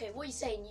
给voi segni.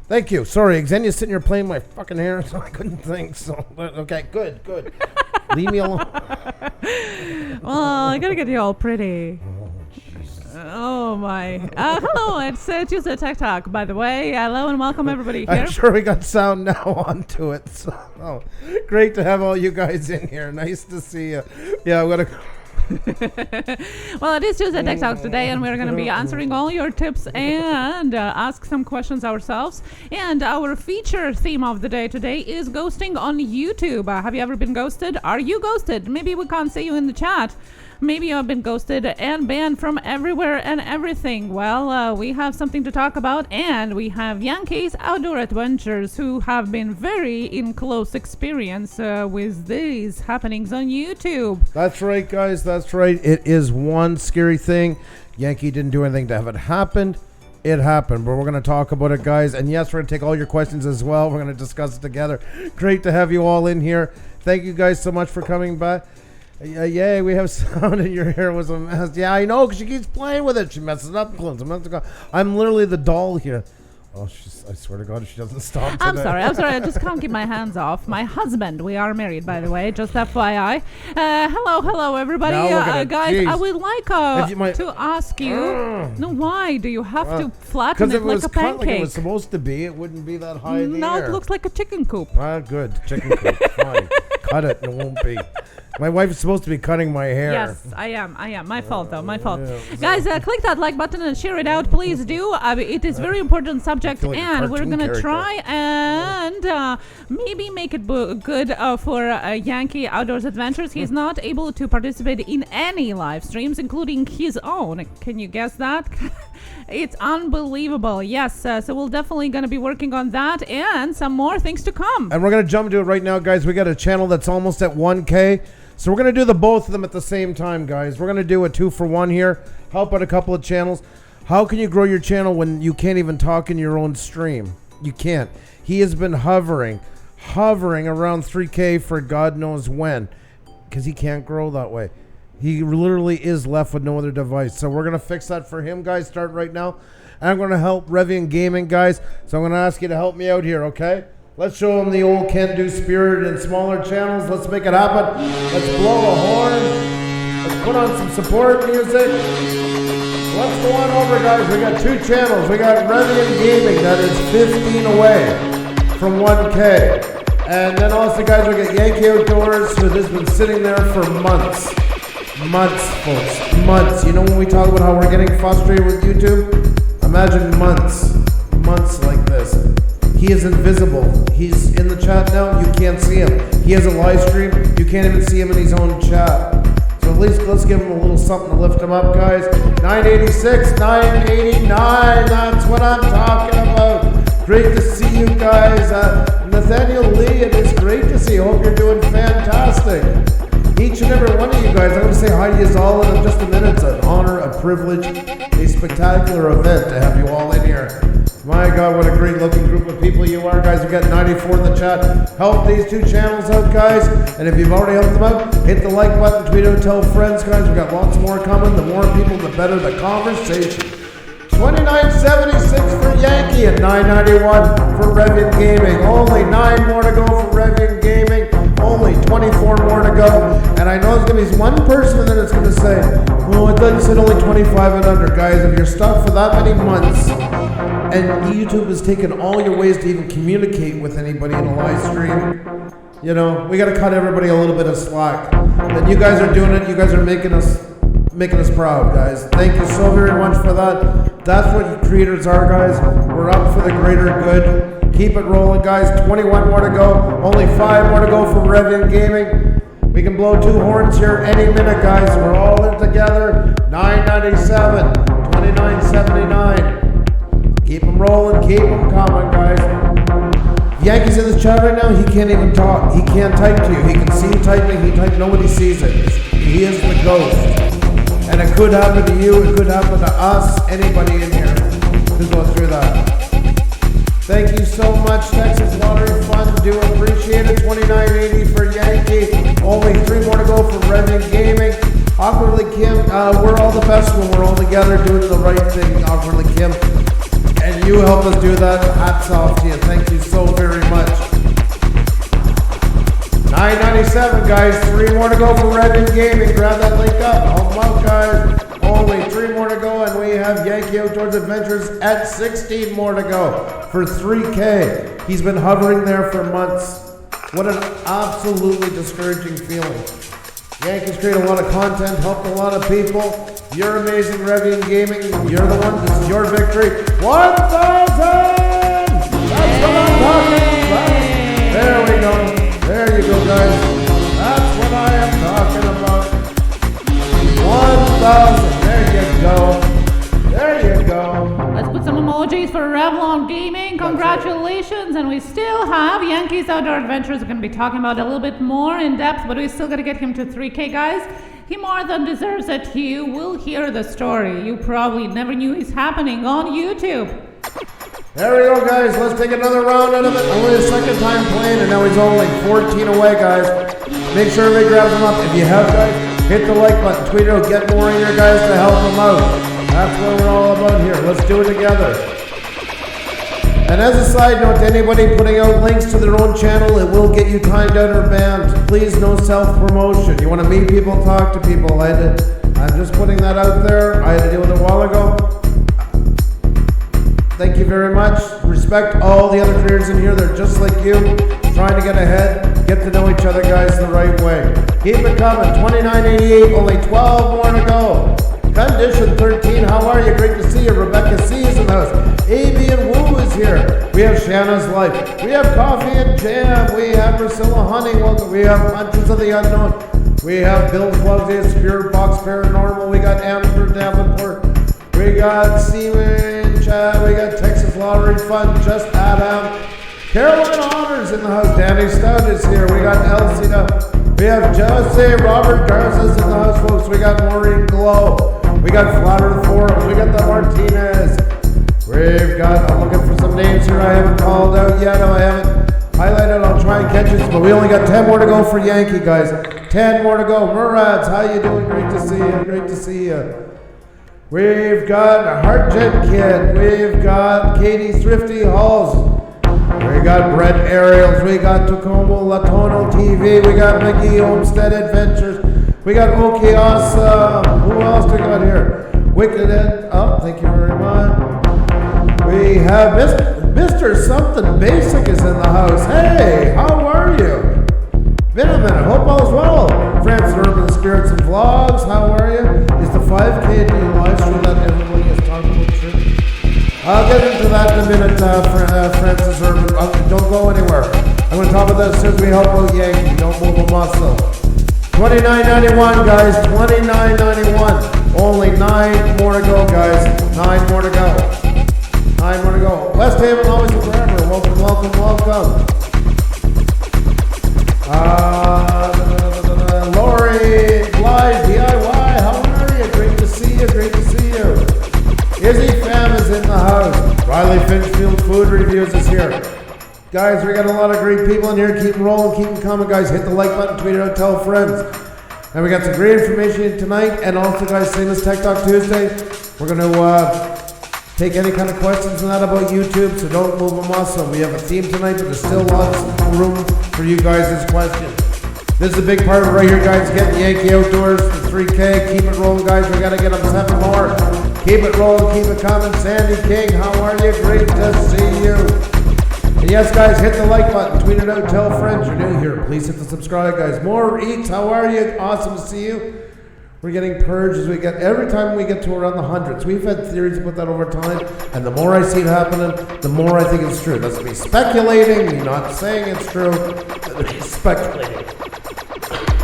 Thank you. Sorry, Xenia's sitting here playing my fucking hair, so I couldn't think. So okay, good. Leave me alone. Well, I gotta get you all pretty. Oh my. Hello, it's Tuesday Tech Talk, by the way. Hello and welcome everybody here. I'm sure we got sound now onto it. So great to have all you guys in here. Nice to see you. Yeah, I'm gonna. Well, it is Tuesday Tech Talks today, and we're going to be answering all your tips and ask some questions ourselves. And our feature theme of the day today is ghosting on YouTube. Have you ever been ghosted? Are you ghosted? Maybe we can't see you in the chat. Maybe you have been ghosted and banned from everywhere and everything. Well, we have something to talk about, and we have Yankees Outdoor Adventures who have been very in close experience with these happenings on YouTube. That's right, guys. That's right. It is one scary thing. Yankee didn't do anything to have it happen. It happened, but we're going to talk about it, guys. And yes, we're going to take all your questions as well. We're going to discuss it together. Great to have you all in here. Thank you guys so much for coming by. Yay, we have sound and your hair was a mess. Yeah, I know, because she keeps playing with it. She messes up. I'm literally the doll here. Oh, I swear to God, if she doesn't stop today. I'm sorry. I just can't keep my hands off. My husband, we are married, by the way, just FYI. Hello, everybody. Guys, I would like to ask you, no, why do you have to flatten it like a pancake? Like it was supposed to be. It wouldn't be that high in the air. air. It looks like a chicken coop. Good. Chicken coop. Fine. Cut it. It won't be. My wife is supposed to be cutting my hair. Yes, I am. My fault, though. My fault. Yeah, guys, click that like button and share it out. Please do. It is very important subject, like and we're going to try and maybe make it good for Yankee Outdoors Adventures. He's not able to participate in any live streams, including his own. Can you guess that? It's unbelievable. Yes, so we're definitely going to be working on that and some more things to come. And we're going to jump into it right now, guys. We got a channel that's almost at 1K. So we're going to do the both of them at the same time, guys. We're going to do a 2-for-1 here. Help out a couple of channels. How can you grow your channel when you can't even talk in your own stream? You can't. He has been hovering around 3K for God knows when, because he can't grow that way. He literally is left with no other device. So we're going to fix that for him, guys. Start right now. And I'm going to help Revian Gaming, guys. So I'm going to ask you to help me out here, okay? Let's show him the old can-do spirit in smaller channels. Let's make it happen. Let's blow a horn. Let's put on some support music. Let's go on over, guys. We got 2 channels. We got Revian Gaming. That is 15 away from 1K. And then also, guys, we got Yankee Outdoors, who has been sitting there for months. Months, folks. Months. You know when we talk about how we're getting frustrated with YouTube? Imagine months. Months like this. He is invisible. He's in the chat now. You can't see him. He has a live stream. You can't even see him in his own chat. So at least let's give him a little something to lift him up, guys. 986, 989. That's what I'm talking about. Great to see you guys. Nathaniel Lee, it is great to see you. Hope you're doing fantastic. Each and every one of you guys, I'm going to say hi to you all in just a minute. It's an honor, a privilege, a spectacular event to have you all in here. My God, what a great looking group of people you are, guys. We've got 94 in the chat. Help these two channels out, guys. And if you've already helped them out, hit the like button, tweet out, tell friends, guys. We've got lots more coming. The more people, the better the conversation. 29.76 for Yankee and 9.91 for Revian Gaming. Only 9 more to go for Revian Gaming. Only 24 more to go. And I know there's going to be one person that is going to say, oh, it doesn't say only 25 and under. Guys, if you're stuck for that many months, and YouTube has taken all your ways to even communicate with anybody in a live stream, you know, we got to cut everybody a little bit of slack. And you guys are doing it. You guys are making us proud, guys. Thank you so very much for that. That's what creators are, guys. We're up for the greater good. Keep it rolling, guys. 21 more to go. Only 5 more to go for Revian Gaming. We can blow 2 horns here any minute, guys. We're all in together. 9.97, 29.79. Keep them rolling, keep them coming, guys. Yankee's in this chat right now. He can't even talk. He can't type to you. He can see you typing. He types. Nobody sees it. He is the ghost. And it could happen to you. It could happen to us. Anybody in here who's going through that. Thank you so much, Texas Lottery Fund. Do appreciate it. 29.80 for Yankee. Only 3 more to go for Revian Gaming. Awkwardly Kim, we're all the best when we're all together doing the right thing. Awkwardly Kim. And you help us do that. Hats off to you. Thank you so very much. 9.97, guys. 3 more to go for Revian Gaming. Grab that link up. Help them out, guys. Only 3 more to go, and we have Yankee Outdoors Adventures at 16 more to go for 3K. He's been hovering there for months. What an absolutely discouraging feeling. Yankees create a lot of content, helped a lot of people. You're amazing, Revian Gaming. You're the one. This is your victory. 1,000! That's what I'm talking about. There we go. There you go, guys. That's what I am talking about. 1,000. There you go. There you go. Let's put some emojis for Revlon Gaming. Congratulations. And we still have Yankees Outdoor Adventures. We're going to be talking about it a little bit more in depth, but we still got to get him to 3K, guys. He more than deserves it. You will hear the story. You probably never knew it's happening on YouTube. There we go, guys. Let's take another round out of it. Only the second time playing, and now he's only 14 away, guys. Make sure everybody grabs him up. If you have, guys, hit the like button. Tweet out. Get more in here, guys, to help him out. That's what we're all about here. Let's do it together. And as a side note to anybody putting out links to their own channel, it will get you timed out or banned. Please, no self-promotion. You want to meet people, talk to people. I'm just putting that out there. I had to deal with it a while ago. Thank you very much. Respect all the other creators in here. They're just like you, trying to get ahead, get to know each other, guys, the right way. Keep it coming. 29.88, only 12 more to go. Condition 13, how are you? Great to see you. Rebecca C is in the house. AB and Woo is here. We have Shanna's Life. We have Coffee and Jam. We have Priscilla Honey. Welcome. We have Punches of the Unknown. We have Bill Flugsy, Spirit Box Paranormal. We got Amber Davenport. We got Seaman Chad. We got Texas Lottery Fund. Just Adam. Caroline Honors in the house. Danny Stout is here. We got Elcida. We have Jose Robert Garza's in the house, folks. We got Maureen Glow. We got Flatter the Forum. We got the Martinez. We've got, I'm looking for some names here I haven't called out yet. I haven't highlighted. I'll try and catch it. But we only got 10 more to go for Yankee, guys. 10 more to go. Murads, how you doing? Great to see you. Great to see you. We've got Heartjet Kid. We've got Katie Thrifty Halls. We got Brett Ariels. We got Tacoma Latono TV. We got Mickey Homestead Adventures. We got Okay Awesome. Who else do we got here? Wicked Ed. Oh, thank you very much. We have Mr. Something Basic is in the house. Hey, how are you? Been a minute. Hope all is well. Francis Urban Spirits and Vlogs. How are you? Is the 5K new live stream that everybody is talking about? Sure. I'll get into that in a minute, Francis Urban. Don't go anywhere. I'm going to talk about that as soon as we help out Yankee. Don't move a muscle. $29.91, guys. $29.91. Only 9 more to go, guys. 9 more to go. 9 more to go. West Haven, always and forever. Welcome, welcome, welcome. Winchfield Food Reviews is here. Guys, we got a lot of great people in here. Keep them rolling, keep them coming, guys. Hit the like button, tweet it out, tell friends. And we got some great information tonight. And also, guys, same as Tech Talk Tuesday, we're going to take any kind of questions and that about YouTube, so don't move them also. We have a theme tonight, but there's still lots of room for you guys' questions. This is a big part of it right here, guys. Getting Yankee Outdoors for 3K. Keep it rolling, guys. We got to get them 7 more. Keep it rolling, keep it coming. Sandy King, how are you? Great to see you. And yes, guys, hit the like button, tweet it out, tell friends you're new here. Please hit the subscribe, guys. More Eats, how are you? Awesome to see you. We're getting purged as we get, every time we get to around the hundreds. We've had theories about that over time, and the more I see it happening, the more I think it's true. That's me speculating, me not saying it's true, speculating.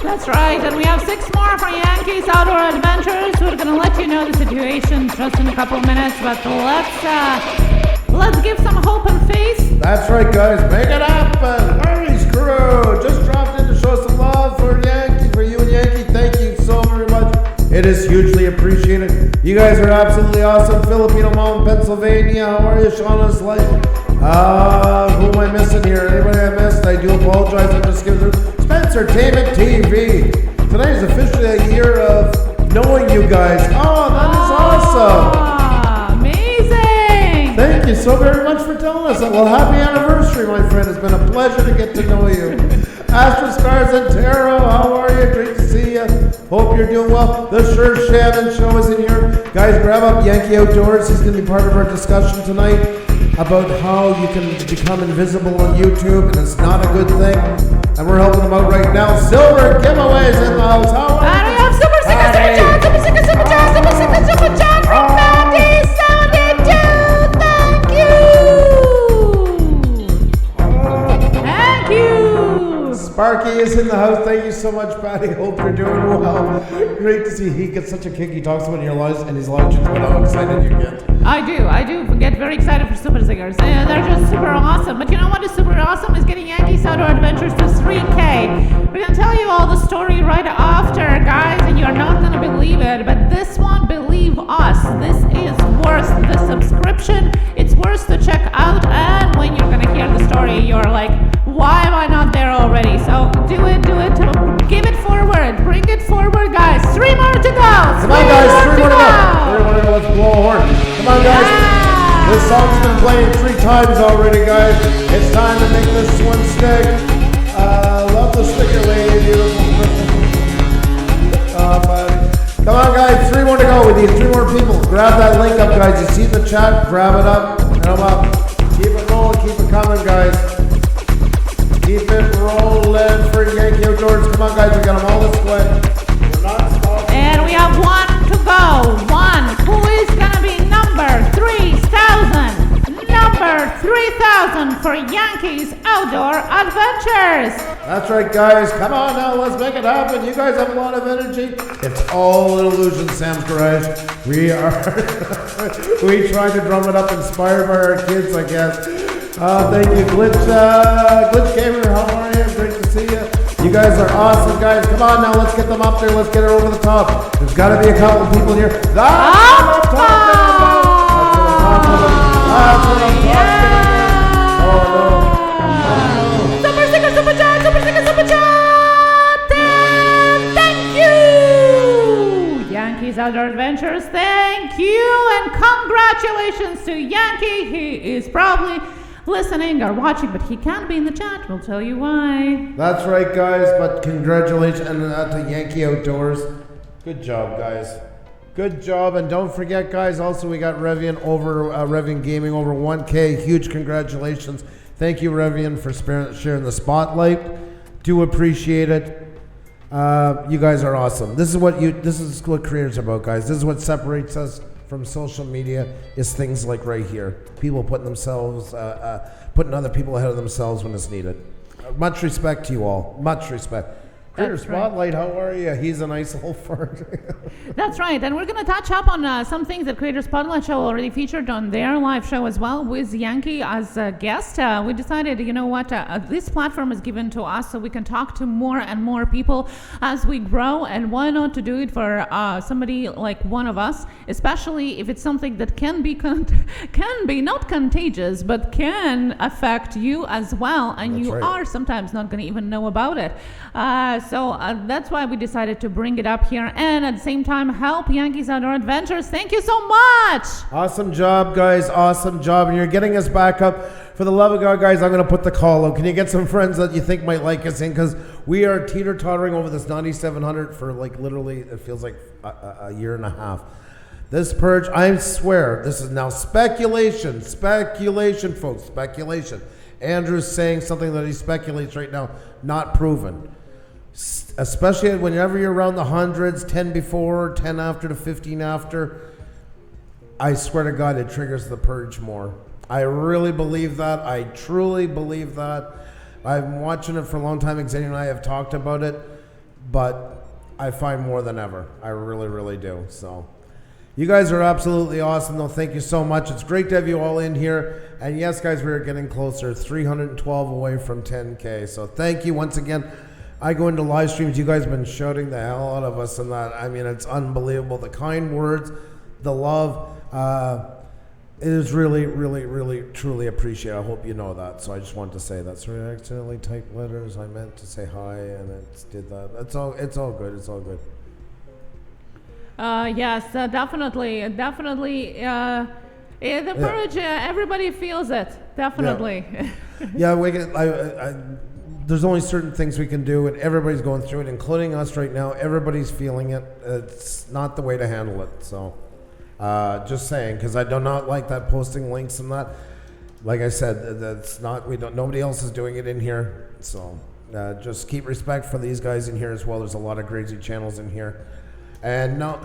That's right, and we have 6 more for Yankees Outdoor Adventures. We're going to let you know the situation just in a couple of minutes, but let's give some hope and faith. That's right, guys. Make it happen. Harry's crew just dropped in to show some love for Yankee, for you and Yankee. Thank you so very much. It is hugely appreciated. You guys are absolutely awesome. Filipino Mom, Pennsylvania. How are you? Shauna's like, who am I missing here? Anybody I missed? I do apologize. I'm just giving through. Spencertainment TV. Today is officially a year of knowing you guys. Oh, that is awesome. Amazing. Thank you so very much for telling us that. Well, happy anniversary, my friend. It's been a pleasure to get to know you. Astro Stars and Tarot, how are you? Great to see you. Hope you're doing well. The Sure Shannon show is in here. Guys, grab up Yankee Outdoors. He's going to be part of our discussion tonight about how you can become invisible on YouTube, and it's not a good thing. And we're helping them out right now. Silver giveaways in the house. How are you? And we have Super Chat from Mandy 72. Thank you. Sparky is in the house. Thank you so much, Patty. Hope you're doing well. Great to see. He gets such a kick. He talks about your lives and his lives about how excited you get. I do get very excited for Super Zingers. They're just super awesome. But you know what is super awesome is getting Yankees Outdoor Adventures to 3K. We're going to tell you all the story right after, guys, and you're not going to believe it. But this one, believe us, this is worth the subscription. It's worth to check out. And when you're going to hear the story, you're like, why am I not there already? So do it. Give it forward. Bring it forward, guys. 3 more to go. Come on, guys. 3 more to go. 3 more to go. Let's blow a horn. Come on, guys. Yeah. This song's been playing 3 times already, guys. It's time to make this one stick. Love the sticker, lady. Beautiful. Buddy. Come on, guys. 3 more to go. We need 3 more people. Grab that link up, guys. You see the chat? Grab it up. Come up. Keep it rolling. Keep it coming, guys. Keep it rolling for Yankee Outdoors. Come on, guys. We got them all this way. We're not stopping. And we have 1 to go. 1. Who is going to be number 3,000? Number 3,000 for Yankees Outdoor Adventures. That's right, guys. Come on now. Let's make it happen. You guys have a lot of energy. It's all an illusion, Sam's Garage. We try to drum it up inspired by our kids, I guess. Thank you, Glitch Gamer. How are you? Great to see you. You guys are awesome, guys. Come on now. Let's get them up there. Let's get it over the top. There's got to be a couple people here. That's what I'm talking about. That's what I'm talking about. Oh, no. Super Sticker, Super Chat. Thank you. Yankees Outdoor Adventures, thank you. And congratulations to Yankee. He is probably listening or watching, but he can't be in the chat. We'll tell you why. That's right, guys. But congratulations to Yankee Outdoors. Good job, guys. Good job. And don't forget, guys, also we got Revian Gaming over 1K. Huge congratulations. Thank you, Revian, for sharing the spotlight. Do appreciate it. You guys are awesome. This is what creators are about, guys. This is what separates us from social media, is things like right here. People putting other people ahead of themselves when it's needed. Much respect to you all. Much respect. Creator That's right. Spotlight, how are you? He's a nice little fart. That's right. And we're going to touch up on some things that Creator Spotlight Show already featured on their live show as well with Yankee as a guest. We decided, you know what, this platform is given to us so we can talk to more and more people as we grow. And why not to do it for somebody like one of us, especially if it's something that can be not contagious, but can affect you as well. And That's you right. are sometimes not going to even know about it. So that's why we decided to bring it up here and at the same time help Yankees Outdoor Adventures. Thank you so much. Awesome job, guys. Awesome job. And you're getting us back up. For the love of God, guys, I'm going to put the call out. Can you get some friends that you think might like us in? Because we are teeter-tottering over this 9,700 for like literally, it feels like a year and a half. This purge, I swear, this is now speculation, folks, speculation. Andrew's saying something that he speculates right now, not proven. Especially whenever you're around the hundreds, 10 before, 10 after to 15 after, I swear to God, it triggers the purge more. I really believe that. I truly believe that. I've been watching it for a long time. Xavier and I have talked about it, but I find more than ever. I really, really do. So you guys are absolutely awesome, though. Thank you so much. It's great to have you all in here. And yes, guys, we are getting closer, 312 away from 10K. So thank you once again. I go into live streams. You guys have been shouting the hell out of us and that. I mean, it's unbelievable. The kind words, the love, it is really, really, really, truly appreciated. I hope you know that. So I just wanted to say that. Sorry, I accidentally typed letters. I meant to say hi, and it did that. It's all good. It's all good. Yes, definitely. The purge, everybody feels it. Definitely. Yeah, we can, there's only certain things we can do, and everybody's going through it, including us right now. Everybody's feeling it. It's not the way to handle it. So, just saying, because I do not like that posting links and that. Like I said, that's not. Nobody else is doing it in here. So, just keep respect for these guys in here as well. There's a lot of crazy channels in here, and no.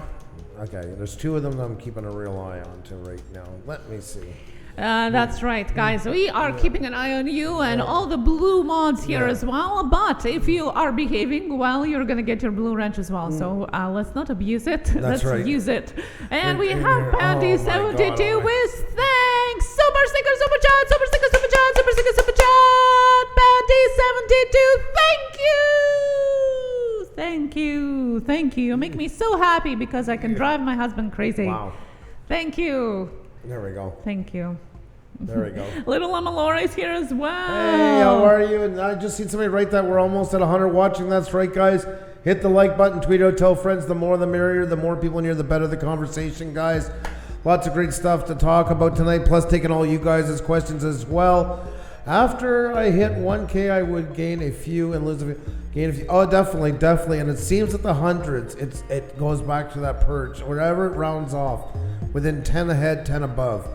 Okay, there's two of them that I'm keeping a real eye on to right now. Let me see. That's right, guys. We are keeping an eye on you and all the blue mods here as well. But if you are behaving well, you're going to get your blue wrench as well. So let's not abuse it. Let's use it. And we have Pandy72 with thanks. Super sticker, super chat, super sticker, super chat, super sticker, super chat. Pandy72, thank you. Thank you. Thank you. You make me so happy because I can drive my husband crazy. Wow. Thank you. There we go. Thank you. There we go. Little Amalora is here as well. Hey, how are you? And I just seen somebody write that we're almost at 100 watching. That's right, guys. Hit the like button, tweet out, tell friends. The more the merrier. The more people in here, the better the conversation, guys. Lots of great stuff to talk about tonight, plus taking all you guys' questions as well. After I hit 1K, I would gain a few and lose a few. Gain a few. Oh, definitely. And it seems at the hundreds, it goes back to that purge. Wherever it rounds off, within 10 ahead, 10 above.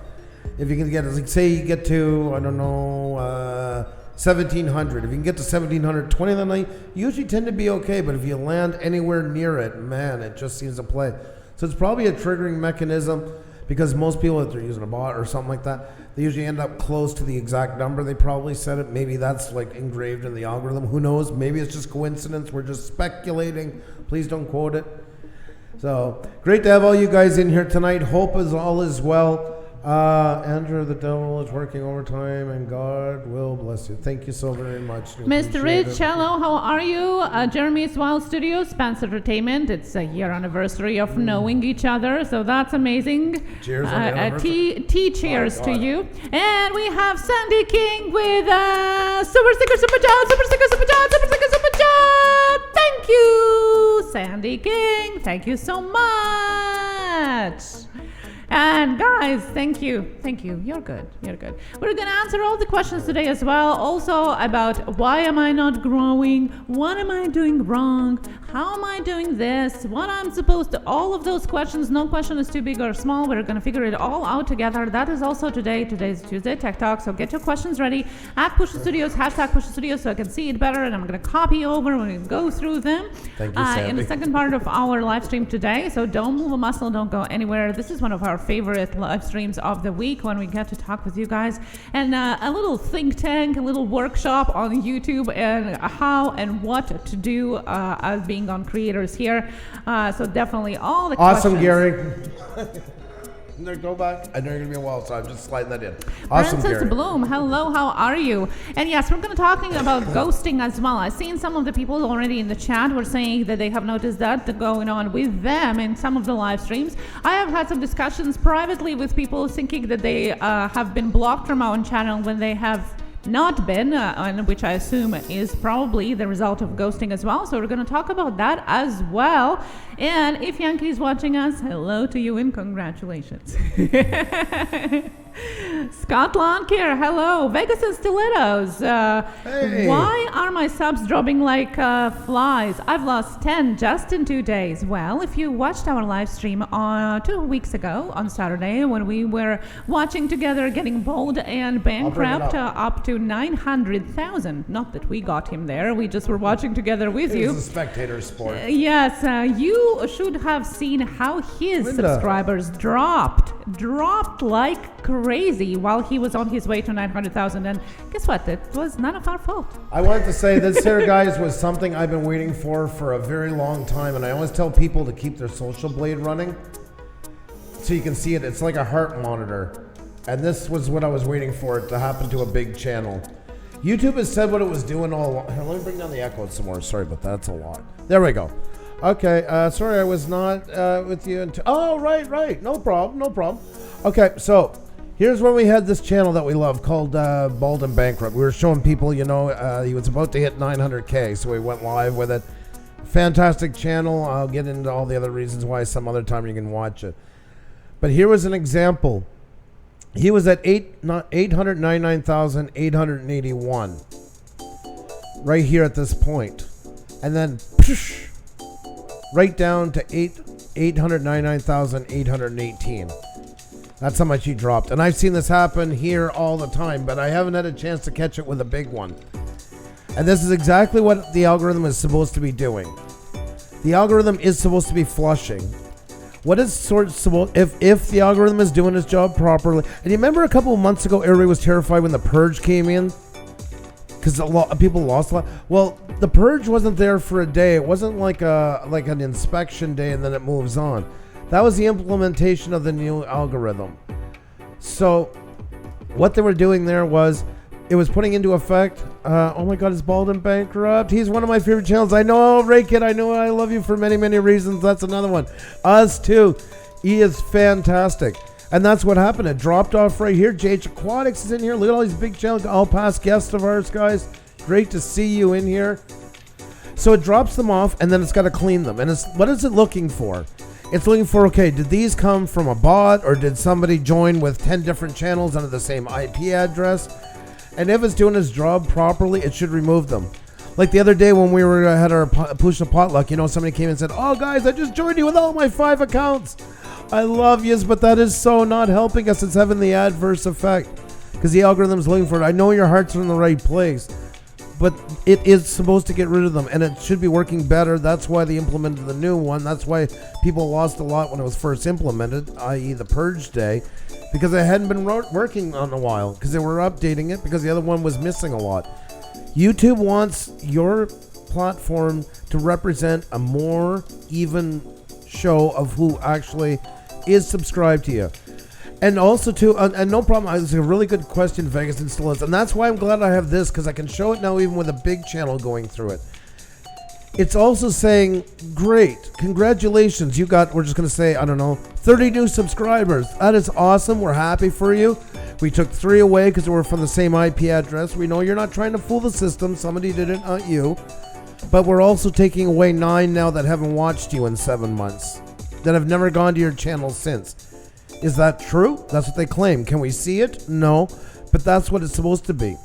If you can get, like, say you get to, I don't know, 1,700. If you can get to 1,720 of the night, you usually tend to be okay. But if you land anywhere near it, man, it just seems to play. So it's probably a triggering mechanism because most people, if they're using a bot or something like that, they usually end up close to the exact number they probably set it. Maybe that's like engraved in the algorithm. Who knows? Maybe it's just coincidence. We're just speculating. Please don't quote it. So great to have all you guys in here tonight. Hope all is well. Andrew, the devil is working overtime, and God will bless you. Thank you so very much. Mr. Rich, hello, how are you? Jeremy's Wild Studios, Spence Entertainment. It's a year anniversary of knowing each other, so that's amazing. Cheers on the anniversary. Cheers to you. And we have Sandy King with super sticker, super chat, super sticker, super chat, super sticker, super chat. Thank you, Sandy King. Thank you so much. And guys, thank you. You're good. We're going to answer all the questions today as well. Also about why am I not growing? What am I doing wrong? How am I doing this? What I'm supposed to, all of those questions. No question is too big or small. We're going to figure it all out together. That is also today. Today's Tuesday Tech Talk. So get your questions ready at Pusa Studios, hashtag Pusa Studios, so I can see it better. And I'm going to copy over when we go through them. Thank you, Sandy. In the second part of our live stream today. So don't move a muscle. Don't go anywhere. This is one of our favorite live streams of the week when we get to talk with you guys, and a little think tank, a little workshop on YouTube and how and what to do as being on creators here. So definitely all the awesome, questions. Gary. No, go back. I know you're gonna be a while, so I'm just sliding that in. Awesome, Princess Gary. Bloom, hello, how are you? And yes, we're going to talking about ghosting as well. I've seen some of the people already in the chat were saying that they have noticed that going on with them in some of the live streams. I have had some discussions privately with people thinking that they have been blocked from our channel when they have not been, and which I assume is probably the result of ghosting as well. So we're going to talk about that as well. And if Yankee is watching us, hello to you and congratulations. Scott Lonkir, hello. Vegas and Stilettos. Hey. Why are my subs dropping like flies? I've lost 10 just in 2 days. Well, if you watched our live stream 2 weeks ago on Saturday when we were watching together getting bold and bankrupt up to 900,000. Not that we got him there. We just were watching together with you. It's a spectator sport. Yes, you should have seen how his subscribers dropped like crazy while he was on his way to 900,000. And guess what? It was none of our fault. I wanted to say this here, guys, was something I've been waiting for a very long time. And I always tell people to keep their social blade running so you can see it. It's like a heart monitor. And this was what I was waiting for it to happen to a big channel. YouTube has said what it was doing all along. Let me bring down the echo some more. Sorry, but that's a lot. There we go. Okay, sorry I was not with you. Oh, right. No problem. Okay, so here's when we had this channel that we love called Bald and Bankrupt. We were showing people, he was about to hit 900K, so we went live with it. Fantastic channel. I'll get into all the other reasons why some other time you can watch it. But here was an example. He was at 899,881 right here at this point. And then right down to 899,818. That's how much he dropped. And I've seen this happen here all the time, but I haven't had a chance to catch it with a big one. And this is exactly what the algorithm is supposed to be doing. The algorithm is supposed to be flushing. What is if the algorithm is doing its job properly? And you remember a couple of months ago, everybody was terrified when the purge came in because a lot of people lost a lot. Well, the purge wasn't there for a day. It wasn't like an inspection day and then it moves on. That was the implementation of the new algorithm. So what they were doing there was it was putting into effect. Oh my God, it's Bald and Bankrupt. He's one of my favorite channels. I know, Ray Kid. I know I love you for many, many reasons. That's another one. Us too. He is fantastic. And that's what happened. It dropped off right here. JH Aquatics is in here. Look at all these big channels. All past guests of ours, guys. Great to see you in here. So it drops them off and then it's got to clean them. And what is it looking for? It's looking for, okay, did these come from a bot or did somebody join with 10 different channels under the same IP address? And if it's doing its job properly, it should remove them. Like the other day when we had our Pusa potluck, somebody came and said, oh guys, I just joined you with all my 5 accounts. I love yous, but that is so not helping us. It's having the adverse effect because the algorithm's looking for it. I know your hearts are in the right place, but it is supposed to get rid of them and it should be working better. That's why they implemented the new one. That's why people lost a lot when it was first implemented, i.e. the purge day, because it hadn't been working on a while because they were updating it because the other one was missing a lot. YouTube wants your platform to represent a more even show of who actually is subscribed to you. And also too, and no problem, it's a really good question, Vegas and still is, and that's why I'm glad I have this, because I can show it now even with a big channel going through it. It's also saying, great, congratulations, you got, we're just going to say, 30 new subscribers. That is awesome, we're happy for you. We took 3 away because they were from the same IP address. We know you're not trying to fool the system, somebody did it, not you. But we're also taking away 9 now that haven't watched you in 7 months, that have never gone to your channel since. Is that true? That's what they claim. Can we see it? No, but that's what it's supposed to be.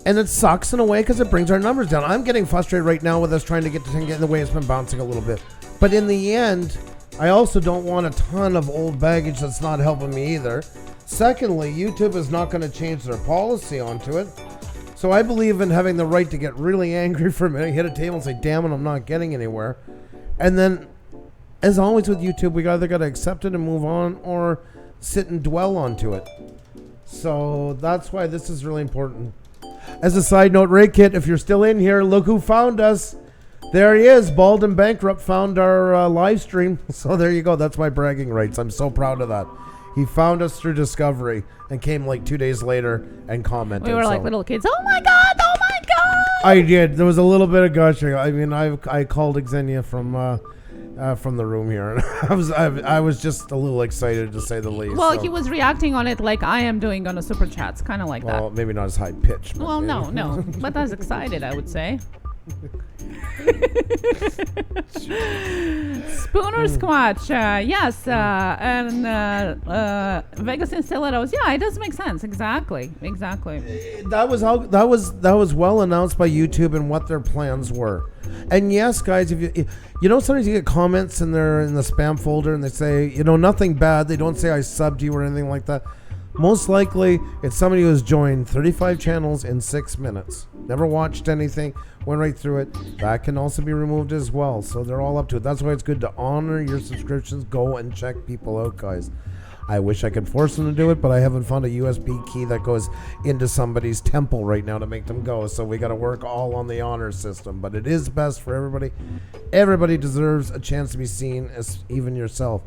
And it sucks in a way because it brings our numbers down. I'm getting frustrated right now with us trying to get to 10, in the way it's been bouncing a little bit. But in the end, I also don't want a ton of old baggage that's not helping me either. Secondly, YouTube is not going to change their policy onto it. So I believe in having the right to get really angry for a minute, hit a table and say, damn it, I'm not getting anywhere. And then as always with YouTube, we either got to accept it and move on or sit and dwell onto it. So that's why this is really important. As a side note, Ray Kit, if you're still in here, look who found us. There he is. Bald and Bankrupt found our live stream. So there you go. That's my bragging rights. I'm so proud of that. He found us through discovery and came like 2 days later and commented. We were like little kids. Oh my God! Oh my God! I did. There was a little bit of gushing. I mean, I called Xenia from the room here, and I was just a little excited to say the least. Well, he was reacting on it like I am doing on a super chats, kind of like that. Well, maybe not as high pitched. Well, no, but as excited, I would say. Spooner Squatch, yes, and Vegas in Stilettos. Yeah, it does make sense. Exactly. That was well announced by YouTube and what their plans were. And yes, guys, if you know, sometimes you get comments in the spam folder and they say, you know, nothing bad. They don't say I subbed you or anything like that. Most likely, it's somebody who has joined 35 channels in 6 minutes. Never watched anything, went right through it. That can also be removed as well. So they're all up to it. That's why it's good to honor your subscriptions. Go and check people out, guys. I wish I could force them to do it, but I haven't found a USB key that goes into somebody's temple right now to make them go. So we got to work all on the honor system. But it is best for everybody. Everybody deserves a chance to be seen, as even yourself.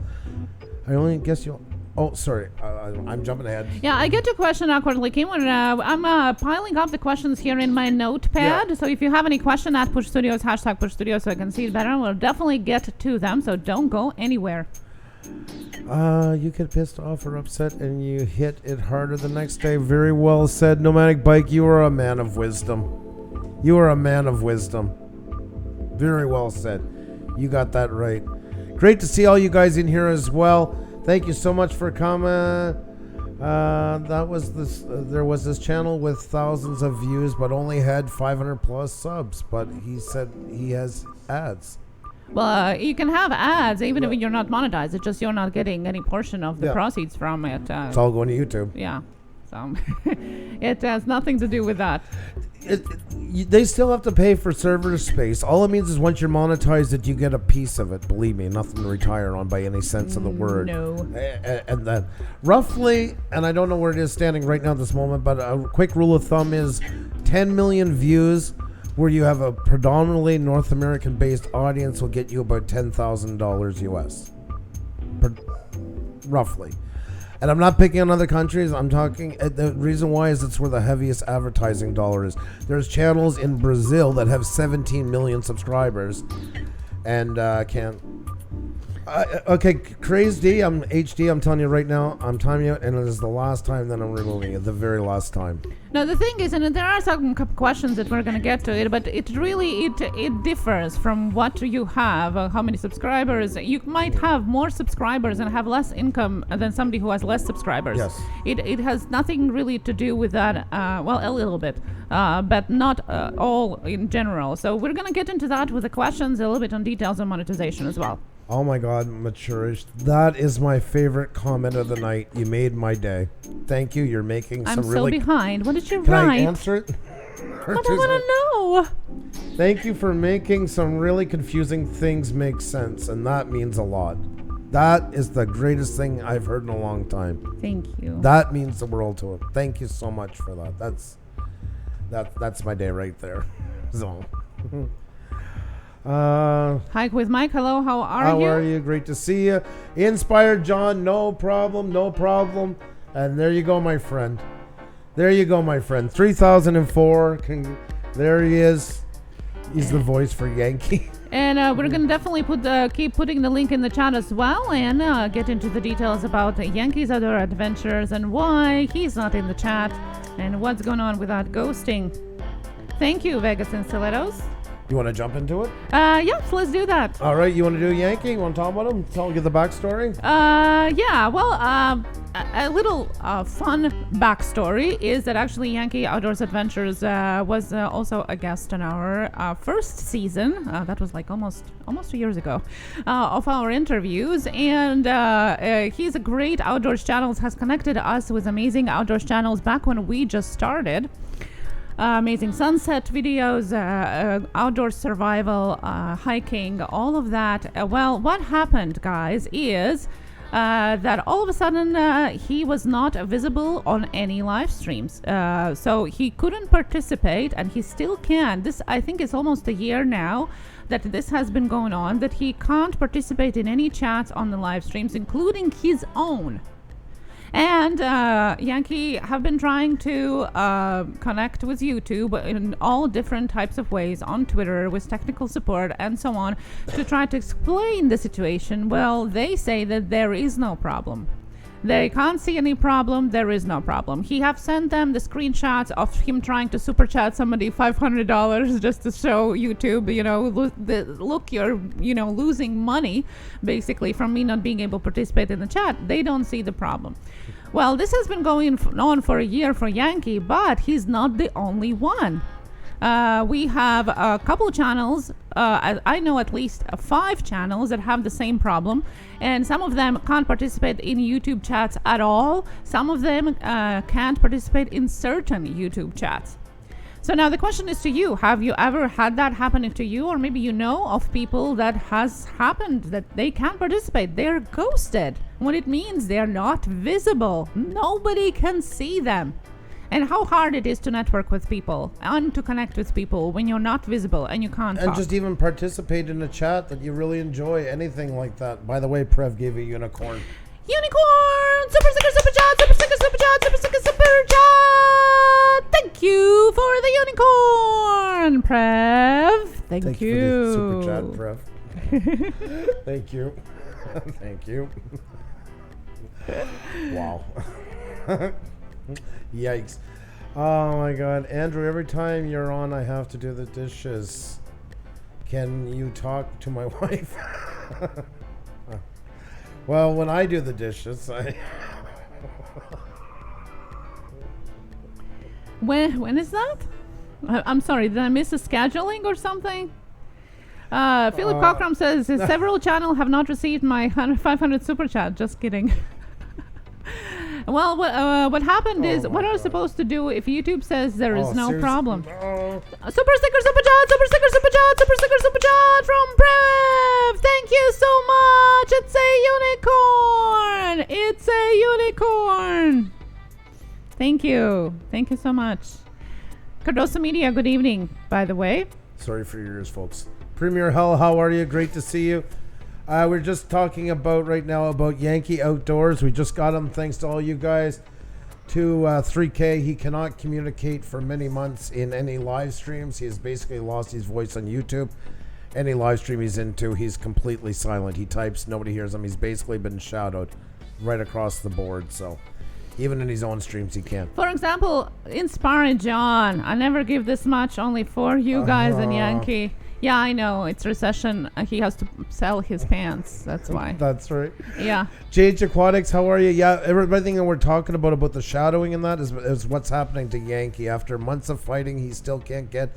I only guess you'll... Oh, sorry. I'm jumping ahead. Yeah, I get your question awkwardly, Kim. I'm piling up the questions here in my notepad. Yeah. So if you have any question at Push Studios, hashtag Push Studios, so I can see it better, we'll definitely get to them. So don't go anywhere. You get pissed off or upset and you hit it harder the next day. Very well said. Nomadic Bike, you are a man of wisdom. You are a man of wisdom. Very well said. You got that right. Great to see all you guys in here as well. Thank you so much for coming. That was this. There was this channel with thousands of views, but only had 500 plus subs. But he said he has ads. Well, you can have ads even if you're not monetized. It's just you're not getting any portion of the proceeds from it. It's all going to YouTube. Yeah, so it has nothing to do with that. They still have to pay for server space. All it means is once you're monetized that you get a piece of it. Believe me, nothing to retire on by any sense of the word. No. And then roughly, and I don't know where it is standing right now at this moment, but a quick rule of thumb is 10 million views where you have a predominantly North American based audience will get you about $10,000 US. Roughly. And I'm not picking on other countries. I'm talking, the reason why is it's where the heaviest advertising dollar is. There's channels in Brazil that have 17 million subscribers and can't. Okay, Crazy D, I'm HD. I'm telling you right now, I'm timing you, and it is the last time that I'm removing it. The very last time. Now the thing is, and there are some questions that we're gonna get to it, but it really it differs from what you have, how many subscribers. You might have more subscribers and have less income than somebody who has less subscribers. Yes. It has nothing really to do with that. Well, a little bit, but not all in general. So we're gonna get into that with the questions, a little bit on details on monetization as well. Oh my God, Maturish. That is my favorite comment of the night. You made my day. Thank you. You're making some really... I'm so behind. What did you Can write? I answer it? I don't want to know. Thank you for making some really confusing things make sense, and that means a lot. That is the greatest thing I've heard in a long time. Thank you. That means the world to it. Thank you so much for that. That's my day right there. So... Hike with Mike. Hello, how are you? How are you? Great to see you. Inspired John, no problem. And there you go, my friend. 3004. There he is. He's the voice for Yankee. And we're going to definitely keep putting the link in the chat as well and get into the details about Yankee's other adventures and why he's not in the chat and what's going on with that ghosting. Thank you, Vegas and Stilettos. You want to jump into it? Yes, let's do that. All right, you want to do Yankee? You want to talk about him? Give the backstory? Yeah, well, a little fun backstory is that actually Yankee Outdoors Adventures was also a guest on our first season. That was like almost 2 years ago of our interviews. And he's a great outdoors channels, has connected us with amazing outdoors channels back when we just started. amazing sunset videos, outdoor survival, hiking, all of that. Well, what happened, guys, is that all of a sudden he was not visible on any live streams. So he couldn't participate, and he still can. This, I think, is almost a year now that this has been going on, that he can't participate in any chats on the live streams, including his own. And Yankee have been trying to connect with YouTube in all different types of ways, on Twitter with technical support and so on, to try to explain the situation. Well, they say that there is no problem. They can't see any problem. There is no problem. He have sent them the screenshots of him trying to super chat somebody $500 just to show YouTube, look, you're, losing money basically from me not being able to participate in the chat. They don't see the problem. Well, this has been going on for a year for Yankee, but he's not the only one. We have a couple channels, I know at least 5 channels that have the same problem, and some of them can't participate in YouTube chats at all. Some of them can't participate in certain YouTube chats. So now the question is to you, have you ever had that happening to you? Or maybe you know of people that has happened, that they can't participate. They're ghosted. What it means, they're not visible. Nobody can see them. And how hard it is to network with people and to connect with people when you're not visible and you can't And talk. just even participate in a chat that you really enjoy, anything like that. By the way, Prev gave a unicorn. Unicorn! Super sticker, super chat, super sticker, super chat, super sticker, super chat! Thank you for the unicorn, Prev. Thank you. For the super chat, Prev. Thank you. Thank you. Wow. Yikes. Oh my god. Andrew, every time you're on, I have to do the dishes. Can you talk to my wife? Well, when I do the dishes, When is that? I'm sorry, did I miss a scheduling or something? Philip Cockram says several channels have not received my 500 super chat. Just kidding. Well, what happened is, what are we supposed to do if YouTube says there is no problem? Super sticker, super chat, super sticker, super chat, super sticker, super chat from Prev. Thank you so much. It's a unicorn. It's a unicorn. Thank you. Thank you so much. Cardoso Media, good evening, by the way. Sorry for your ears, folks. Premier Hell, how are you? Great to see you. We're just talking about right now about Yankee Outdoors. We just got him, thanks to all you guys, to 3K. He cannot communicate for many months in any live streams. He has basically lost his voice on YouTube. Any live stream he's into, he's completely silent. He types, nobody hears him. He's basically been shadowed right across the board. So even in his own streams, he can't. For example, Inspire John. I never give this much, only for you guys and Yankee. Yeah, I know. It's recession. He has to sell his pants. That's why. That's right. Yeah. JH Aquatics, how are you? Yeah, everything that we're talking about the shadowing and that is what's happening to Yankee. After months of fighting, he still can't get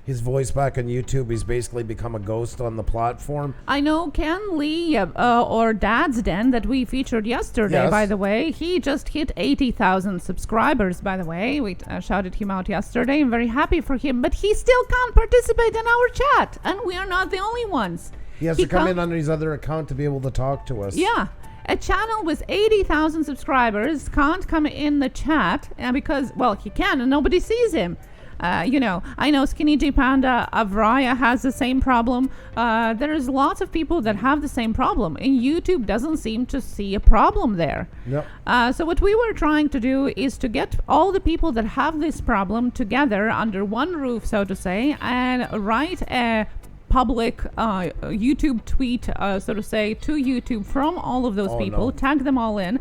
his voice back on YouTube. He's basically become a ghost on the platform. I know Ken Lee or Dad's Den that we featured yesterday, by the way. He just hit 80,000 subscribers, by the way. We shouted him out yesterday. I'm very happy for him. But he still can't participate in our chat. And we are not the only ones. He has to come in under his other account to be able to talk to us. Yeah. A channel with 80,000 subscribers can't come in the chat because, well, he can and nobody sees him. I know Skinny J Panda Avraya has the same problem. There's lots of people that have the same problem, and YouTube doesn't seem to see a problem there. Yep. So what we were trying to do is to get all the people that have this problem together under one roof, so to say, and write a public YouTube tweet, so to say, to YouTube from all of those people, tag them all in,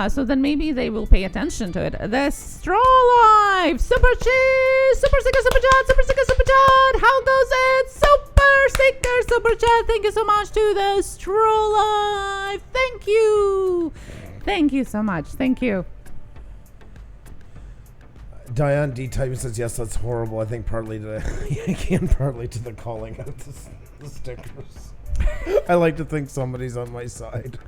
so then maybe they will pay attention to it. The Straw Life, Super Cheese, Super Sticker, Super Chat, Super Sticker, Super Chat, how goes it? Super Sticker, Super Chat, thank you so much to the Straw Life, thank you. Thank you so much, thank you. Diane D. Type says, yes, that's horrible. I think partly to Yankee and partly to the calling out the stickers. I like to think somebody's on my side.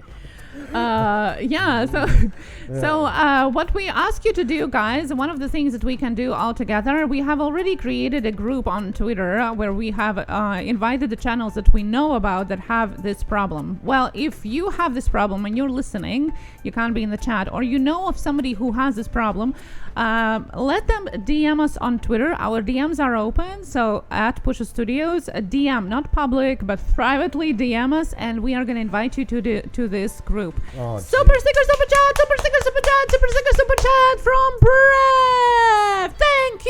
So what we ask you to do, guys, one of the things that we can do all together, we have already created a group on Twitter where we have invited the channels that we know about that have this problem. Well, if you have this problem and you're listening, you can't be in the chat, or you know of somebody who has this problem, let them DM us on Twitter. Our DMs are open, so at Pusa Studios, a DM, not public, but privately DM us, and we are going to invite you to this group. Oh, Super sticker, super chat, super sticker, super chat, super sticker, super chat from Brev. Thank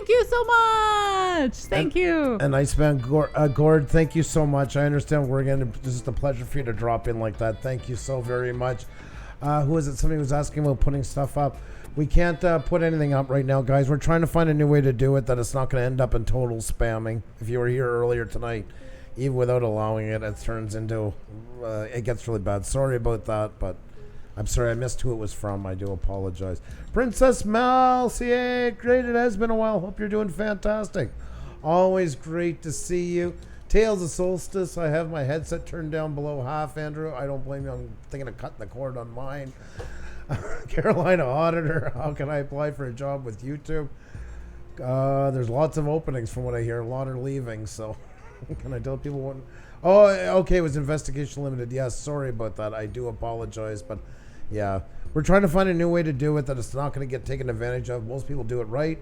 you so much. Thank you. And Iceman Gord, thank you so much. I understand this is a pleasure for you to drop in like that. Thank you so very much. Who is it? Somebody was asking about putting stuff up. We can't put anything up right now, guys. We're trying to find a new way to do it that it's not going to end up in total spamming. If you were here earlier tonight, even without allowing it, it turns into, it gets really bad. Sorry about that, but I'm sorry I missed who it was from. I do apologize. Princess Mel, CA, great. It has been a while. Hope you're doing fantastic. Always great to see you. Tales of Solstice. I have my headset turned down below half, Andrew. I don't blame you. I'm thinking of cutting the cord on mine. Carolina Auditor. How can I apply for a job with YouTube? There's lots of openings from what I hear. A lot are leaving, so can I tell people what? Oh, okay. It was Investigation Limited. Yes, sorry about that. I do apologize, but yeah, we're trying to find a new way to do it that it's not going to get taken advantage of. Most people do it right.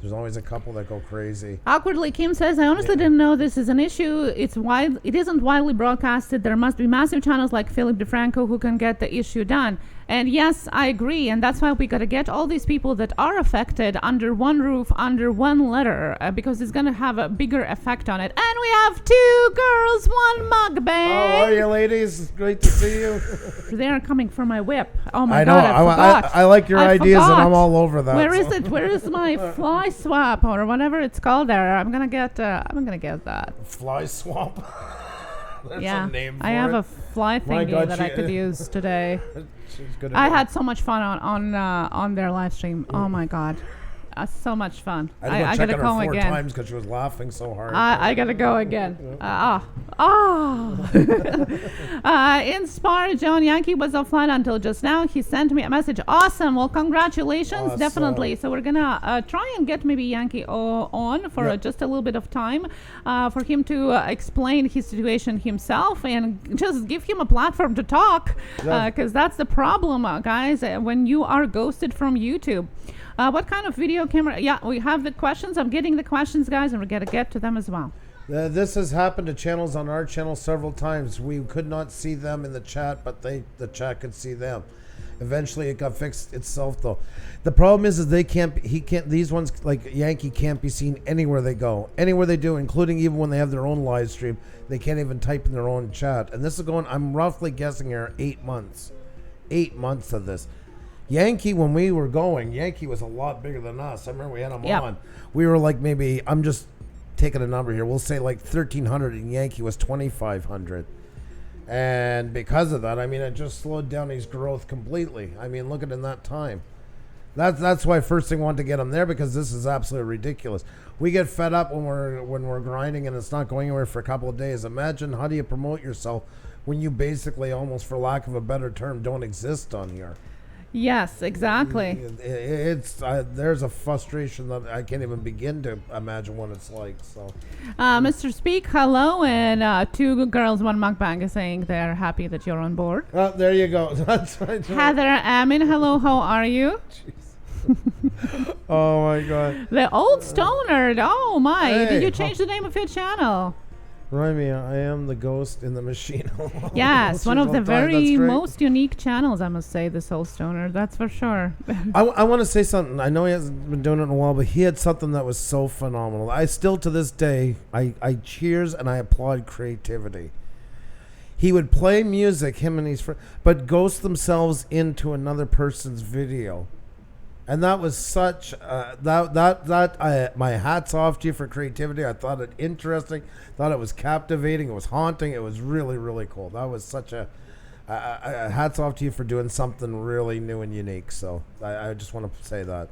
There's always a couple that go crazy. Awkwardly, Kim says, I honestly didn't know this is an issue. It isn't widely broadcasted. There must be massive channels like Philip DeFranco who can get the issue done. And yes, I agree. And that's why we got to get all these people that are affected under one roof, under one letter, because it's going to have a bigger effect on it. And we have 2 girls, 1 mukbang. How are you, ladies? It's great to see you. They are coming for my whip. Oh my I know. God, I forgot. I like your ideas, and I'm all over that. Where is it? Where is my fly swap or whatever it's called there? I'm gonna get that. Fly swap. There's yeah, a name for I have it. a fly thingy that I could use today. I had so much fun on their live stream. Oh my God. So much fun. I gotta go her 4 times because she was laughing so hard. I gotta go again. Inspired John Yankee was offline until just now. He sent me a message. Awesome. Well, congratulations. Awesome. Definitely. So we're gonna try and get maybe Yankee on for just a little bit of time for him to explain his situation himself and just give him a platform to talk, because that's the problem, guys, when you are ghosted from YouTube. What kind of video camera? Yeah, we have the questions. I'm getting the questions, guys, and we're going to get to them as well. This has happened to channels on our channel several times. We could not see them in the chat, but the chat could see them. Eventually, it got fixed itself, though. The problem is these ones, like Yankee, can't be seen anywhere they go. Anywhere they do, including even when they have their own live stream, they can't even type in their own chat. And this is going, I'm roughly guessing here, 8 months. 8 months of this. Yankee, when we were going, Yankee was a lot bigger than us. I remember we had him on. We were like maybe, I'm just taking a number here, we'll say like 1,300, and Yankee was 2,500. And because of that, I mean, it just slowed down his growth completely. I mean, look at it in that time. That's why first thing I wanted to get him there, because this is absolutely ridiculous. We get fed up when we're grinding and it's not going anywhere for a couple of days. Imagine, how do you promote yourself when you basically, almost for lack of a better term, don't exist on here? Yes, exactly. It's there's a frustration that I can't even begin to imagine what it's like. So, Mr. Speak, hello, and 2 girls, 1 mukbang is saying they're happy that you're on board. There you go. That's right. Heather Amin, hello, how are you? Oh my God. The old stoner. Oh my! Hey, did you change the name of your channel? Remy, I am the ghost in the machine. Yes, one of the very most unique channels, I must say, the Soul Stoner. That's for sure. I want to say something. I know he hasn't been doing it in a while, but he had something that was so phenomenal. I still, to this day, I cheers and I applaud creativity. He would play music, him and his friends, but ghost themselves into another person's video. And that was such my hat's off to you for creativity. I thought it interesting, thought it was captivating, it was haunting, it was really, really cool. That was such a hats off to you for doing something really new and unique. So I just want to say that.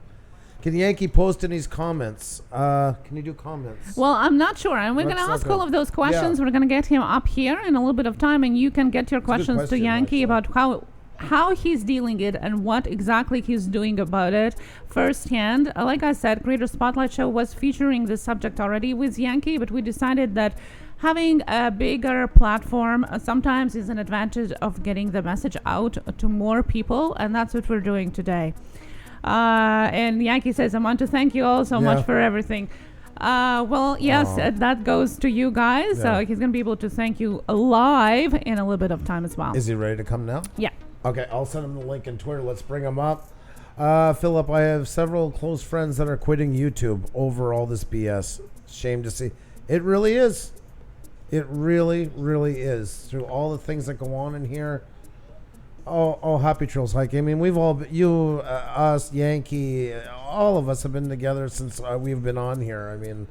Can Yankee post in his comments? Can you do comments? Well, I'm not sure. And we're going to ask all of those questions. Yeah. We're going to get him up here in a little bit of time, and you can get your questions question, to Yankee actually. about how he's dealing it and what exactly he's doing about it firsthand. Like I said, Creator Spotlight Show was featuring this subject already with Yankee, but we decided that having a bigger platform sometimes is an advantage of getting the message out to more people, and that's what we're doing today. And Yankee says, I want to thank you all so much for everything. Well, yes, that goes to you guys. So he's going to be able to thank you live in a little bit of time as well. Is he ready to come now? Yeah. Okay, I'll send him the link in Twitter. Let's bring him up. Philip, I have several close friends that are quitting YouTube over all this BS. Shame to see. It really is. It really, really is. Through all the things that go on in here. Oh, Happy Trails Hike. I mean, we've all, you, us, Yankee, all of us have been together since we've been on here. I mean,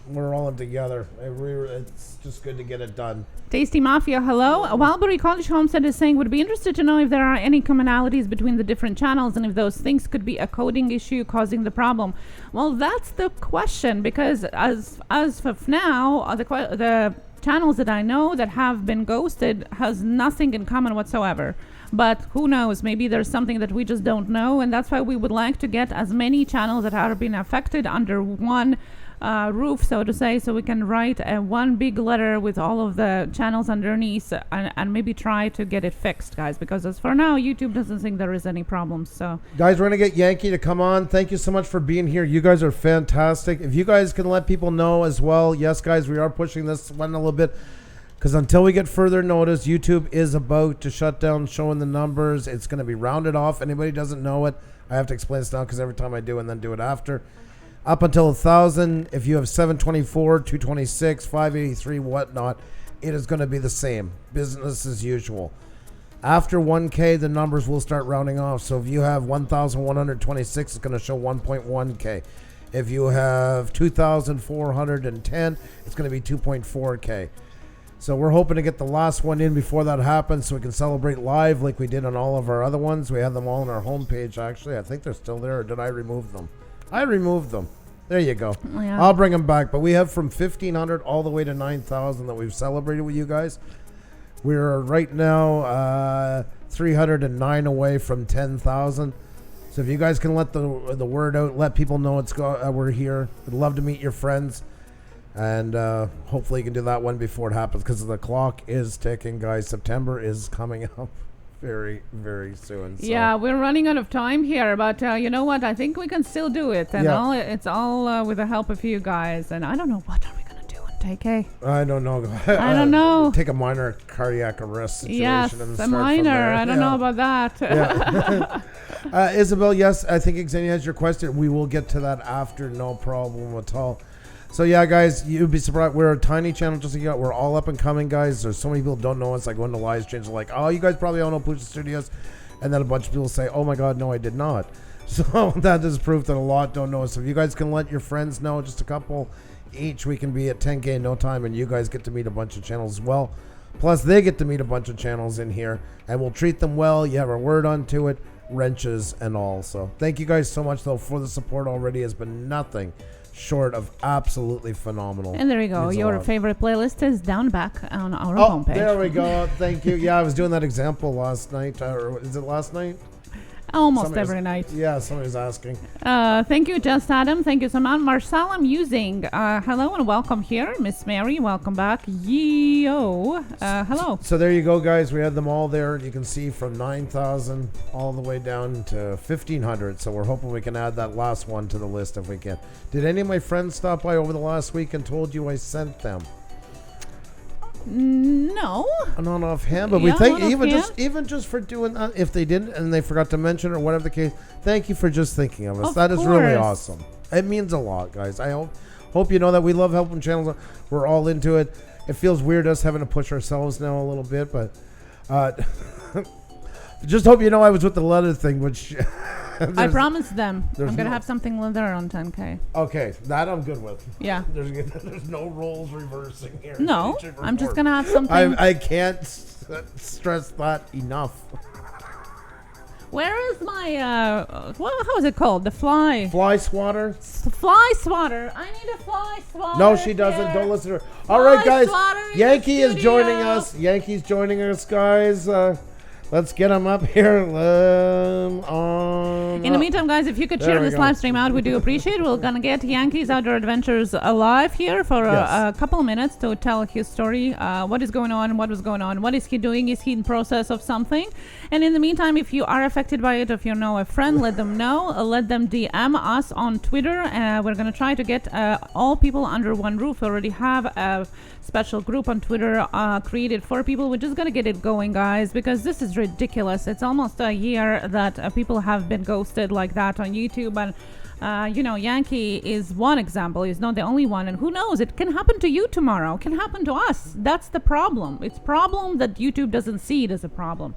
we're all in together. It's just good to get it done. Tasty Mafia, hello. Wildbury College Homestead is saying, would be interested to know if there are any commonalities between the different channels and if those things could be a coding issue causing the problem. Well, that's the question, because as of now, the channels that I know that have been ghosted has nothing in common whatsoever. But who knows? Maybe there's something that we just don't know, and that's why we would like to get as many channels that are being affected under one roof, so to say, so we can write one big letter with all of the channels underneath and maybe try to get it fixed, guys, because as for now, YouTube doesn't think there is any problems. So guys, we're going to get Yankee to come on. Thank you so much for being here. You guys are fantastic. If you guys can let people know as well, yes, guys, we are pushing this one a little bit, because until we get further notice, YouTube is about to shut down showing the numbers. It's going to be rounded off. Anybody doesn't know it, I have to explain this now because every time I do and then do it after. Up until 1,000, if you have 724, 226, 583, whatnot, it is going to be the same. Business as usual. After 1K, the numbers will start rounding off. So if you have 1,126, it's going to show 1.1K. If you have 2,410, it's going to be 2.4K. So we're hoping to get the last one in before that happens so we can celebrate live like we did on all of our other ones. We have them all on our homepage, actually. I think they're still there, or did I remove them? I removed them. There you go. Yeah. I'll bring them back. But we have from 1,500 all the way to 9,000 that we've celebrated with you guys. We're right now 309 away from 10,000. So if you guys can let the word out, let people know we're here. We'd love to meet your friends. And hopefully you can do that one before it happens, because the clock is ticking, guys. September is coming up very, very soon. So. Yeah, we're running out of time here, but you know what? I think we can still do it, and it's all with the help of you guys. And I don't know, what are we gonna do in TK? I don't know. I don't know. Take a minor cardiac arrest situation. Yes, and a start minor. from there. I don't know about that. Yeah. Isabel, yes, I think Xenia has your question. We will get to that after, no problem at all. So yeah, guys, you'd be surprised. We're a tiny channel, just like you got. We're all up and coming, guys. There's so many people who don't know us. I go into live streams, like, oh, you guys probably all know Pusa Studios, and then a bunch of people say, oh my God, no, I did not. So that is proof that a lot don't know us. So if you guys can let your friends know, just a couple each, we can be at 10K in no time, and you guys get to meet a bunch of channels as well. Plus, they get to meet a bunch of channels in here, and we'll treat them well. You have our word onto it, wrenches and all. So thank you guys so much, though, for the support. Already has been nothing short of absolutely phenomenal. And there you go. Your favorite playlist is down back on our homepage. There we go. Thank you. Yeah, I was doing that example last night. Or is it last night? Almost every night. Yeah, somebody was asking. Thank you, Just Adam. Thank you so much. Marcel, I'm using. Hello and welcome here. Miss Mary, welcome back. Yo. Hello. So there you go, guys. We had them all there. You can see from 9,000 all the way down to 1,500. So we're hoping we can add that last one to the list if we can. Did any of my friends stop by over the last week and told you I sent them? No, not offhand, but we thank even just for doing that. If they didn't and they forgot to mention it or whatever the case, thank you for just thinking of us. That is really awesome. It means a lot, guys. I hope you know that we love helping channels. We're all into it. It feels weird us having to push ourselves now a little bit, but just hope you know I was with the leather thing, which I promised them I'm gonna have something leather on 10K. Okay, that I'm good with. Yeah. There's no roles reversing here. No, I'm just gonna have something. I can't stress that enough. Where is my how is it called? The fly. Fly swatter? Fly swatter. I need a fly swatter. No, she doesn't. here. Don't listen to her. All right, Fly guys. swatter in Yankee the is joining studio. us. Yankee's joining us, guys. Let's get him up here. In the meantime, guys, if you could There share we this go. live stream out, we do appreciate it. We're going to get Yankees Outdoor Adventures alive here for Yes. a couple of minutes to tell his story. What is going on? What was going on? What is he doing? Is he in process of something? And in the meantime, if you are affected by it, if you know a friend, let them know. Let them DM us on Twitter. We're going to try to get all people under one roof. We already have a special group on Twitter created for people. We're just going to get it going, guys, because this is ridiculous. It's almost a year that people have been ghosted like that on YouTube. And Yankee is one example. He's not the only one. And who knows? It can happen to you tomorrow. It can happen to us. That's the problem. It's problem that YouTube doesn't see it as a problem.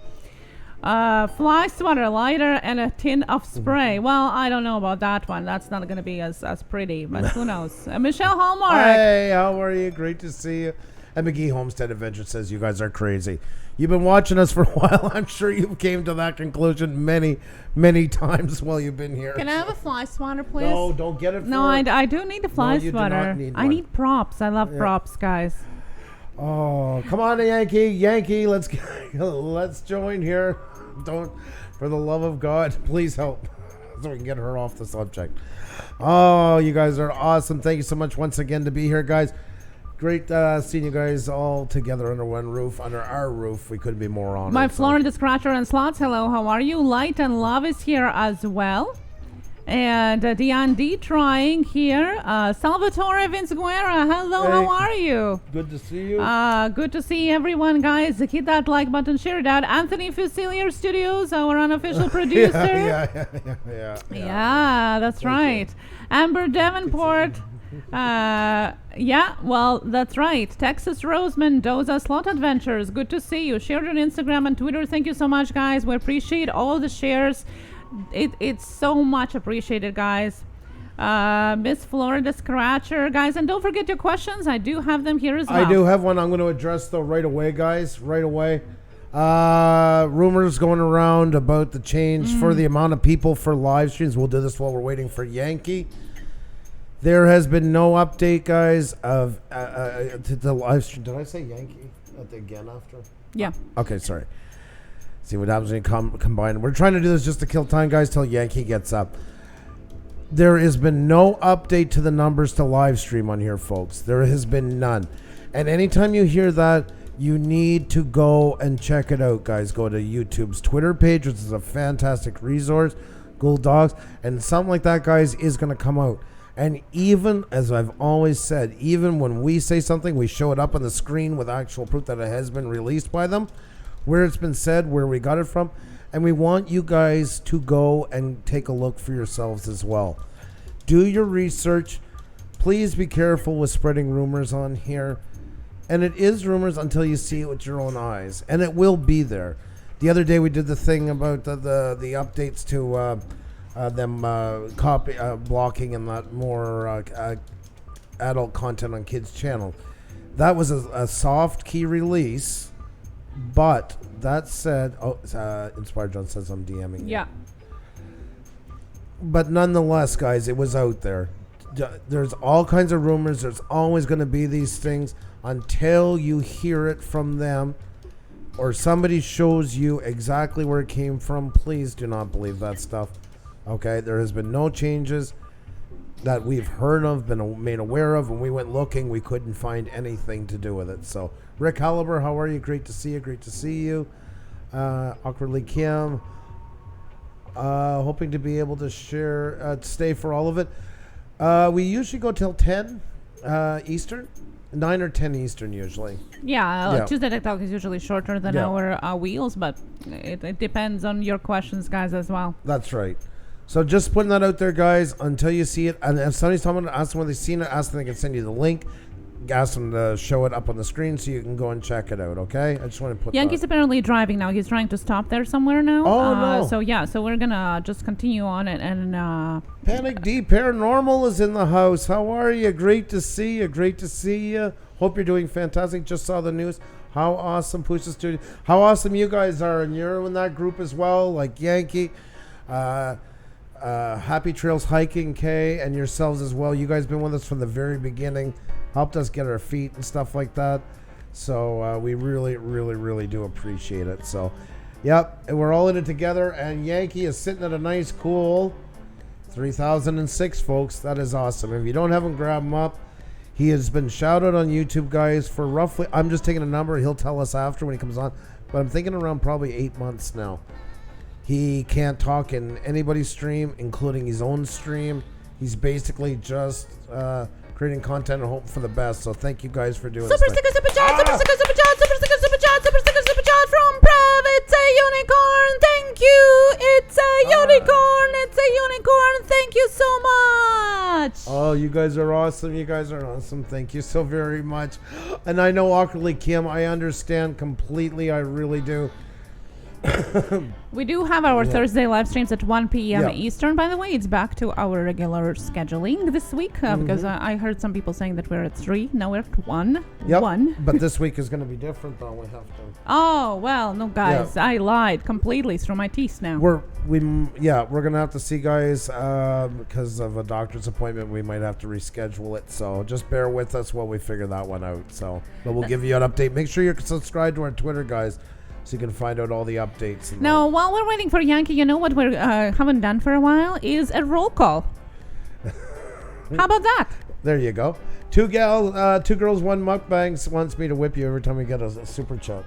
Fly swatter, lighter, and a tin of spray. Well, I don't know about that one. That's not going to be as pretty, but who knows? Michelle Hallmark. Hey, how are you? Great to see you. And McGee Homestead Adventure says you guys are crazy. You've been watching us for a while. I'm sure you came to that conclusion many, many times while you've been here. Can I have a fly swatter, please? No, don't get it. No, I do need a fly No, you do not swatter. need I one. need props. I love props, guys. Oh, come on, Yankee, let's join here. Don't, for the love of God, please help, so we can get her off the subject. Oh, you guys are awesome. Thank you so much once again to be here, guys. Great seeing you guys all together under one roof, under our roof. We couldn't be more honored. My Florida Scratcher and Slots, hello, how are you? Light and Love is here as well. And Dion D trying here. Salvatore Vinceguerra, hello, Hey. how are you? Good to see you. Good to see everyone, guys. Hit that like button, share that. Anthony Fusillier Studios, our unofficial producer. Yeah, that's right. Amber Davenport. Well, that's right. Texas Rose Mendoza Slot Adventures. Good to see you. Shared on Instagram and Twitter. Thank you so much, guys. We appreciate all the shares. It's so much appreciated, guys. Miss Florida Scratcher, guys, and don't forget your questions. I do have them here as well. I do have one I'm going to address, though, right away, guys. Right away. Rumors going around about the change for the amount of people for live streams. We'll do this while we're waiting for Yankee. There has been no update, guys, of to the live stream. Did I say Yankee again after? Yeah. Okay, sorry. See what happens when you combine. We're trying to do this just to kill time, guys, till Yankee gets up. There has been no update to the numbers to live stream on here, folks. There has been none. And anytime you hear that, you need to go and check it out, guys. Go to YouTube's Twitter page, which is a fantastic resource. Google Docs. And something like that, guys, is going to come out. And even, as I've always said, even when we say something, we show it up on the screen with actual proof that it has been released by them, where it's been said, where we got it from. And we want you guys to go and take a look for yourselves as well. Do your research. Please be careful with spreading rumors on here. And it is rumors until you see it with your own eyes. And it will be there. The other day we did the thing about the updates to them blocking and that more adult content on kids' channel. That was a soft key release. But that said, Inspired John says I'm DMing you. Yeah. But nonetheless, guys, it was out there. There's all kinds of rumors. There's always going to be these things until you hear it from them or somebody shows you exactly where it came from. Please do not believe that stuff. Okay? There has been no changes that we've heard of, been made aware of. When we went looking, we couldn't find anything to do with it. So, Rick Halliber, how are you? Great to see you. Great to see you. Awkwardly Kim. Hoping to be able to share, stay for all of it. We usually go till 10 Eastern. 9 or 10 Eastern usually. Yeah. Tuesday TikTok is usually shorter than Yeah. our wheels, but it depends on your questions, guys, as well. That's right. So just putting that out there, guys, until you see it. And if somebody's talking about it, ask them when they've seen it. Ask them they can send you the link. Ask them to show it up on the screen so you can go and check it out, okay? I just want to put Yankee's that. apparently driving now. He's trying to stop there somewhere now. Oh, no. So we're going to just continue on it. And Panic D Paranormal is in the house. How are you? Great to see you. Great to see you. Hope you're doing fantastic. Just saw the news. How awesome, Pusa Studios. How awesome you guys are, and you're in that group as well, like Yankee, Happy Trails Hiking, Kay, and yourselves as well. You guys been with us from the very beginning, helped us get our feet and stuff like that. So we really, really, really do appreciate it. So, yep, and we're all in it together, and Yankee is sitting at a nice, cool 3006, folks. That is awesome. If you don't have him, grab him up. He has been shouted on YouTube, guys, for roughly, I'm just taking a number, he'll tell us after when he comes on, but I'm thinking around probably 8 months now. He can't talk in anybody's stream, including his own stream. He's basically just creating content and hoping for the best. So thank you guys for doing this. Super sticker, super chat, super sticker, super chat, super sticker, super chat, super sticker, super chat from Prev. It's a unicorn. Thank you. It's a unicorn. It's a unicorn. Thank you so much. Oh, you guys are awesome. You guys are awesome. Thank you so very much. And I know awkwardly, Kim, I understand completely. I really do. We do have our Thursday live streams at 1 p.m. Yeah. Eastern, by the way. It's back to our regular scheduling this week because I heard some people saying that we're at 3. Now we're at 1. Yep. 1. But this week is going to be different, though. We have to. Oh, well, no, guys. Yeah. I lied completely through my teeth now. We're going to have to see, guys, because of a doctor's appointment. We might have to reschedule it. So just bear with us while we figure that one out. So, but we'll give you an update. Make sure you're subscribed to our Twitter, guys, so you can find out all the updates. And now, while we're waiting for Yankee, you know what we haven't done for a while is a roll call. How about that? There you go. Two girls, one mukbang wants me to whip you every time we get a super chat.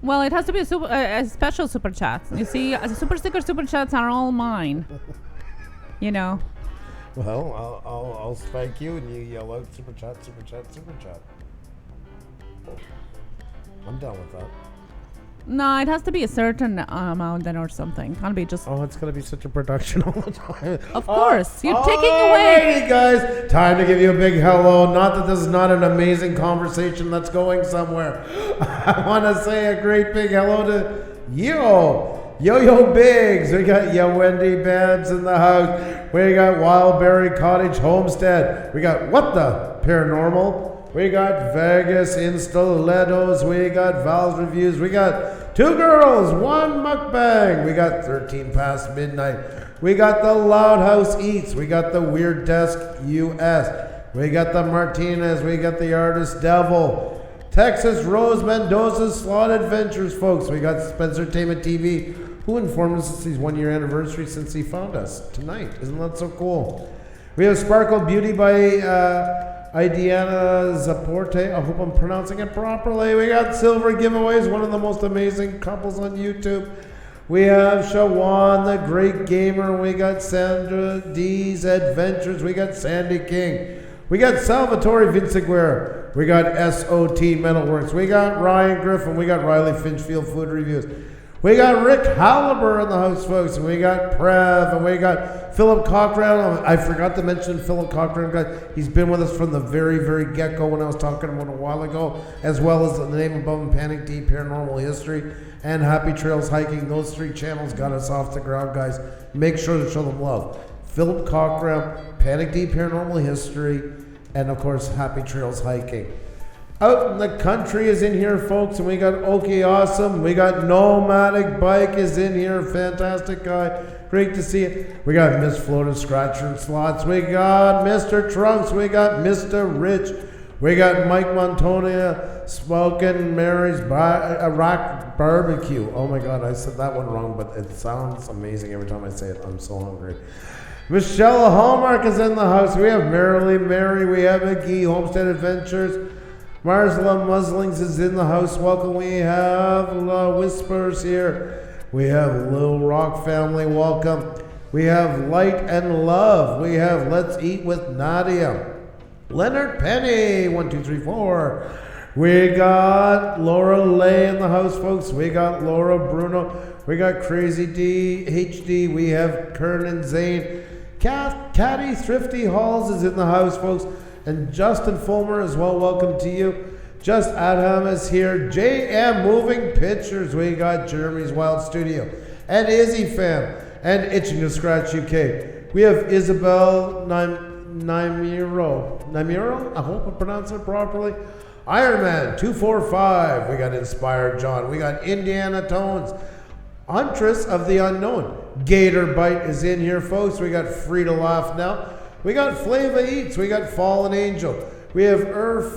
Well, it has to be a special super chat. You see, super sticker super chats are all mine. You know. Well, I'll spike you and you yell out super chat, super chat, super chat. I'm done with that. No, it has to be a certain amount then or something. Can't be just... Oh, it's going to be such a production all the time. Of course. You're taking away... Alrighty, guys. Time to give you a big hello. Not that this is not an amazing conversation that's going somewhere. I want to say a great big hello to Yo Biggs. We got Wendy Babs in the house. We got Wildberry Cottage Homestead. We got What the Paranormal. We got Vegas in Stilettos. We got Val's Reviews. We got 2 girls, 1 mukbang. We got 13 past midnight. We got the Loud House Eats. We got the Weird Desk US. We got the Martinez. We got the Artist Devil. Texas Rose Mendoza's Slot Adventures, folks. We got Spencer Tainment TV, who informed us it's his 1-year anniversary since he found us tonight. Isn't that so cool? We have Sparkle Beauty by... Idiana Zaporte, I hope I'm pronouncing it properly. We got Silver Giveaways, one of the most amazing couples on YouTube. We have Shawan, the Great Gamer. We got Sandra D's Adventures. We got Sandy King. We got Salvatore Vinciguerra. We got SOT Metalworks. We got Ryan Griffin. We got Riley Finchfield Food Reviews. We got Rick Halliber in the house, folks, and we got Prev, and we got Philip Cochran. I forgot to mention Philip Cochran, guys. He's been with us from the very, very get-go when I was talking about a while ago, as well as the Name Above and Panic Deep Paranormal History and Happy Trails Hiking. Those 3 channels got us off the ground, guys. Make sure to show them love. Philip Cochran, Panic Deep Paranormal History, and, of course, Happy Trails Hiking. Out in the country is in here, folks, and we got Okie Awesome. We got Nomadic Bike is in here. Fantastic guy. Great to see you. We got Miss Floater Scratcher and Slots. We got Mr. Trunks. We got Mr. Rich. We got Mike Montonia, Smoking Mary's Rock Barbecue. Oh my God, I said that one wrong, but it sounds amazing every time I say it. I'm so hungry. Michelle Hallmark is in the house. We have Merrily Mary. We have McGee Homestead Adventures. Marsla Muslings is in the house. Welcome. We have Whispers here. We have Little Rock Family. Welcome. We have Light and Love. We have Let's Eat with Nadia. Leonard Penny. 1, 2, 3, 4. We got Laura Lay in the house, folks. We got Laura Bruno. We got Crazy D HD. We have Kernan Zane. Caddy Thrifty Halls is in the house, folks. And Justin Fulmer as well, welcome to you. Just Adam is here. JM Moving Pictures. We got Jeremy's Wild Studio. And Izzy Fam. And Itching to Scratch UK. We have Isabel Namiro. I hope I pronounced it properly. Ironman 245. We got Inspired John. We got Indiana Tones. Huntress of the Unknown. Gator Bite is in here, folks. We got Free to Laugh Now. We got Flava Eats. We got Fallen Angel. We have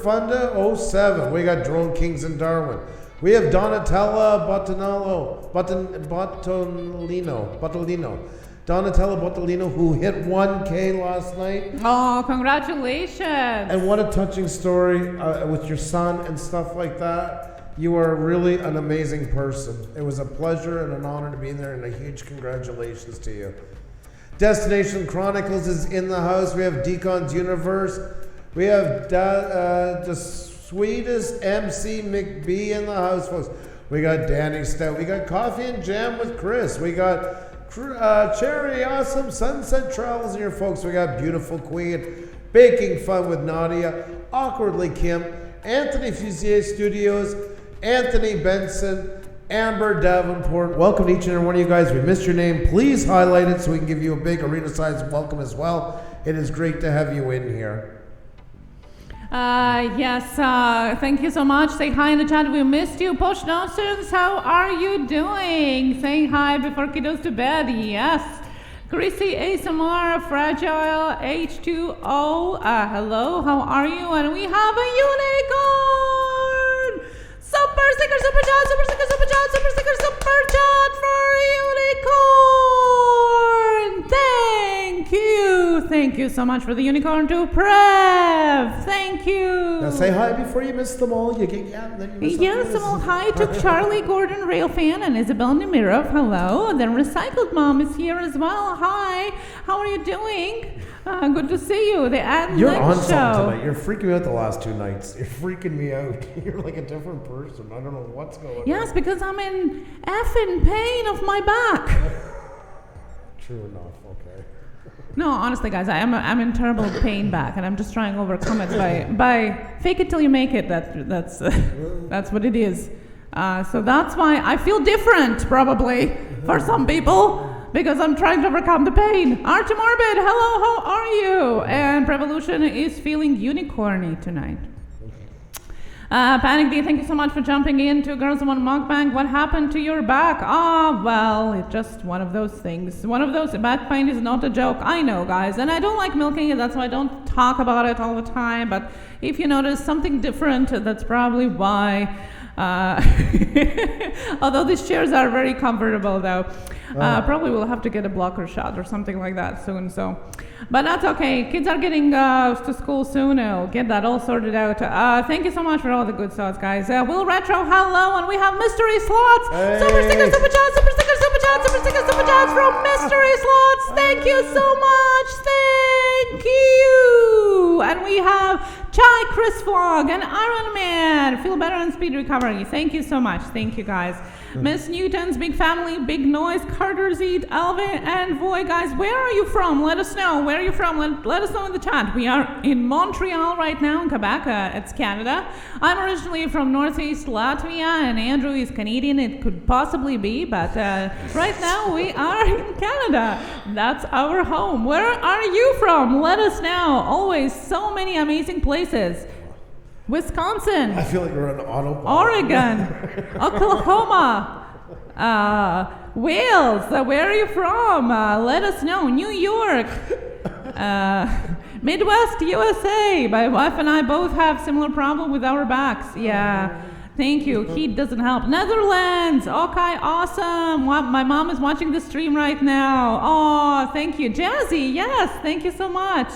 Funda 07. We got Drone Kings in Darwin. We have Donatella Bottolino. Donatella Bottolino, who hit 1K last night. Oh, congratulations. And what a touching story with your son and stuff like that. You are really an amazing person. It was a pleasure and an honor to be there, and a huge congratulations to you. Destination Chronicles is in the house. We have Deacon's Universe. We have the sweetest MC McBee in the house, folks. We got Danny Stout. We got Coffee and Jam with Chris. We got Cherry Awesome Sunset Travels in here, folks. We got Beautiful Queen, Baking Fun with Nadia, Awkwardly Kim, Anthony Fusier Studios, Anthony Benson, Amber Davenport. Welcome to each and every one of you guys. We missed your name. Please highlight it so we can give you a big arena-sized welcome as well. It is great to have you in here. Yes, thank you so much. Say hi in the chat. We missed you. Posh Nonsense, how are you doing? Saying hi before kiddos to bed. Yes. Chrissy ASMR, Fragile H2O. Hello, how are you? And we have a unicorn. Super sticker, super chat, super sticker, super chat, super sticker, super chat for unicorn. Thank you so much for the unicorn to Prev. Thank you. Now say hi before you miss them all. You get then you miss yes, well, hi to Charlie Gordon Railfan and Isabel Nemirov. Hello. Then Recycled Mom is here as well. Hi. How are you doing? Good to see you. The You're Next on show. something tonight. You're freaking me out the last 2 nights. You're freaking me out. You're like a different person. I don't know what's going on. Yes, because I'm in effing pain of my back. True enough. Okay. No, honestly, guys, I'm in terrible pain back, and I'm just trying to overcome it by fake it till you make it. That's what it is. So that's why I feel different, probably, for some people, because I'm trying to overcome the pain. Archie Morbid, hello, how are you? And Revolution is feeling unicorny tonight. Panic D, thank you so much for jumping in to Girls in One Mukbang. What happened to your back? Well, it's just one of those things. One of those, back pain is not a joke. I know, guys, and I don't like milking it. That's why I don't talk about it all the time. But if you notice something different, that's probably why. Although these chairs are very comfortable, though. Probably we'll have to get a blocker shot or something like that soon. But that's okay. Kids are getting to school soon. I'll get that all sorted out. Thank you so much for all the good thoughts, guys. Will Retro, hello, and we have Mystery Slots. Hey. Super stickers, super chats, super stickers, super chats, super stickers, super chats from Mystery Slots. Thank you so much. Thank you. And we have Chai, Chris Vlog, and Iron Man. Feel better and speed recovery. Thank you so much. Thank you, guys. Miss Newton's Big Family, Big Noise, Carter's Eat, Alvin, and Voy. Guys, where are you from? Let us know. Where are you from? Let us know in the chat. We are in Montreal right now, in Quebec. It's Canada. I'm originally from Northeast Latvia, and Andrew is Canadian. It could possibly be, but right now we are in Canada. That's our home. Where are you from? Let us know. Always so many amazing places. Wisconsin. I feel like we're on autopilot. Oregon. Oklahoma. Wales. Where are you from? Let us know. New York. Midwest USA. My wife and I both have similar problem with our backs. Yeah. Thank you. Heat doesn't help. Netherlands. Okay, awesome. My mom is watching the stream right now. Oh, thank you. Jazzy, yes. Thank you so much.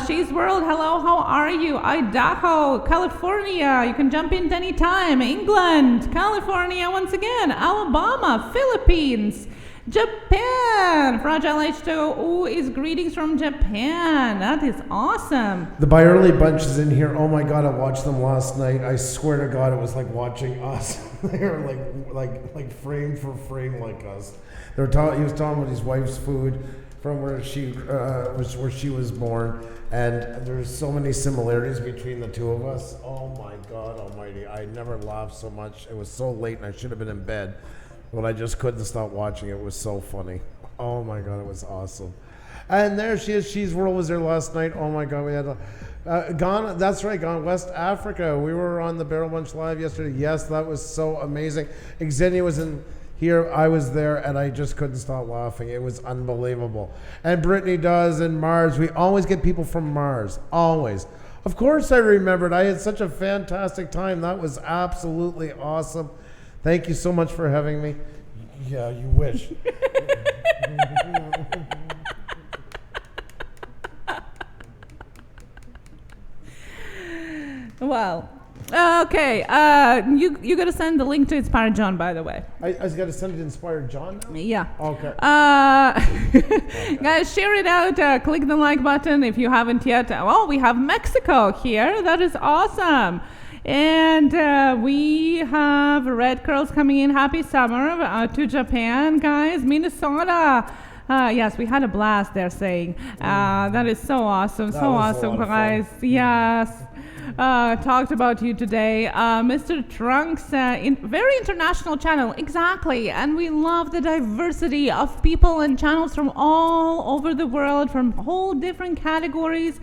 She's World, hello, how are you? Idaho, California, you can jump in anytime. England, California once again. Alabama, Philippines, Japan. Fragile H2O is greetings from Japan. That is awesome. The By Early bunch is in here. Oh my God, I watched them last night. I swear to God, it was like watching us. They were like frame for frame like us. He was talking about his wife's food from where she was born, and there's so many similarities between the two of us. Oh my God Almighty! I never laughed so much. It was so late, and I should have been in bed, but I just couldn't stop watching. It was so funny. Oh my God, it was awesome. And there she is. She's World was there last night. Oh my God, we had Gone. That's right. Gone West Africa. We were on the Barrel Munch Live yesterday. Yes, that was so amazing. Xenia was in here. I was there, and I just couldn't stop laughing. It was unbelievable. And Brittany does, and Mars. We always get people from Mars. Always. Of course, I remembered. I had such a fantastic time. That was absolutely awesome. Thank you so much for having me. Yeah, you wish. Well, okay. You got to send the link to Inspire John, by the way. I was going to send it to Inspire John now? Yeah. Okay. Guys, share it out. Click the like button if you haven't yet. Well, we have Mexico here. That is awesome. And we have Red Curls coming in. Happy summer to Japan, guys. Minnesota. Yes, we had a blast, they're saying. That is so awesome. That so was a awesome, lot of guys. fun. Yes. Talked about you today. Mr. Trunks, very international channel. Exactly. And we love the diversity of people and channels from all over the world, from whole different categories.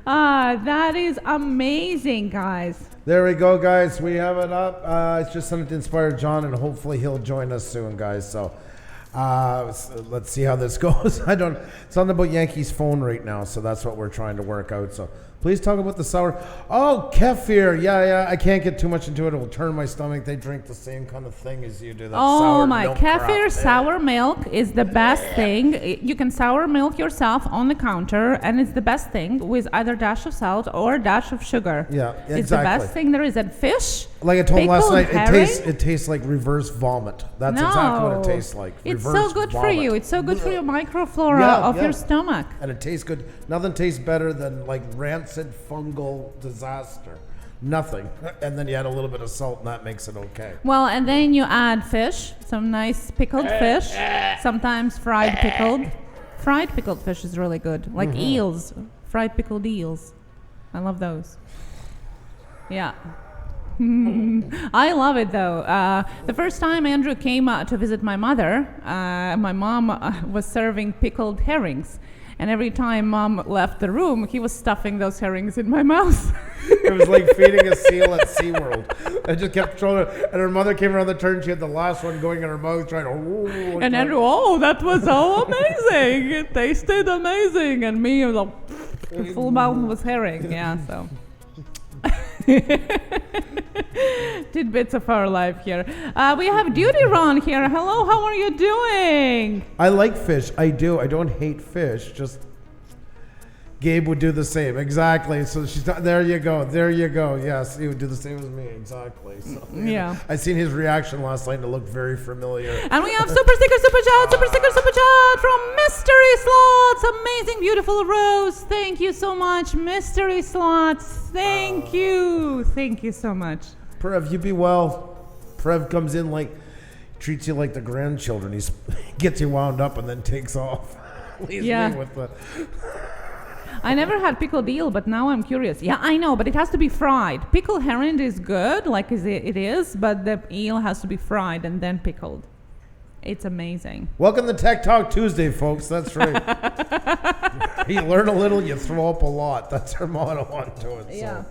That is amazing, guys. There we go, guys. We have it up. It's just sent it to Inspire John, and hopefully he'll join us soon, guys. So let's see how this goes. It's on about Yankees phone right now, so that's what we're trying to work out. So please talk about the sour. Oh, kefir. Yeah. I can't get too much into it. It will turn my stomach. They drink the same kind of thing as you do. That Oh sour my, milk kefir crap. sour milk is the best thing. You can sour milk yourself on the counter, and it's the best thing with either dash of salt or dash of sugar. Yeah, It's the exactly. best thing there is. And fish, Like I told him last pickled night, herring? it tastes like reverse vomit. That's exactly what it tastes like. It's Reverse so good for vomit. you. It's so good for your microflora Yeah, of yeah. your stomach. And it tastes good. Nothing tastes better than like rancid fungal disaster. Nothing. And then you add a little bit of salt, and that makes it okay. Well, and then you add fish, some nice pickled fish, sometimes fried pickled. Fried pickled fish is really good, like eels, fried pickled eels. I love those. Yeah. I love it though. The first time Andrew came to visit my mother, my mom was serving pickled herrings. And every time Mom left the room, he was stuffing those herrings in my mouth. It was like feeding a seal at SeaWorld. I just kept throwing it. And her mother came around the turn. She had the last one going in her mouth, trying to. And Andrew, that was so amazing. It tasted amazing. And me, I was like, full mouth with herring. Yeah, so. Tidbits of our life here. We have Duty Ron here. Hello, how are you doing? I like fish. I do. I don't hate fish. Just Gabe would do the same. Exactly. So she's not, there you go. There you go. Yes, he would do the same as me. Exactly. So, Yeah. I seen his reaction last night and it looked very familiar. And we have super sticker, super chat from Mystery Slots. Amazing, beautiful rose. Thank you so much, Mystery Slots. Thank you. Thank you so much. Prev, you be well. Prev comes in like, treats you like the grandchildren. He gets you wound up and then takes off. Leaves Yeah. me with the... I never had pickled eel, but now I'm curious. Yeah, I know, but it has to be fried. Pickled herring is good, like it is, but the eel has to be fried and then pickled. It's amazing. Welcome to Tech Talk Tuesday, folks. That's right. You learn a little, you throw up a lot. That's our motto onto it. Yeah. So,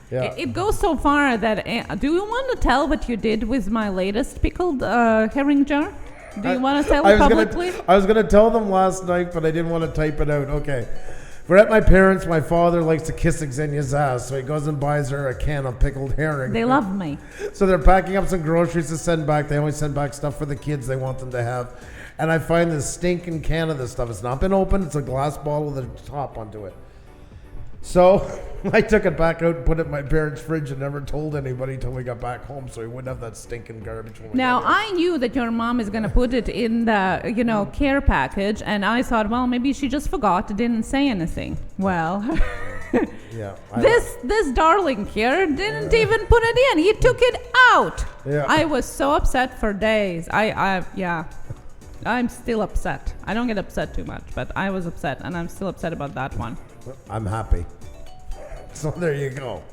yeah. It goes so far that... do you want to tell what you did with my latest pickled herring jar? Do you want to tell it publicly? I was gonna tell them last night, but I didn't want to type it out. Okay. We're at my parents'. My father likes to kiss Xenia's ass, so he goes and buys her a can of pickled herring. They love me. So they're packing up some groceries to send back. They always send back stuff for the kids they want them to have. And I find this stinking can of this stuff. It's not been opened. It's a glass bottle with a top onto it. So I took it back out and put it in my parents' fridge and never told anybody until we got back home, so we wouldn't have that stinking garbage. When we Now, got here. I knew that your mom is going to put it in the, care package, and I thought, well, maybe she just forgot, didn't say anything. Well, Yeah. this darling here didn't even put it in. He took it out. Yeah. I was so upset for days. I'm still upset. I don't get upset too much, but I was upset, and I'm still upset about that one. I'm happy. So there you go.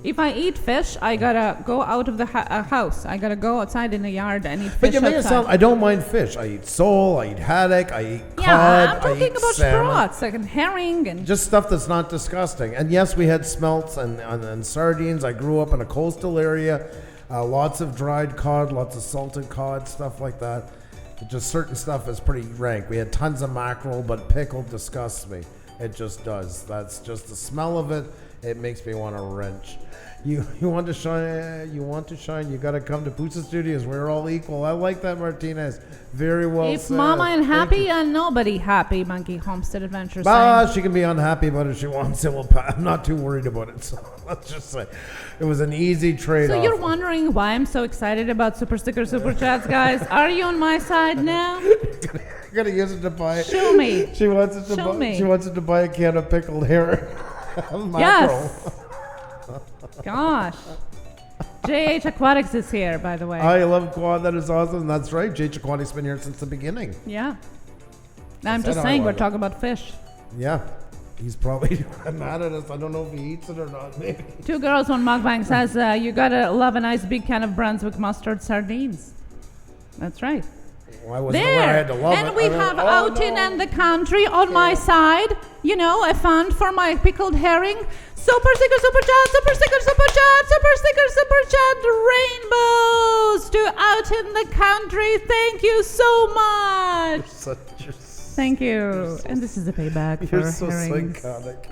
If I eat fish, I gotta go out of the house. I gotta go outside in the yard and eat fish. But you make it outside. sound, I don't mind fish. I eat sole, I eat haddock, I eat cod, I'm talking I eat about salmon. sprouts, like herring and Just stuff that's not disgusting. And yes, we had smelts and sardines. I grew up in a coastal area. Lots of dried cod, lots of salted cod, stuff like that. Just certain stuff is pretty rank. We had tons of mackerel, but pickled disgusts me. It just does. That's just the smell of it. It makes me want to wrench. You want to shine. You got to come to Pusa Studios. We're all equal. I like that, Martinez. Very well if said. mama ain't Thank happy you. and nobody happy, Monkey Homestead Adventures. She can be unhappy about it if she wants it. Well, I'm not too worried about it. So let's just say it was an easy trade-off. So you're wondering why I'm so excited about Super Sticker Super Chats, guys? Are you on my side now? I'm gonna use it to buy. Show me. She wants it to Show buy. me. She wants it to buy a can of pickled herring. Mackerel. Yes. Gosh. JH Aquatics is here, by the way. I love quad. That is awesome. That's right. JH Aquatics been here since the beginning. Yeah. I'm Said just I saying, we're love it. talking about fish. Yeah. He's probably mad at us. I don't know if he eats it or not. Maybe. Two Girls on Mukbang says, you gotta love a nice big can of Brunswick mustard sardines. That's right. Well, I wasn't aware I had to love and it. we I don't- have oh, out no. in and the country on my side, you know, a fund for my pickled herring. Super sticker, super chat, super sticker, super chat, super sticker, super chat, rainbows to out in the country. Thank you so much. Thank you. And this is the payback You're for so herrings psychotic.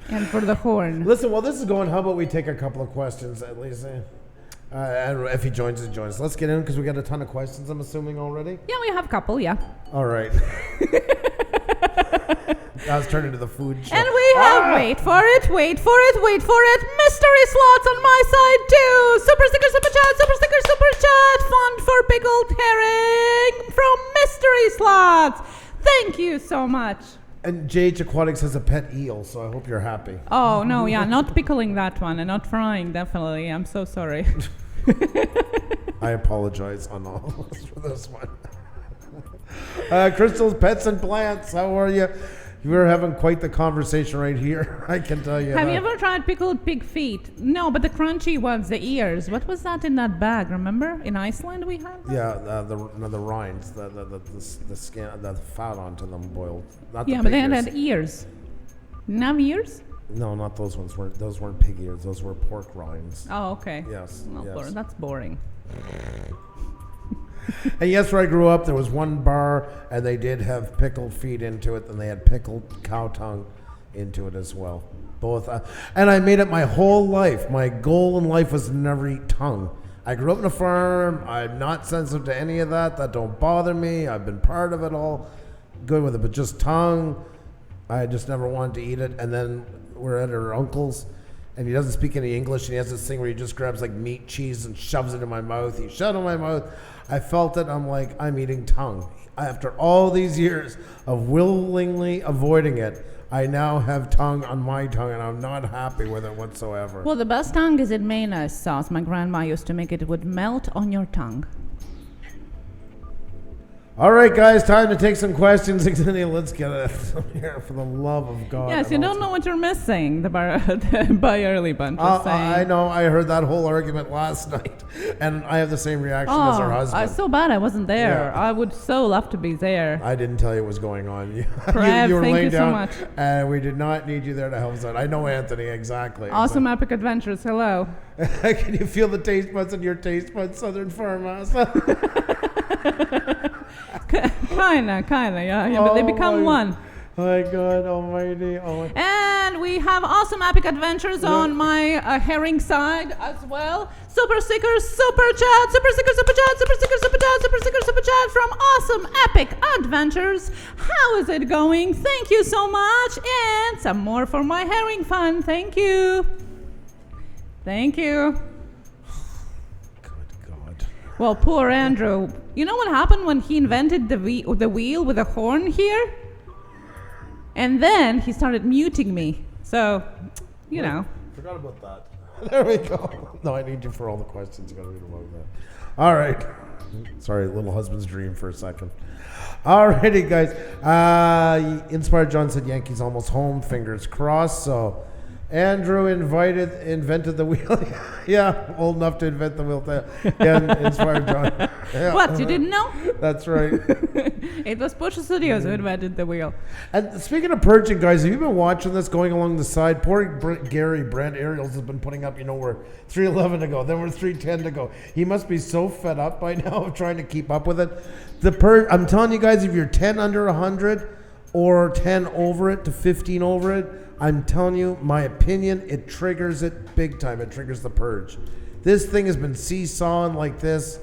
and for the horn. Listen, while this is going, how about we take a couple of questions at least? And if he joins, he joins. Let's get in because we got a ton of questions, I'm assuming, already. Yeah, we have a couple, yeah. All right. That was turned into the food show. And we have, wait for it, mystery slots on my side too. Super sticker, super chat, fund for pickled herring from mystery slots. Thank you so much. And JH Aquatics has a pet eel, so I hope you're happy. Oh, no, yeah, not pickling that one and not frying, definitely. I'm so sorry. I apologize on all for this one. Crystal's Pets and Plants, how are you? We're having quite the conversation right here, I can tell you. Have you ever tried pickled pig feet? No, but the crunchy ones, the ears. What was that in that bag, remember? In Iceland we had that? Yeah, the rinds, the skin, the fat onto them boiled. Not Yeah, the but pig they ears. had ears. Didn't have ears? No, not those ones. Those weren't pig ears. Those were pork rinds. Oh, okay. Yes, Well, yes. that's boring. And yes, where I grew up, there was one bar, and they did have pickled feet into it, and they had pickled cow tongue into it as well. Both, and I made it my whole life. My goal in life was to never eat tongue. I grew up in a farm. I'm not sensitive to any of that. That don't bother me. I've been part of it all. Good with it, but just tongue, I just never wanted to eat it. And then we're at her uncle's, and he doesn't speak any English, and he has this thing where he just grabs like meat, cheese, and shoves it in my mouth. He shoved it in my mouth. I felt it. I'm like, I'm eating tongue. After all these years of willingly avoiding it, I now have tongue on my tongue, and I'm not happy with it whatsoever. Well, the best tongue is in mayonnaise sauce. My grandma used to make it. It would melt on your tongue. All right, guys, time to take some questions. Let's get it here for the love of God. Yes, you don't know what you're missing. The buy early bunch. I know. I heard that whole argument last night, and I have the same reaction as her husband. So bad I wasn't there. Yeah. I would so love to be there. I didn't tell you what was going on. You Prev, were thank laying you so down, much. and we did not need you there to help us out. I know Anthony exactly. Awesome epic adventures. Hello. Can you feel the taste buds in your taste buds, Southern Farmhouse? Kinda, yeah. But they become one. My God Almighty! And we have awesome epic adventures on my herring side as well. Super stickers, super chat, super sticker, super chat, super sticker, super chat, super sticker, super chat from awesome epic adventures. How is it going? Thank you so much. And some more for my herring fun. Thank you. Thank you. Good God. Well, poor Andrew. You know what happened when he invented the wheel with a horn here? And then he started muting me. So, you know. Forgot about that. There we go. No, I need you for all the questions. You got to read about that. All right. Sorry, little husband's dream for a second. All righty, guys. Inspired John said Yankees almost home. Fingers crossed. So, Andrew invented the wheel. Yeah, old enough to invent the wheel. Yeah, inspired John. Yeah. What, you didn't know? That's right. It was Pusa Studios who invented the wheel. And speaking of purging, guys, have you been watching this going along the side? Poor Gary Brent Ariels has been putting up, we're 3:11 to go, then we're 3:10 to go. He must be so fed up by now of trying to keep up with it. I'm telling you guys, if you're 10 under 100 or 10 over it to 15 over it, I'm telling you, my opinion, it triggers it big time. It triggers the purge. This thing has been seesawing like this.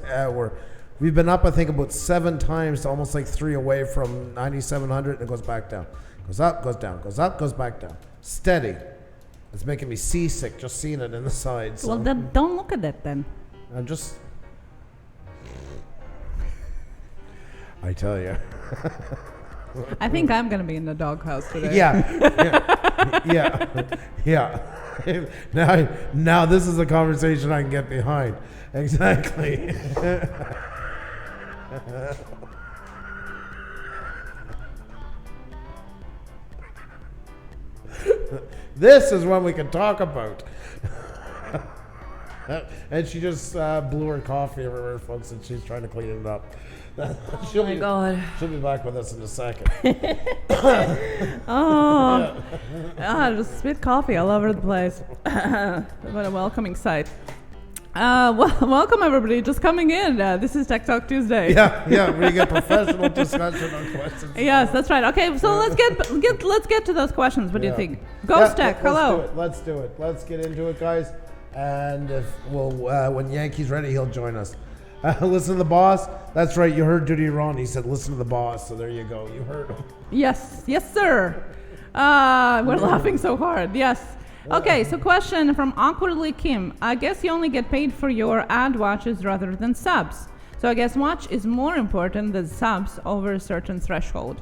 We've been up, I think, about 7 times to almost like 3 away from 9,700, and it goes back down. Goes up, goes down, goes up, goes back down. Steady. It's making me seasick just seeing it in the sides. Well, then don't look at it then. I'm just... I tell you. I think I'm going to be in the doghouse today. Yeah. Now this is a conversation I can get behind. Exactly. This is one we can talk about. And she just blew her coffee everywhere, folks, and she's trying to clean it up. She'll be back with us in a second. Just spit coffee all over the place. What a welcoming sight. Welcome everybody, just coming in. This is Tech Talk Tuesday. Yeah, we get professional discussion on questions. Yes, that's right. Okay, so let's get to those questions. What do you think? Ghost Tech, hello. Let's do it. Let's get into it, guys. And when Yankee's ready, he'll join us. Listen to the boss. That's right. You heard Duty Ron. He said, "Listen to the boss." So there you go. You heard him. Yes, sir. We're laughing so hard. Yes. Okay. So question from Awkwardly Kim. I guess you only get paid for your ad watches rather than subs. So I guess watch is more important than subs over a certain threshold.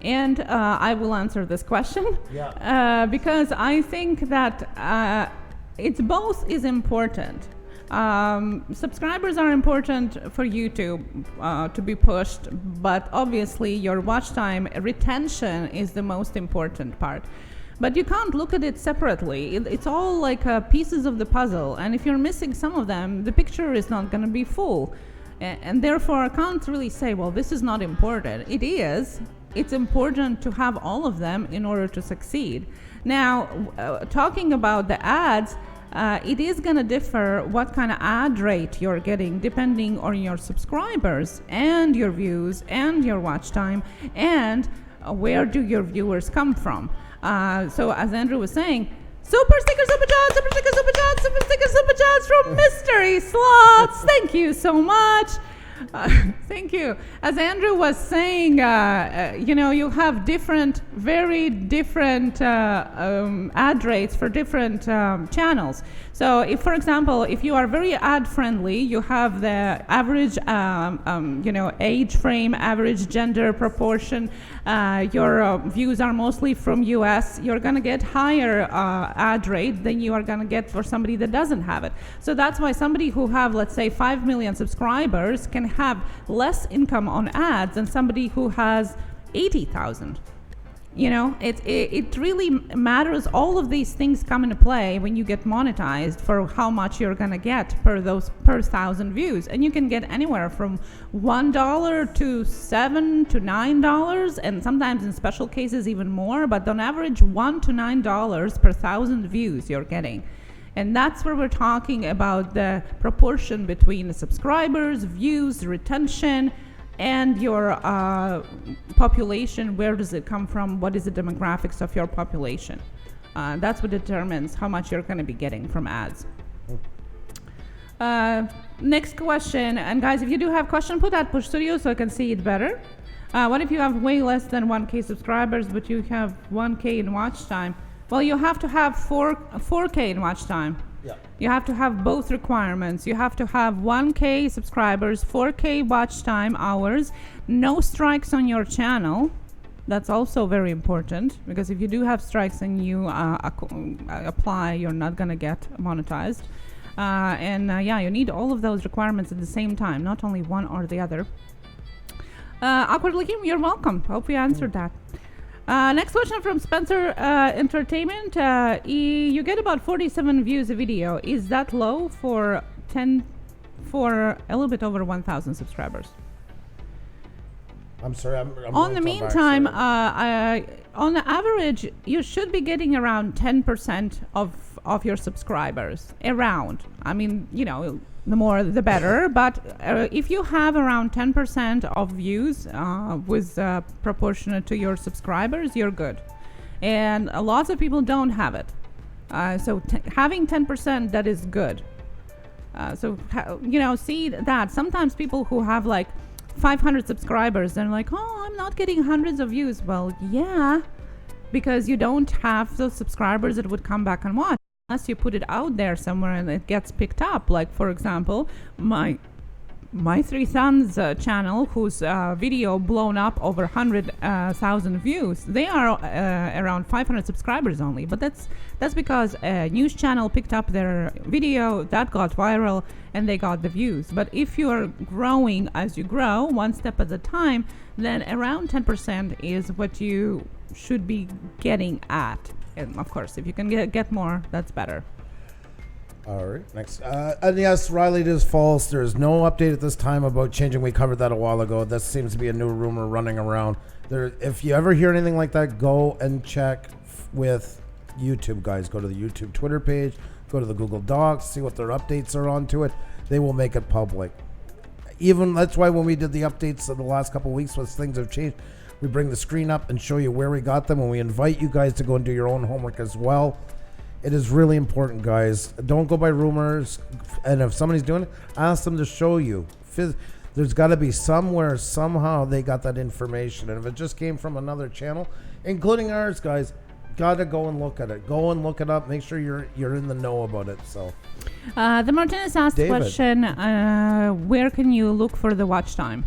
And I will answer this question. Yeah. Because I think that it's both is important. Subscribers are important for YouTube to be pushed, but obviously your watch time retention is the most important part. But you can't look at it separately. It's all like pieces of the puzzle, and if you're missing some of them, the picture is not going to be full. And therefore, I can't really say, well, this is not important. It is. It's important to have all of them in order to succeed. Now, talking about the ads, it is going to differ what kind of ad rate you're getting depending on your subscribers and your views and your watch time and where do your viewers come from. So as Andrew was saying, super sticker, super chats, super sticker, super chats, super sticker, super chats from Mystery Slots. Thank you so much. Thank you. As Andrew was saying, you have very different ad rates for different channels. So if, for example, if you are very ad friendly, you have the average, age frame, average gender proportion, your views are mostly from US, you're going to get higher ad rate than you are going to get for somebody that doesn't have it. So that's why somebody who have, let's say, 5 million subscribers can have less income on ads than somebody who has 80,000. It really matters. All of these things come into play when you get monetized for how much you're gonna get per 1,000 views, and you can get anywhere from $1 to $7 to $9, and sometimes in special cases even more. But on average, $1 to $9 per 1,000 views you're getting. And that's where we're talking about the proportion between the subscribers, views, retention, and your population. Where does it come from? What is the demographics of your population? That's what determines how much you're going to be getting from ads. Next question. And guys, if you do have question, put at Push Studios so I can see it better. What if you have way less than 1K subscribers, but you have 1K in watch time? Well, you have to have 4K in watch time. Yeah. You have to have both requirements. You have to have 1K subscribers, 4K watch time hours, no strikes on your channel. That's also very important, because if you do have strikes and you apply, you're not going to get monetized. You need all of those requirements at the same time, not only one or the other. Awkwardly, you're welcome. Hope we answered that. Next question from Spencer Entertainment. You get about 47 views a video. Is that low for a little bit over 1,000 subscribers? I'm sorry. I'm on the meantime, on the average, you should be getting around 10% of your subscribers. Around. I mean, the more the better. But if you have around 10% of views with proportionate to your subscribers, you're good. And lots of people don't have it. So having 10%, that is good. See that sometimes people who have like 500 subscribers, they're like, oh, I'm not getting hundreds of views. Well, yeah, because you don't have those subscribers that would come back and watch unless you put it out there somewhere and it gets picked up. Like, for example, my three sons channel, whose video blown up over 100,000 views, they are around 500 subscribers only. But that's because a news channel picked up their video, that got viral, and they got the views. But if you're growing as you grow, one step at a time, then around 10% is what you should be getting at. And of course, if you can get more, that's better. All right, next. And yes, Riley, it is false. There is no update at this time about changing. We covered that a while ago. That seems to be a new rumor running around. If you ever hear anything like that, go and check with YouTube, guys. Go to the YouTube Twitter page. Go to the Google Docs. See what their updates are onto it. They will make it public. Even that's why when we did the updates of the last couple of weeks, when things have changed, we bring the screen up and show you where we got them, and we invite you guys to go and do your own homework as well. It is really important, guys. Don't go by rumors. And if somebody's doing it, ask them to show you. There's got to be somewhere, somehow they got that information. And if it just came from another channel, including ours, guys, got to go and look at it. Go and look it up. Make sure you're in the know about it. So, the Martinez asked the question, where can you look for the watch time?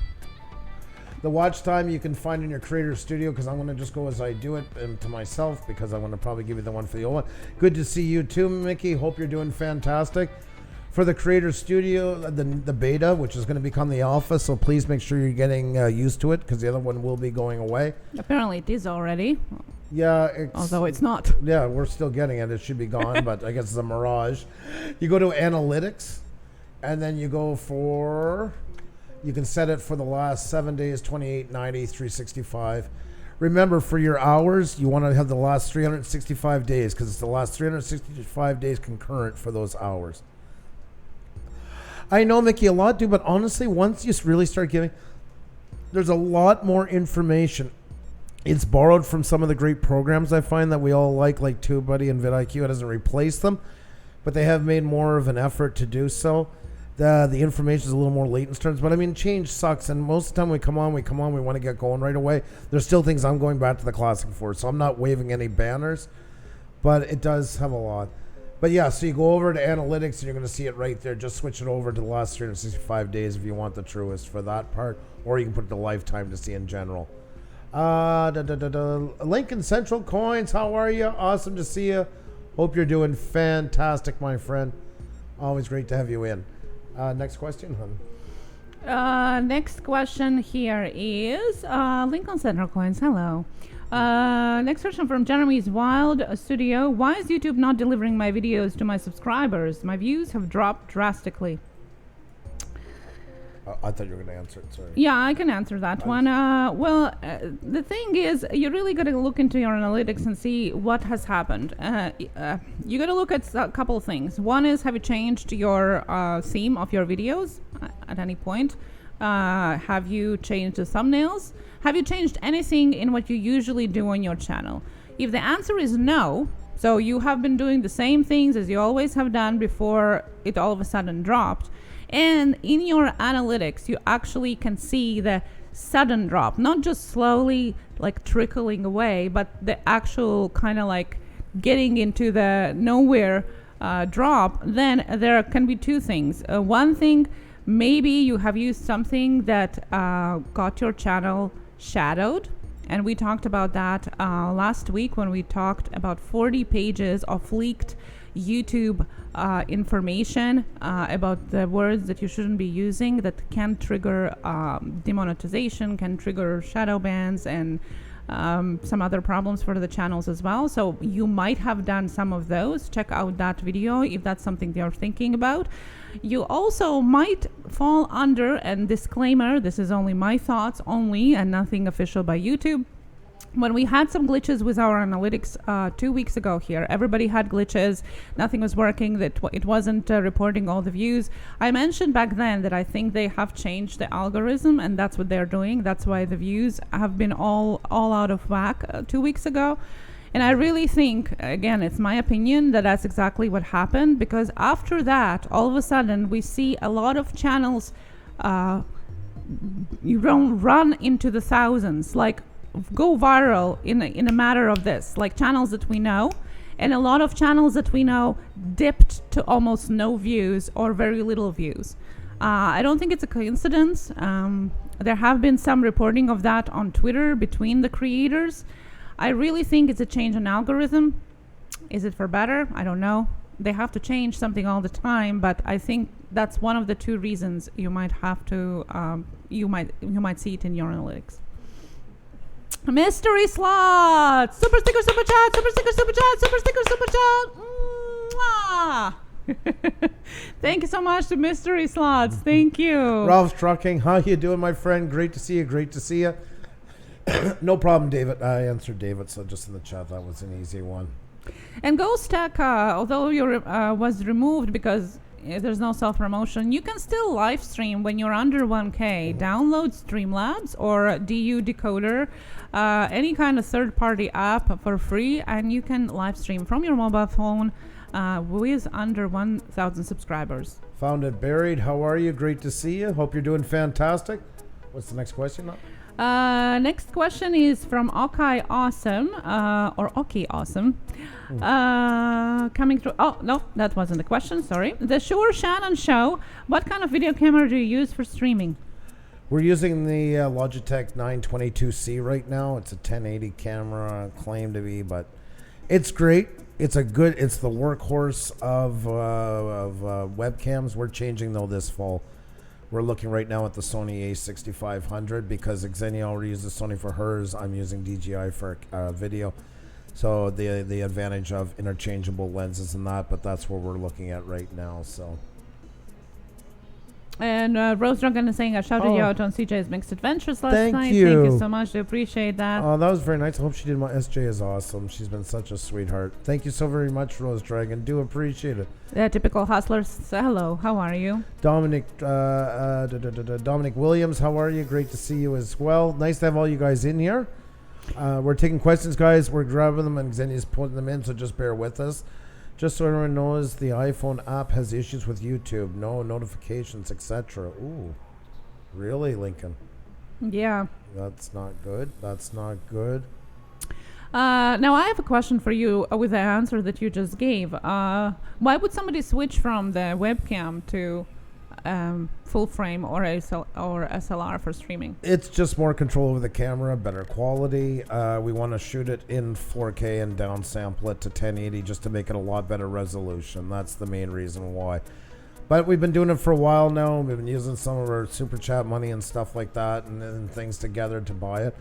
The watch time you can find in your Creator Studio, because I'm going to just go as I do it to myself, because I'm going to probably give you the one for the old one. Good to see you too, Mickey. Hope you're doing fantastic. For the Creator Studio, the beta, which is going to become the alpha, so please make sure you're getting used to it, because the other one will be going away. Apparently it is already. Yeah. Although it's not. Yeah, we're still getting it. It should be gone, but I guess it's a mirage. You go to Analytics, and then you go for... You can set it for the last 7 days, 28, 90, 365. Remember, for your hours, you want to have the last 365 days, because it's the last 365 days concurrent for those hours. I know, Mickey, a lot do, but honestly, once you really start giving, there's a lot more information. It's borrowed from some of the great programs I find that we all like TubeBuddy and vidIQ. It doesn't replace them, but they have made more of an effort to do so. The information is a little more late in terms, but I mean, change sucks, and most of the time we come on, we want to get going right away. There's still things I'm going back to the classic for, so I'm not waving any banners, but it does have a lot. But yeah, so you go over to Analytics, and you're going to see it right there. Just switch it over to the last 365 days if you want the truest for that part, or you can put the lifetime to see in general. Lincoln Central Coins, how are you? Awesome to see you. Hope you're doing fantastic, my friend. Always great to have you in. Next question, hon. Next question here is Lincoln Central Coins. Hello. Next question from Jeremy's Wild Studio. Why is YouTube not delivering my videos to my subscribers? My views have dropped drastically. I thought you were going to answer it. Sorry. Yeah, I can answer that one. The thing is, you really got to look into your analytics and see what has happened. You got to look at a couple of things. One is, have you changed your theme of your videos at any point? Have you changed the thumbnails? Have you changed anything in what you usually do on your channel? If the answer is no, so you have been doing the same things as you always have done before it all of a sudden dropped, and in your analytics, you actually can see the sudden drop, not just slowly like trickling away, but the actual kind of like getting into the nowhere drop, then there can be two things. One thing, maybe you have used something that got your channel shadowed. And we talked about that last week when we talked about 40 pages of leaked YouTube information about the words that you shouldn't be using that can trigger demonetization, can trigger shadow bans, and some other problems for the channels as well. So you might have done some of those. Check out that video if that's something you're thinking about. You also might fall under, and disclaimer, this is only my thoughts only and nothing official by YouTube. When we had some glitches with our analytics 2 weeks ago here, everybody had glitches, nothing was working, that it wasn't reporting all the views. I mentioned back then that I think they have changed the algorithm, and that's what they're doing. That's why the views have been all out of whack 2 weeks ago. And I really think, again, it's my opinion, that that's exactly what happened, because after that, all of a sudden, we see a lot of channels you don't run into the thousands, like go viral in a matter of this, like channels that we know, and a lot of channels that we know dipped to almost no views or very little views. I don't think it's a coincidence. There have been some reporting of that on Twitter between the creators. I really think it's a change in algorithm. Is it for better? I don't know. They have to change something all the time, but I think that's one of the two reasons you might have to you might see it in your analytics. Mystery slot, super sticker, super chat, super sticker, super chat, super sticker, super chat. Mwah! Thank you so much to Mystery Slots. Thank you. Ralph's Trucking. How you doing, my friend? Great to see you. Great to see you. No problem, David. I answered David, so just in the chat, that was an easy one. And Ghost Tech, although you was removed because there's no self-promotion, you can still live stream when you're under 1K. Download Streamlabs or DU Decoder, any kind of third-party app for free, and you can live stream from your mobile phone with under 1,000 subscribers. Found it buried. How are you? Great to see you. Hope you're doing fantastic. What's the next question? Next question is from Okai Awesome, or Oki Awesome. Coming through. Oh, no, that wasn't the question. Sorry. The Sure Shannon Show. What kind of video camera do you use for streaming? We're using the Logitech 922C right now. It's a 1080 camera, claimed to be, but it's great. It's the workhorse of webcams. We're changing though this fall. We're looking right now at the Sony A6500 because Xenia already uses Sony for hers. I'm using DJI for video. So the advantage of interchangeable lenses and that, but that's what we're looking at right now. So. And Rose Dragon is saying I shouted you out on CJ's Mixed Adventures last night. Thank you. Thank you so much. I appreciate that. Oh, that was very nice. I hope she did. SJ is awesome. She's been such a sweetheart. Thank you so very much, Rose Dragon. Do appreciate it. Typical hustlers. Hello. How are you? Dominic Williams, how are you? Great to see you as well. Nice to have all you guys in here. We're taking questions, guys. We're grabbing them and Xenia's putting them in, so just bear with us. Just so everyone knows, the iPhone app has issues with YouTube. No notifications, etc. Ooh. Really, Lincoln? Yeah. That's not good. That's not good. Now, I have a question for you with the answer that you just gave. Why would somebody switch from the webcam to full frame or SLR for streaming? It's just more control over the camera, better quality. We want to shoot it in 4K and downsample it to 1080 just to make it a lot better resolution. That's the main reason why. But we've been doing it for a while now. We've been using some of our super chat money and stuff like that and things together to buy it.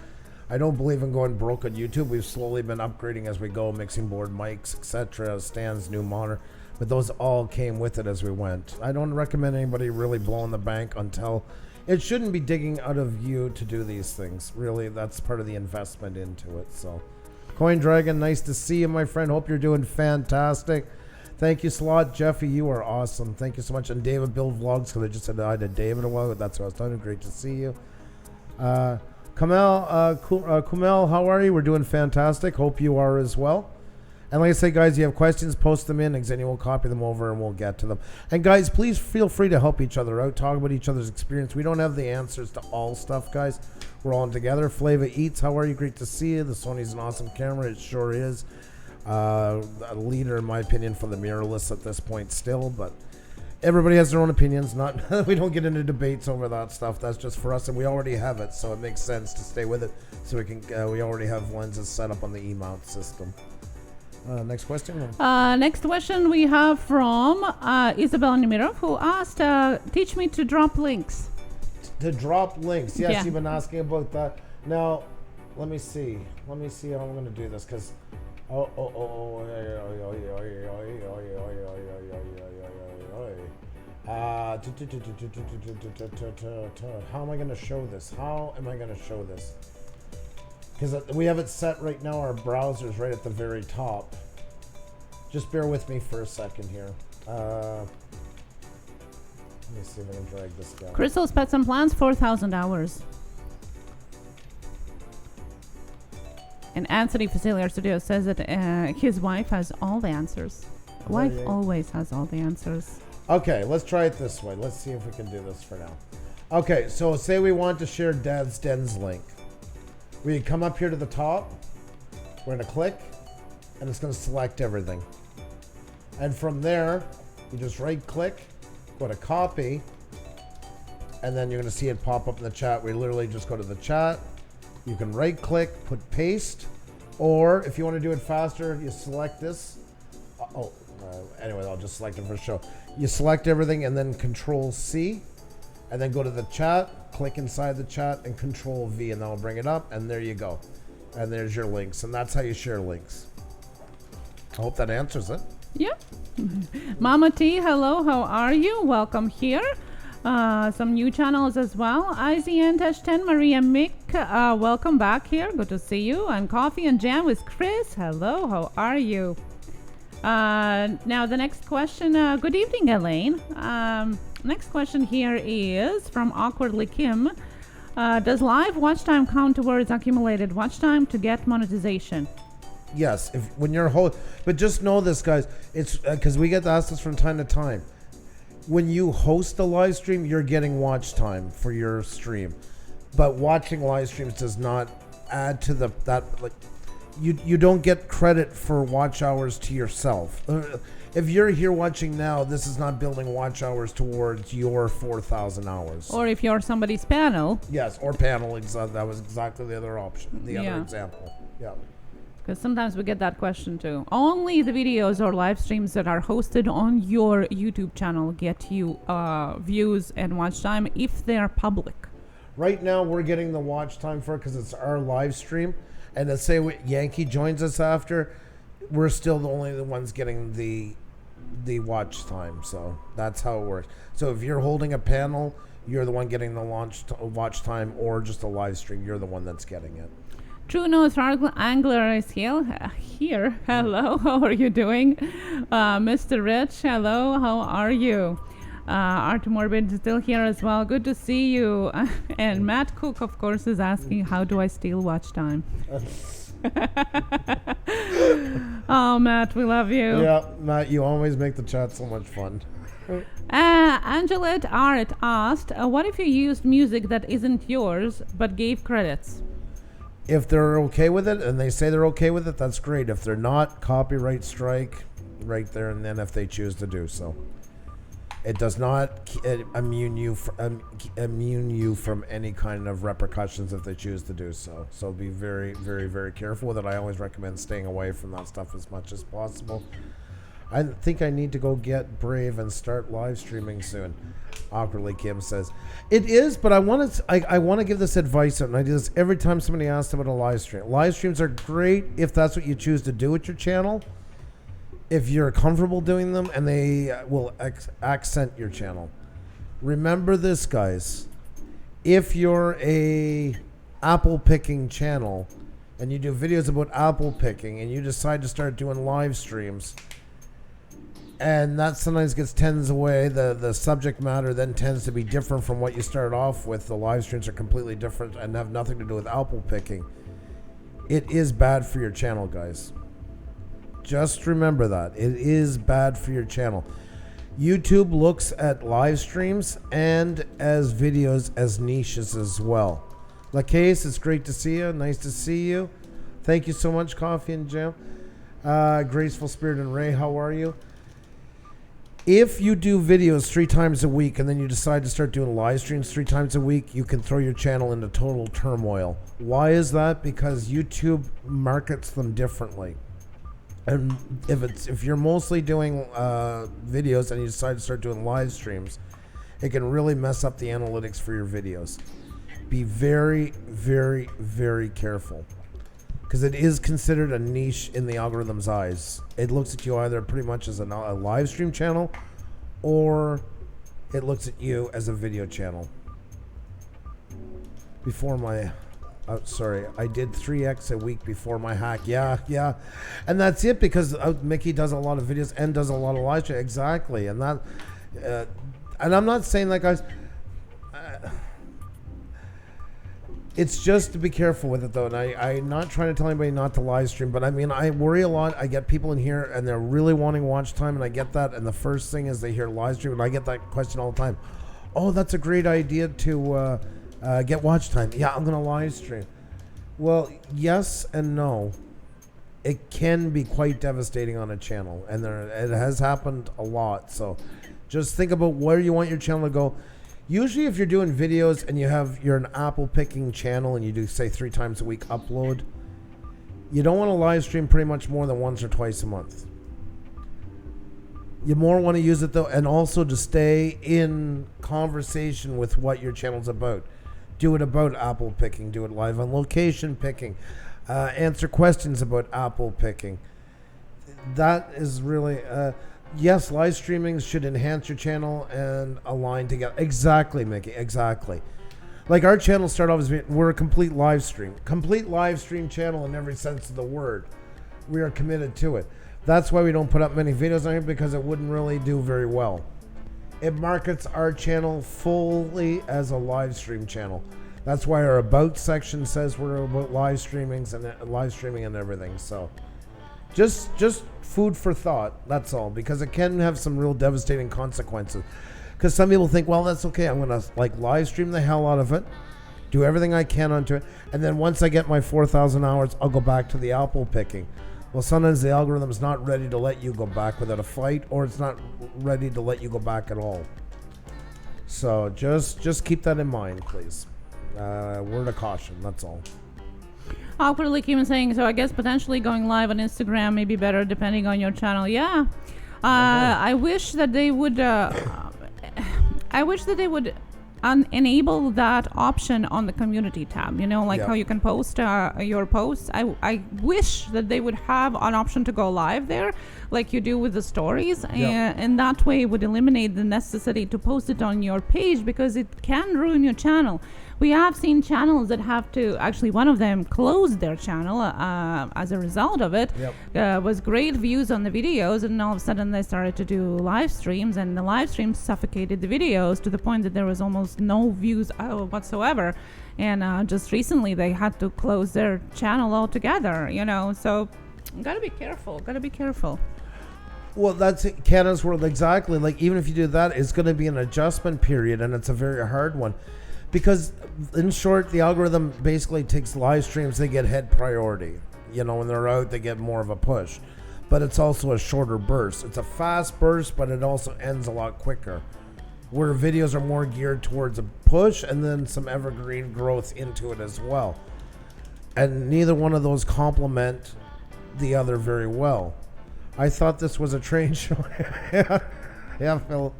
I don't believe in going broke on YouTube. We've slowly been upgrading as we go, mixing board, mics, etc., stands, new monitor. But those all came with it as we went. I don't recommend anybody really blowing the bank until it shouldn't be digging out of you to do these things. Really, that's part of the investment into it. So, Coin Dragon, nice to see you, my friend. Hope you're doing fantastic. Thank you, Slot. Jeffy, you are awesome. Thank you so much. And David Build Vlogs, because I just said hi to David a while ago. That's what I was talking. Great to see you. Kumel, how are you? We're doing fantastic. Hope you are as well. And like I say, guys, you have questions, post them in. Xenia will copy them over and we'll get to them. And guys, please feel free to help each other out. Talk about each other's experience. We don't have the answers to all stuff, guys. We're all in together. Flava Eats, how are you? Great to see you. The Sony's an awesome camera. It sure is. A leader, in my opinion, for the mirrorless at this point still. But everybody has their own opinions. Not we don't get into debates over that stuff. That's just for us. And we already have it. So it makes sense to stay with it. So we can. We already have lenses set up on the E-mount system. Next question. Next question we have from Isabel Nemirov, who asked, teach me to drop links. To drop links. Yes, yeah. You've been asking about that. Now, let me see how I'm gonna do this, because how am I gonna show this? Because we have it set right now, our browser's right at the very top. Just bear with me for a second here. Let me see if I can drag this down. Crystal's Pets and Plants, 4,000 hours. And Anthony Facilier Studios says that his wife has all the answers. Wife always has all the answers. Okay, let's try it this way. Let's see if we can do this for now. Okay, so say we want to share Dad's Dens link. We come up here to the top. We're going to click, and it's going to select everything. And from there, you just right click, go to copy, and then you're going to see it pop up in the chat. We literally just go to the chat. You can right click, put paste, or if you want to do it faster, you select this. Anyway, I'll just select it for show. You select everything and then Control C, and then go to the chat, click inside the chat, and Control V, and that'll bring it up, and there you go. And there's your links, and that's how you share links. I hope that answers it. Yeah. Mama T, hello, how are you? Welcome here. Some new channels as well. IZN-10, Maria Mick, welcome back here. Good to see you. And Coffee and Jam with Chris. Hello, how are you? Now the next question. Good evening, Elaine. Next question here is from Awkwardly Kim. Does live watch time count towards accumulated watch time to get monetization? Yes, when you're but just know this, guys. It's because we get asked this from time to time. When you host a live stream, you're getting watch time for your stream, but watching live streams does not add to you don't get credit for watch hours to yourself. If you're here watching now, this is not building watch hours towards your 4,000 hours. Or if you're somebody's panel. Yes, or panel. That was exactly the other option, other example. Yeah. Because sometimes we get that question too. Only the videos or live streams that are hosted on your YouTube channel get you views and watch time if they're public. Right now, we're getting the watch time for it because it's our live stream. And let's say Yankee joins us after, we're still the only ones getting the watch time. So that's how it works. So if you're holding a panel, you're the one getting the watch time, or just a live stream, you're the one that's getting it. True North Angler is here. Hello, how are you doing? Mr. Rich, hello, how are you? Art Morbid is still here as well. Good to see you. And Matt Cook, of course, is asking, how do I steal watch time? Oh, Matt, we love you. Yeah, Matt, you always make the chat so much fun. Angelette Art asked, what if you used music that isn't yours but gave credits? If they're okay with it and they say they're okay with it, that's great. If they're not, copyright strike right there and then if they choose to do so. It does not immune you from any kind of repercussions if they choose to do so. So be very, very, very careful with it. I always recommend staying away from that stuff as much as possible. I think I need to go get brave and start live streaming soon. Awkwardly Kim says, it is, but I want to give this advice, and I do this every time somebody asks about a live stream. Live streams are great if that's what you choose to do with your channel, if you're comfortable doing them, and they will accent your channel. Remember this, guys. If you're a apple picking channel and you do videos about apple picking and you decide to start doing live streams, and that sometimes tends away, the subject matter then tends to be different from what you started off with. The live streams are completely different and have nothing to do with apple picking. It is bad for your channel, guys. Just remember that. It is bad for your channel. YouTube looks at live streams and as videos as niches as well. LaCase, it's great to see you. Nice to see you. Thank you so much, Coffee and Jam. Graceful Spirit and Ray, how are you? If you do videos 3 times a week and then you decide to start doing live streams 3 times a week, you can throw your channel into total turmoil. Why is that? Because YouTube markets them differently. And if you're mostly doing videos and you decide to start doing live streams, it can really mess up the analytics for your videos. be very, very, very careful. Because it is considered a niche in the algorithm's eyes. It looks at you either pretty much as a live stream channel, or it looks at you as a video channel. Before my, I did 3x a week before my hack. Yeah. And that's it, because Mickey does a lot of videos and does a lot of live stream. Exactly. And that, and I'm not saying that, guys. It's just to be careful with it, though. And I'm not trying to tell anybody not to live stream, but I mean, I worry a lot. I get people in here and they're really wanting watch time, and I get that. And the first thing is they hear live stream, and I get that question all the time. Oh, that's a great idea to get watch time. Yeah, I'm going to live stream. Well, yes and no. It can be quite devastating on a channel, and it has happened a lot. So just think about where you want your channel to go. Usually if you're doing videos and you're an apple picking channel and you do, say, 3 times a week upload, you don't want to live stream pretty much more than once or twice a month. You more want to use it, though, and also to stay in conversation with what your channel's about. Do it about apple picking. Do it live on location picking. Answer questions about apple picking. That is really... yes, live streaming should enhance your channel and align together. Exactly, Mickey. Exactly. Like our channel started off as we're a complete live stream channel in every sense of the word. We are committed to it. That's why we don't put up many videos on here, because it wouldn't really do very well. It markets our channel fully as a live stream channel. That's why our about section says we're about live streaming and everything. So just food for thought, that's all, because it can have some real devastating consequences. Because some people think, well, that's okay, I'm going to live stream the hell out of it, do everything I can onto it, and then once I get my 4,000 hours, I'll go back to the apple picking. Well, sometimes the algorithm is not ready to let you go back without a fight, or it's not ready to let you go back at all. So just keep that in mind, please. Word of caution, that's all. Awkwardly Kim is saying, so I guess potentially going live on Instagram may be better depending on your channel. Yeah. I wish that they would enable that option on the community tab, how you can post your posts. I wish that they would have an option to go live there, like you do with the stories. And that way it would eliminate the necessity to post it on your page, because it can ruin your channel. We have seen channels that have to, actually one of them closed their channel as a result of it. Was great views on the videos, and all of a sudden they started to do live streams, and the live streams suffocated the videos to the point that there was almost no views whatsoever. And just recently they had to close their channel altogether, so gotta be careful. Well, that's Canada's world, exactly. Like, even if you do that, it's going to be an adjustment period, and it's a very hard one. Because, in short, the algorithm basically takes live streams, they get head priority. When they're out, they get more of a push. But it's also a shorter burst. It's a fast burst, but it also ends a lot quicker. Where videos are more geared towards a push and then some evergreen growth into it as well. And neither one of those complement the other very well. I thought this was a train show. Yeah, Phil.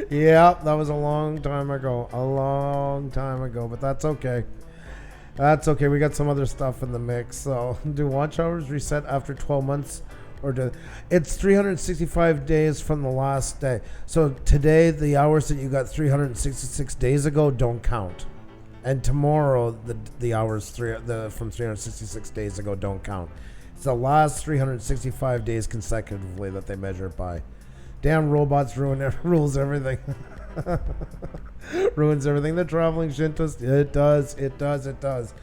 Yeah, that was a long time ago, but that's okay. We got some other stuff in the mix. So, do watch hours reset after 12 months, or it's 365 days from the last day. So today, the hours that you got 366 days ago don't count, and tomorrow the hours from 366 days ago don't count. It's the last 365 days consecutively that they measure it by. Damn robots rules everything. Ruins everything. The traveling Shintos. It does.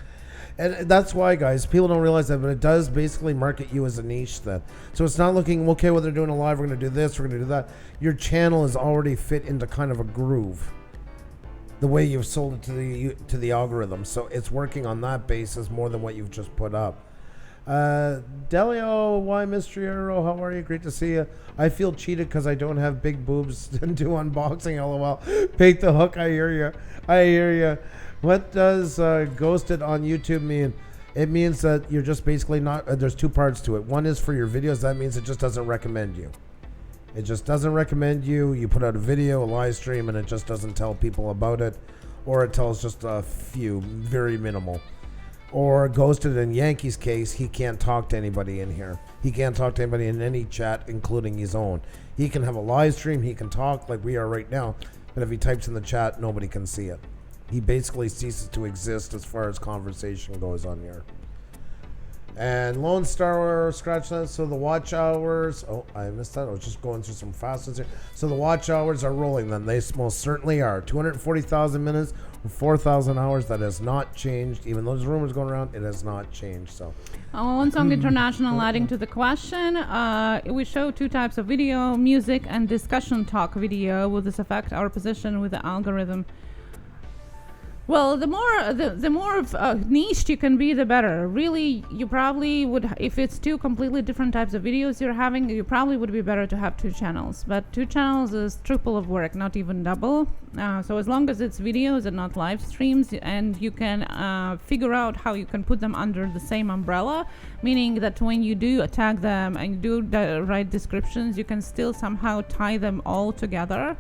And that's why, guys, people don't realize that, but it does basically market you as a niche then. So it's not looking, okay, well, they're doing a live, we're going to do this, we're going to do that. Your channel is already fit into kind of a groove, the way you've sold it to the algorithm. So it's working on that basis more than what you've just put up. Delio, why Mystery Arrow, how are you? Great to see you. I feel cheated because I don't have big boobs to do unboxing, lol. Bait the hook, I hear you. What does ghosted on YouTube mean? It means that you're just basically not, there's 2 parts to it. One is for your videos. That means it just doesn't recommend you. You put out a video, a live stream, and it just doesn't tell people about it. or it tells just a few, very minimal. Or ghosted in Yankee's case, he can't talk to anybody in here. He can't talk to anybody in any chat, including his own. He can have a live stream, he can talk like we are right now, but if he types in the chat, nobody can see it. He basically ceases to exist as far as conversation goes on here. And Lone Star scratch that. So the watch hours. Oh, I missed that. I was just going through some fastest here. So the watch hours are rolling. Then they most certainly are. 240,000 minutes or 4,000 hours. That has not changed. Even though there's rumors going around, it has not changed. So. One Song International adding to the question. We show two types of video: music and discussion talk video. Will this affect our position with the algorithm? Well, the more niched you can be, the better. Really, you probably would, if it's two completely different types of videos you're having, you probably would be better to have two channels. But two channels is triple of work, not even double. So as long as it's videos and not live streams, and you can figure out how you can put them under the same umbrella, meaning that when you do tag them and you do the right descriptions, you can still somehow tie them all together.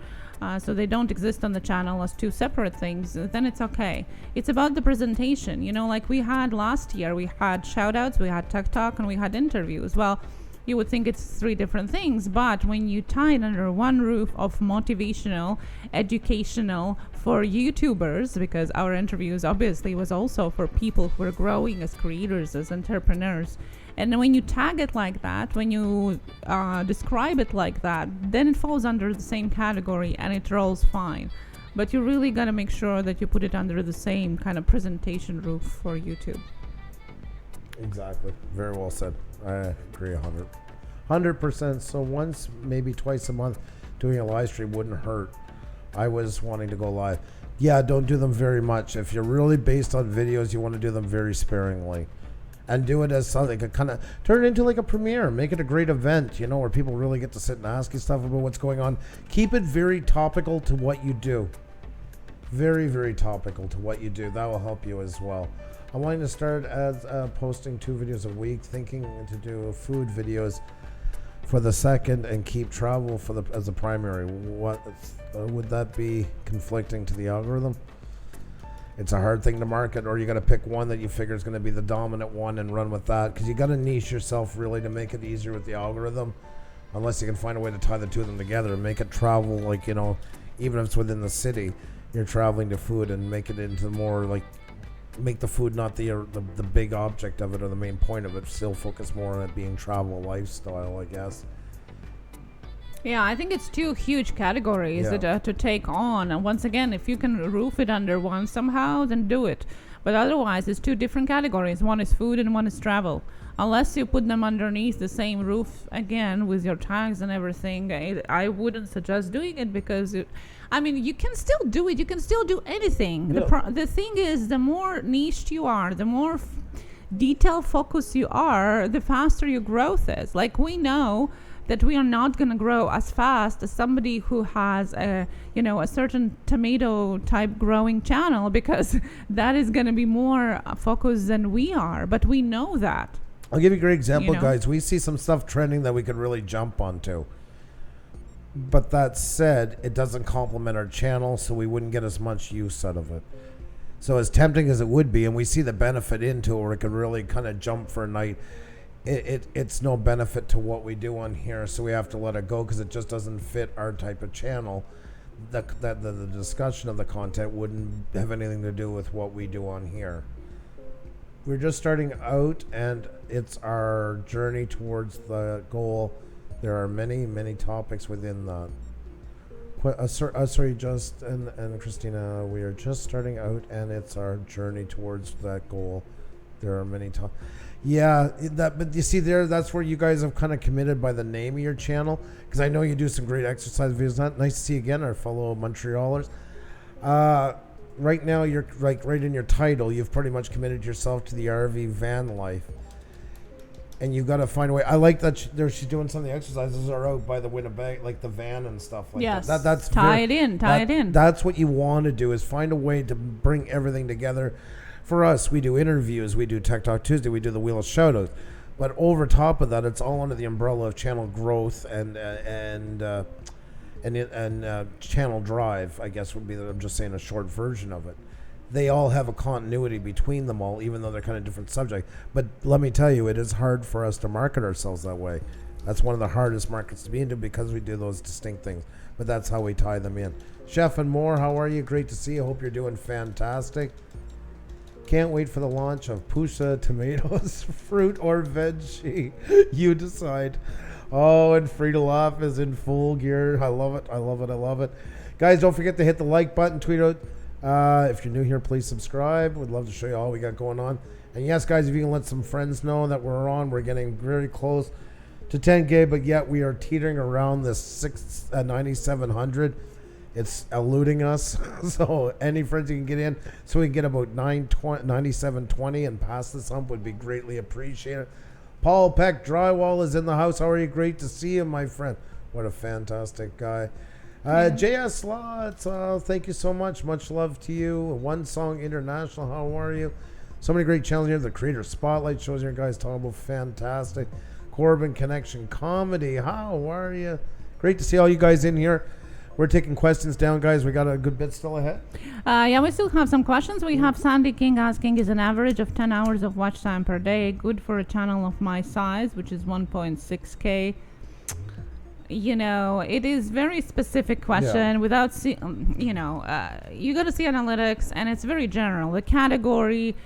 So they don't exist on the channel as two separate things, then it's okay. It's about the presentation. You know, like we had last year, we had shout outs, we had tech talk, and we had interviews. Well, you would think it's three different things, but when you tie it under one roof of motivational, educational for YouTubers, because our interviews obviously was also for people who are growing as creators, as entrepreneurs. And when you tag it like that, when you describe it like that, then it falls under the same category and it rolls fine. But you really got to make sure that you put it under the same kind of presentation roof for YouTube. Exactly. Very well said. I agree 100%. So once, maybe twice a month, doing a live stream wouldn't hurt. I was wanting to go live. Yeah, don't do them very much. If you're really based on videos, you want to do them very sparingly. And do it as something, kind of turn it into like a premiere, make it a great event, you know, where people really get to sit and ask you stuff about what's going on. Keep it very topical to what you do. Very, very topical to what you do. That will help you as well. I'm wanting to start as posting 2 videos a week, thinking to do food videos for the second and keep travel for the as a primary. What would that be conflicting to the algorithm? It's a hard thing to market, or you got to pick one that you figure is going to be the dominant one and run with that, because you got to niche yourself really to make it easier with the algorithm, unless you can find a way to tie the two of them together and make it travel, like, you know, even if it's within the city, you're traveling to food and make it into more like, make the food not the big object of it or the main point of it, still focus more on it being travel lifestyle, I guess. Yeah, I think it's two huge categories to take on. And once again, if you can roof it under one somehow, then do it. But otherwise, it's two different categories. One is food and one is travel. Unless you put them underneath the same roof again with your tags and everything, I wouldn't suggest doing it, because you can still do it. You can still do anything. Yeah. The thing is, the more niched you are, the more detail focused you are, the faster your growth is. Like, we know that we are not going to grow as fast as somebody who has a certain tomato type growing channel, because that is going to be more focused than we are. But we know that. I'll give you a great example, guys. We see some stuff trending that we could really jump onto. But that said, it doesn't complement our channel, so we wouldn't get as much use out of it. So as tempting as it would be, and we see the benefit into it, where it could really kind of jump for a night, it's no benefit to what we do on here, so we have to let it go, because it just doesn't fit our type of channel. The discussion of the content wouldn't have anything to do with what we do on here. We're just starting out, and it's our journey towards the goal. There are many, many topics within that. And Christina, we are just starting out, and it's our journey towards that goal. There are many topics. Yeah, but you see there, that's where you guys have kind of committed by the name of your channel, because I know you do some great exercise videos. Nice to see you again, our fellow Montrealers. Right now, you're like right in your title, you've pretty much committed yourself to the RV van life, and you've got to find a way. I like that she's doing some of the exercises are out by the Winnipeg, like the van and stuff like that. That's tie it in. That's what you want to do, is find a way to bring everything together. For us, we do interviews, we do Tech Talk Tuesday, we do the Wheel of Shoutouts. But over top of that, it's all under the umbrella of channel growth and and Channel Drive, I guess would be, I'm just saying a short version of it. They all have a continuity between them all, even though they're kind of different subjects. But let me tell you, it is hard for us to market ourselves that way. That's one of the hardest markets to be into because we do those distinct things. But that's how we tie them in. Chef and More, how are you? Great to see you. Hope you're doing fantastic. Can't wait for the launch of Pusa tomatoes, fruit or veggie. You decide. Oh, and Frida Laugh is in full gear. I love it. I love it. I love it. Guys, don't forget to hit the like button, tweet out. If you're new here, please subscribe. We'd love to show you all we got going on. And yes, guys, if you can let some friends know that we're on, we're getting very close to 10K, but yet we are teetering around this 9,700. It's eluding us. So any friends you can get in so we can get about 9,720 and pass this hump would be greatly appreciated. Paul Peck Drywall is in the house. How are you? Great to see you, my friend. What a fantastic guy. JS Slots, thank you so much. Much love to you. One Song International, how are you? So many great channels here. The Creator Spotlight shows here, guys. Talking about fantastic. Corbin Connection Comedy, how are you? Great to see all you guys in here. We're taking questions down, guys. We got a good bit still ahead. Yeah, we still have some questions. We have Sandy King asking, is an average of 10 hours of watch time per day good for a channel of my size, which is 1.6K? You know, it is very specific question. Without you got to see analytics, and it's very general. The category,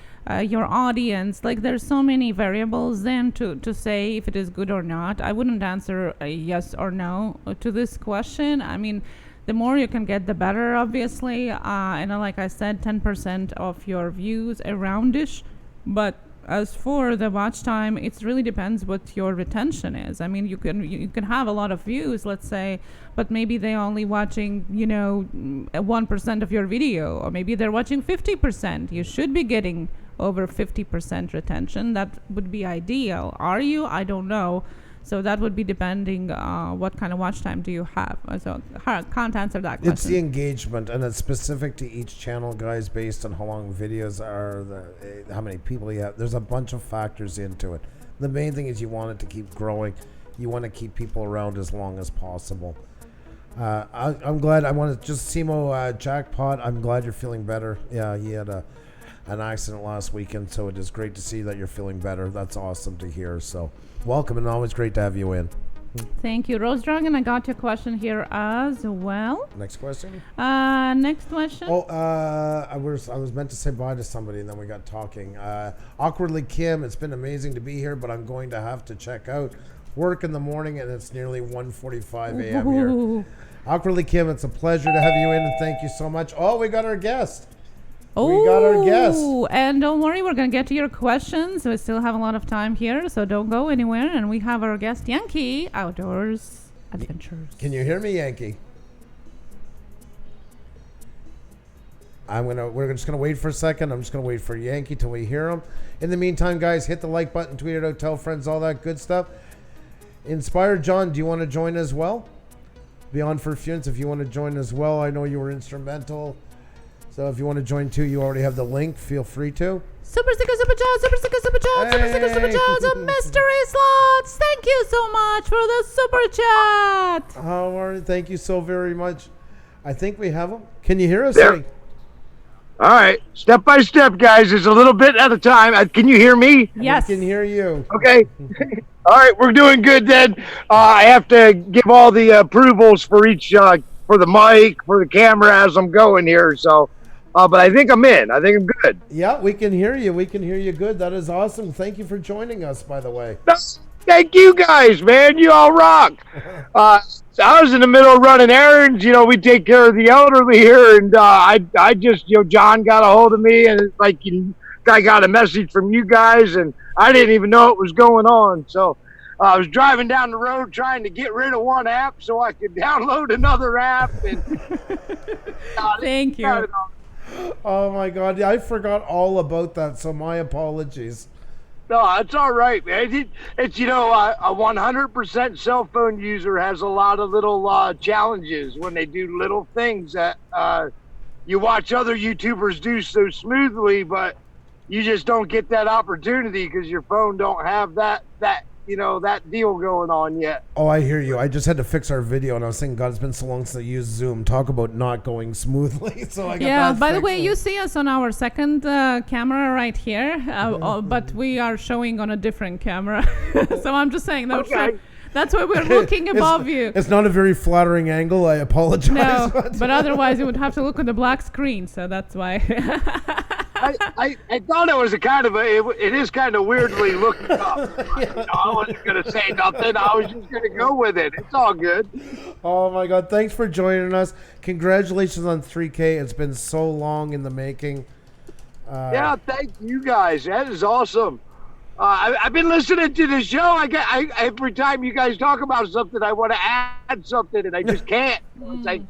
your audience, like there's so many variables then to say if it is good or not. I wouldn't answer a yes or no to this question. I mean, the more you can get, the better, obviously. And like I said, 10% of your views aroundish, but as for the watch time, it really depends what your retention is. I mean, you can have a lot of views, let's say, but maybe they're only watching, 1% of your video, or maybe they're watching 50%. You should be getting over 50% retention. That would be ideal. Are you? I don't know. So that would be depending what kind of watch time do you have. So I can't answer that question. It's the engagement, and it's specific to each channel, guys, based on how long videos are, how many people you have. There's a bunch of factors into it. The main thing is you want it to keep growing. You want to keep people around as long as possible. I'm glad. I want to just Simo Jackpot. I'm glad you're feeling better. Yeah, he had an accident last weekend, so it is great to see that you're feeling better. That's awesome to hear. So welcome, and always great to have you in. Thank you, Rose Dragon. I got your question here as well. Next question. Next question. I was meant to say bye to somebody, and then we got talking. Awkwardly Kim, it's been amazing to be here, but I'm going to have to check out. Work in the morning, and it's nearly 1:45 a.m. here. Awkwardly Kim, it's a pleasure to have you in, and thank you so much. Oh, we got our guest. We got our guest. And don't worry, we're going to get to your questions. We still have a lot of time here, so don't go anywhere. And we have our guest, Yankee, Outdoors Adventures. Can you hear me, Yankee? We're just gonna wait for a second. I'm just gonna wait for Yankee till we hear him. In the meantime, guys, hit the like button, tweet it out, tell friends, all that good stuff. Inspired John, do you want to join as well? Beyond Perfumes, if you want to join as well, I know you were instrumental. So if you want to join too, you already have the link. Feel free to. Super sticker, super chat, super sticker, super chat, super sticker, super chat, a mystery slots. Thank you so much for the super chat. How are you? Thank you so very much. I think we have them. Can you hear us? There. All right, step by step, guys. It's a little bit at a time. Can you hear me? Yes. We can hear you. Okay. All right, we're doing good then. I have to give all the approvals for each, for the mic, for the camera as I'm going here. So. But I think I'm in. I think I'm good. Yeah, we can hear you. We can hear you good. That is awesome. Thank you for joining us, by the way. Thank you guys, man. You all rock. I was in the middle of running errands. We take care of the elderly here. And I just, John got a hold of me. And it's like, I got a message from you guys. And I didn't even know what was going on. So I was driving down the road trying to get rid of one app so I could download another app. And Thank you. Oh my God! Yeah, I forgot all about that. So my apologies. No, it's all right, man. It's a 100% cell phone user has a lot of little challenges when they do little things that you watch other YouTubers do so smoothly, but you just don't get that opportunity because your phone don't have that that deal going on yet. Oh, I hear you. I just had to fix our video, and I was thinking, God, it's been so long since I used Zoom. Talk about not going smoothly. So I got Yeah, that by the fixed. way, you see us on our second camera right here, but we are showing on a different camera. So I'm just saying that. Okay. That's why we're looking above you. It's not a very flattering angle. I apologize. No, but otherwise you would have to look at the black screen, so that's why. I thought it was it is kind of weirdly looking up. I wasn't going to say nothing. I was just going to go with it. It's all good. Oh my God. Thanks for joining us. Congratulations on 3K. It's been so long in the making. Yeah, thank you guys. That is awesome. I've been listening to the show. Every time you guys talk about something, I want to add something, and I just can't. It's like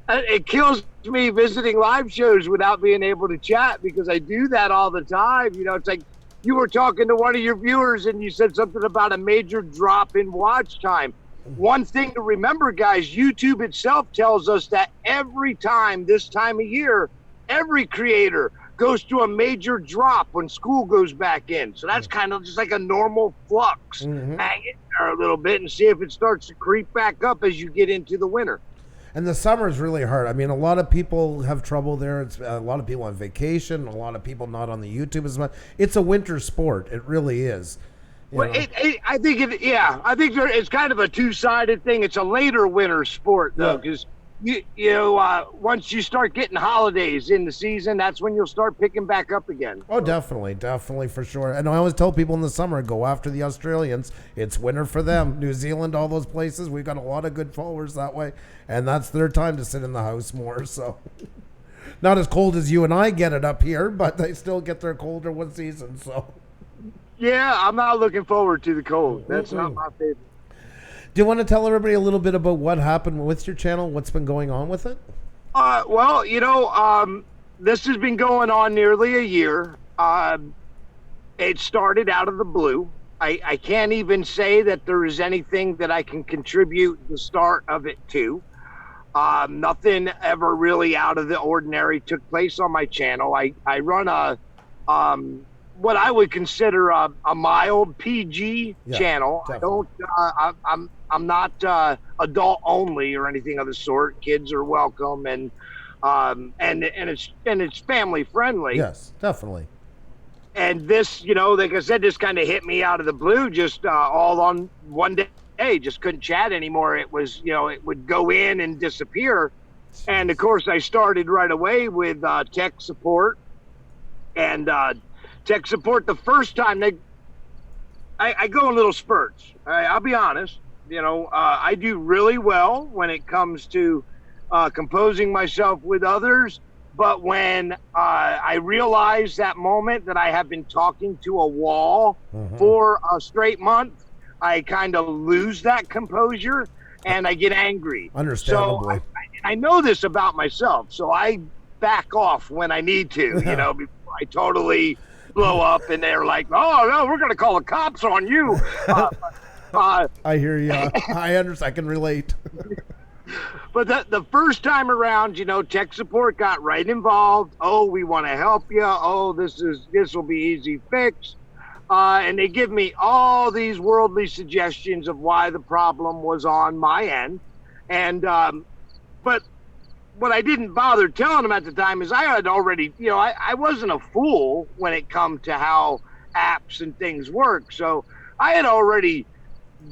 it kills me visiting live shows without being able to chat, because I do that all the time. It's like you were talking to one of your viewers and you said something about a major drop in watch time. One thing to remember, guys, YouTube itself tells us that every time this time of year, every creator goes through a major drop when school goes back in. So that's kind of just like a normal flux. Hang it there a little bit and see if it starts to creep back up as you get into the winter. And the summer is really hard. I mean, a lot of people have trouble there. It's a lot of people on vacation, a lot of people not on the YouTube as much. It's a winter sport. It really is. Well, I think it's kind of a two-sided thing. It's a later winter sport, though, because once you start getting holidays in the season, that's when you'll start picking back up again. Oh, definitely for sure. And I always tell people in the summer, go after the Australians. It's winter for them. New Zealand, all those places, we've got a lot of good followers that way, and that's their time to sit in the house more. So, not as cold as you and I get it up here, but they still get their colder one season. So, yeah, I'm not looking forward to the cold. That's not my favorite. Do you want to tell everybody a little bit about what happened with your channel? What's been going on with it? Well, this has been going on nearly a year. It started out of the blue. I can't even say that there is anything that I can contribute the start of it to. Nothing ever really out of the ordinary took place on my channel. I run a what I would consider a mild PG channel. Definitely. I'm not adult only or anything of the sort. Kids are welcome, and it's family friendly. Yes, definitely. And this, like I said, this kind of hit me out of the blue, just all on one day. Just couldn't chat anymore. It was, it would go in and disappear. And of course, I started right away with tech support. And tech support, the first time I go in little spurts. I'll be honest. I do really well when it comes to composing myself with others. But when I realize that moment that I have been talking to a wall for a straight month, I kind of lose that composure and I get angry. Understandably. So I know this about myself, so I back off when I need to, before I totally blow up and they're like, oh, no, we're going to call the cops on you. I hear you. I understand. I can relate. But the first time around, tech support got right involved. Oh, we want to help you. Oh, this will be easy fix. And they give me all these worldly suggestions of why the problem was on my end. And but what I didn't bother telling them at the time is I had already, I wasn't a fool when it come to how apps and things work. So I had already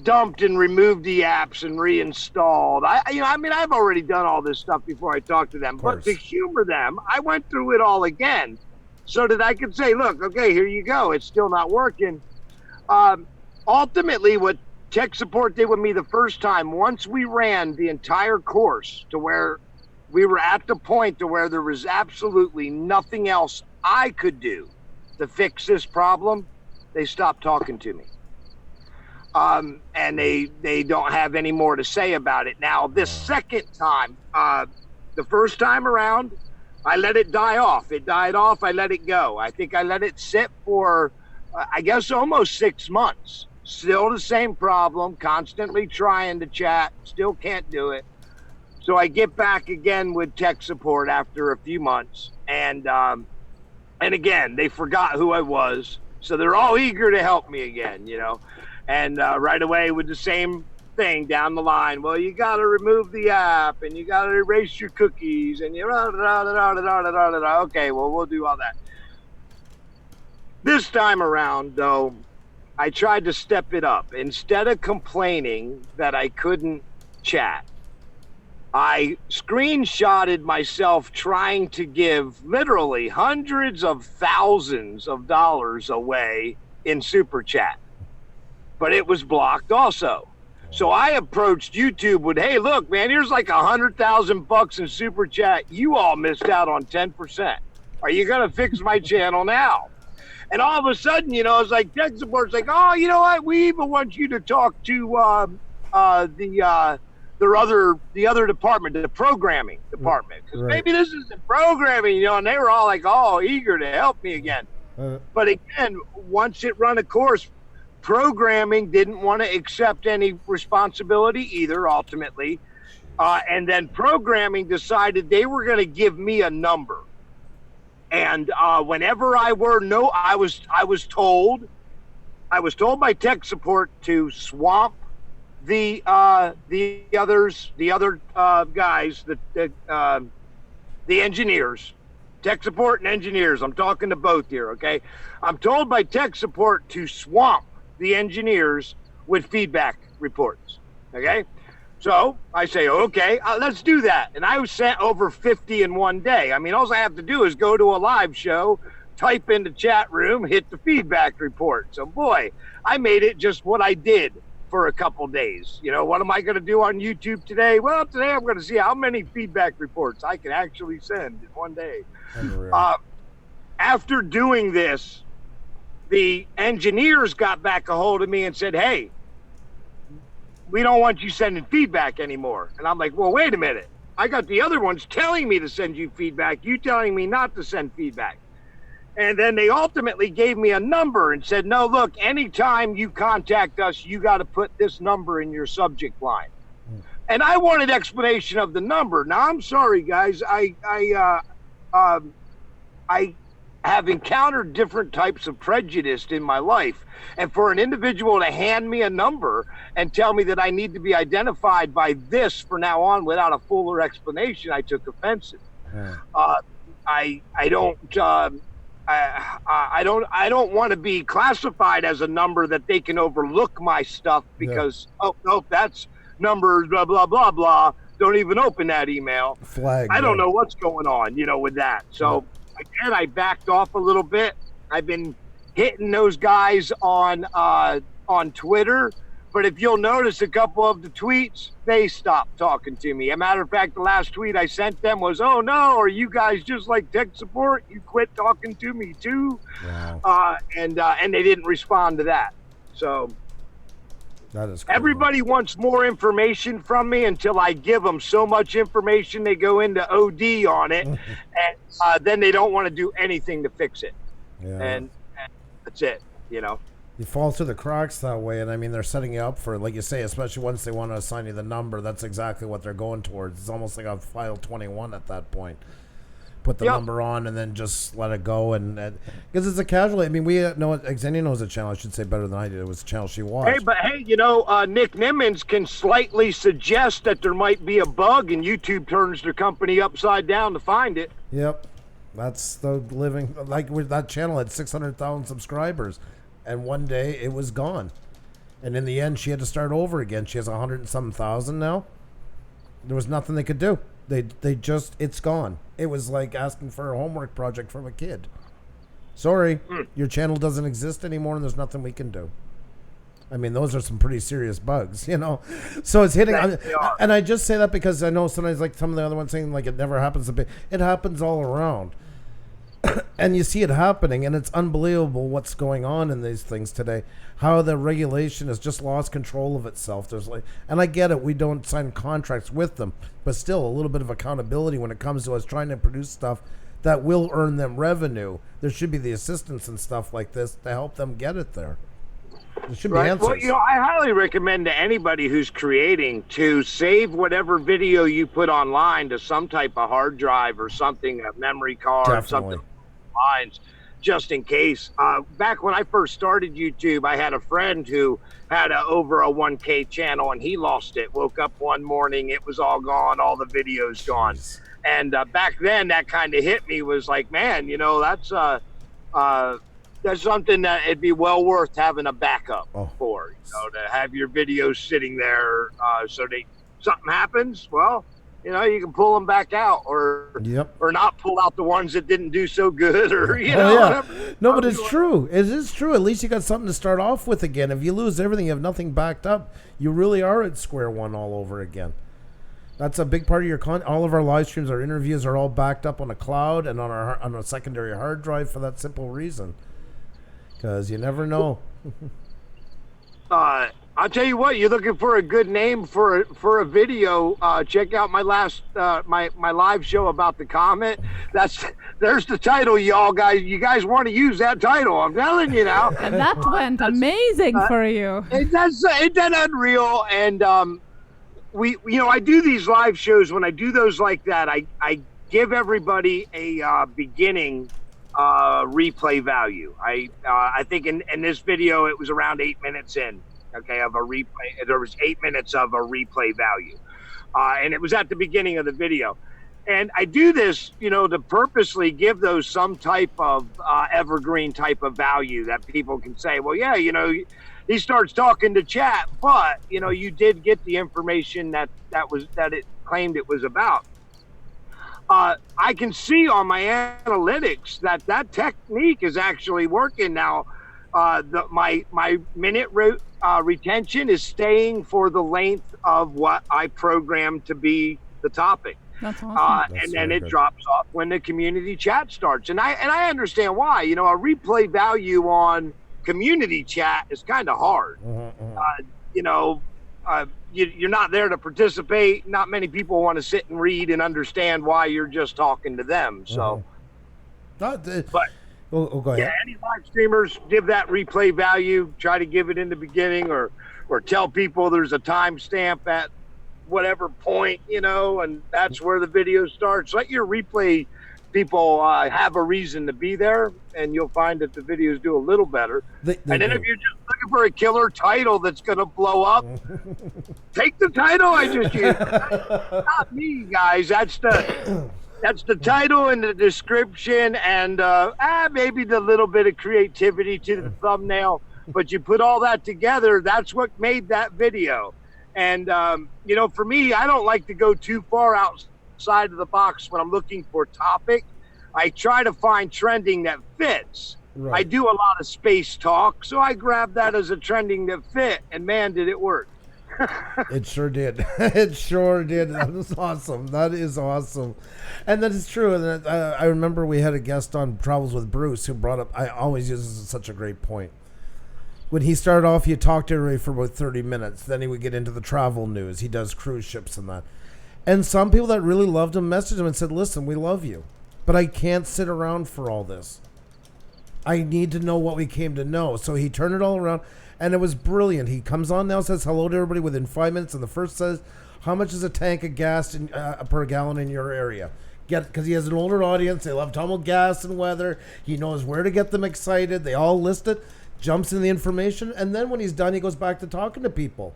dumped and removed the apps and reinstalled. I've already done all this stuff before I talked to them. But to humor them, I went through it all again so that I could say, look, okay, here you go. It's still not working. Ultimately, what tech support did with me the first time, once we ran the entire course to where we were at the point to where there was absolutely nothing else I could do to fix this problem, they stopped talking to me. And they don't have any more to say about it. Now, this second time, the first time around, I let it die off. It died off. I let it go. I think I let it sit for, I guess, almost 6 months. Still the same problem, constantly trying to chat, still can't do it. So I get back again with tech support after a few months. And again, they forgot who I was. So they're all eager to help me again, you know. And right away with the same thing down the line. Well, you got to remove the app, and you got to erase your cookies, and you okay, well, we'll do all that. This time around, though, I tried to step it up. Instead of complaining that I couldn't chat, I screenshotted myself trying to give literally hundreds of thousands of dollars away in Super Chat. But it was blocked also. So I approached YouTube with, hey, look, man, here's like $100,000 in Super Chat. You all missed out on 10%. Are you going to fix my channel now? And all of a sudden, you know, it's like tech support's like, oh, you know what? We even want you to talk to the other department, the programming department, because maybe this is the programming, you know. And they were all like, oh, eager to help me again. But again, once it run a course, programming didn't want to accept any responsibility either, ultimately. And then programming decided they were going to give me a number. And whenever I was told by tech support to swamp the other guys, the engineers, tech support and engineers. I'm talking to both here, okay? I'm told by tech support to swamp the engineers with feedback reports, okay? So I say, okay, let's do that. And I was sent over 50 in one day. I mean, all I have to do is go to a live show, type in the chat room, hit the feedback report. So boy, I made it just what I did for a couple days. You know, what am I going to do on YouTube today? Well, today I'm going to see how many feedback reports I can actually send in one day. After doing this, the engineers got back a hold of me and said, hey, we don't want you sending feedback anymore. And I'm like, well, wait a minute. I got the other ones telling me to send you feedback. You telling me not to send feedback. And then they ultimately gave me a number and said, no, look, anytime you contact us, you got to put this number in your subject line. And I wanted explanation of the number. Now, I'm sorry, guys. I have encountered different types of prejudice in my life. And for an individual to hand me a number and tell me that I need to be identified by this for now on without a fuller explanation, I took offense. I don't want to be classified as a number that they can overlook my stuff because, oh, no, that's numbers, blah, blah, blah, blah. Don't even open that email. Flag. I don't know what's going on, you know, with that. So again, I backed off a little bit. I've been hitting those guys on Twitter. But if you'll notice a couple of the tweets, they stopped talking to me. As a matter of fact, the last tweet I sent them was, oh, no, are you guys just like tech support? You quit talking to me, too? Wow. And they didn't respond to that. So that is cool. Everybody wants more information from me until I give them so much information they go into OD on it. And then they don't want to do anything to fix it. Yeah. And that's it, you know. You fall through the cracks that way, and I mean, they're setting you up for, like you say, especially once they want to assign you the number, that's exactly what they're going towards. It's almost like a file 21 at that point. Put the number on and then just let it go, and because it's a casual. I mean, we know Xenia knows the channel. I should say better than I did. It was a channel she watched. Hey, you know, Nick Nimmons can slightly suggest that there might be a bug, and YouTube turns their company upside down to find it. Yep, that's the living. Like with that channel had 600,000 subscribers. And one day it was gone. And in the end, she had to start over again. She has 100 and some thousand now. There was nothing they could do. They just, it's gone. It was like asking for a homework project from a kid. Sorry, your channel doesn't exist anymore and there's nothing we can do. I mean, those are some pretty serious bugs, you know. So it's hitting. And I just say that because I know sometimes, like some of the other ones saying, like, it never happens a bit. It happens all around. And you see it happening, and it's unbelievable what's going on in these things today. How the regulation has just lost control of itself. There's like, and I get it, we don't sign contracts with them, but still a little bit of accountability when it comes to us trying to produce stuff that will earn them revenue. There should be the assistance and stuff like this to help them get it there. There should be answers. Well, you know, I highly recommend to anybody who's creating to save whatever video you put online to some type of hard drive or something, a memory card, something. Lines, just in case. Back when I first started YouTube, I had a friend who had over a 1K channel, and he lost it. Woke up one morning, it was all gone, all the videos gone. And back then, that kind of hit me. Was like, man, that's something that it'd be well worth having a backup for. To have your videos sitting there, so that something happens. Well, you can pull them back out, or not pull out the ones that didn't do so good, or whatever. No, but it's true. It is true. At least you got something to start off with again. If you lose everything, you have nothing backed up, you really are at square one all over again. That's a big part of your content. All of our live streams, our interviews are all backed up on a cloud and on a secondary hard drive for that simple reason. Because you never know. I'll tell you what, you're looking for a good name for a video. Check out my last my live show about the comet. There's the title, y'all guys. You guys want to use that title? I'm telling you now. And that went amazing for you. It does unreal. And I do these live shows. When I do those like that, I give everybody a beginning replay value. I think in this video it was around 8 minutes in. Okay, of a replay. There was 8 minutes of a replay value, and it was at the beginning of the video. And I do this, to purposely give those some type of evergreen type of value that people can say, well, yeah, he starts talking to chat, but you did get the information that it claimed it was about. I can see on my analytics that technique is actually working now. My minute retention is staying for the length of what I programmed to be the topic. That's awesome. And then it drops off when the community chat starts. And I understand why. A replay value on community chat is kind of hard. You're not there to participate. Not many people want to sit and read and understand why you're just talking to them. So, but go ahead. Yeah, any live streamers give that replay value. Try to give it in the beginning, or tell people there's a timestamp at whatever point, and that's where the video starts. Let your replay people have a reason to be there, and you'll find that the videos do a little better. If you're just looking for a killer title that's going to blow up, take the title I just used. Not me, guys. That's the title and the description, and maybe the little bit of creativity to the thumbnail. But you put all that together, that's what made that video. And, for me, I don't like to go too far outside of the box when I'm looking for topic. I try to find trending that fits. Right. I do a lot of space talk, so I grabbed that as a trending that fit, and man, did it work. It sure did. It sure did. That was awesome. That is awesome. And that is true. And I remember we had a guest on Travels with Bruce who brought up, I always use this as such a great point. When he started off, he talked to everybody for about 30 minutes. Then he would get into the travel news. He does cruise ships and that. And some people that really loved him messaged him and said, listen, we love you, but I can't sit around for all this. I need to know what we came to know. So he turned it all around, and it was brilliant. He comes on now, says hello to everybody within 5 minutes, and the first says, how much is a tank of gas per gallon in your area? Because he has an older audience. They love talking about gas and weather. He knows where to get them excited. They all list it, jumps in the information, and then when he's done, he goes back to talking to people.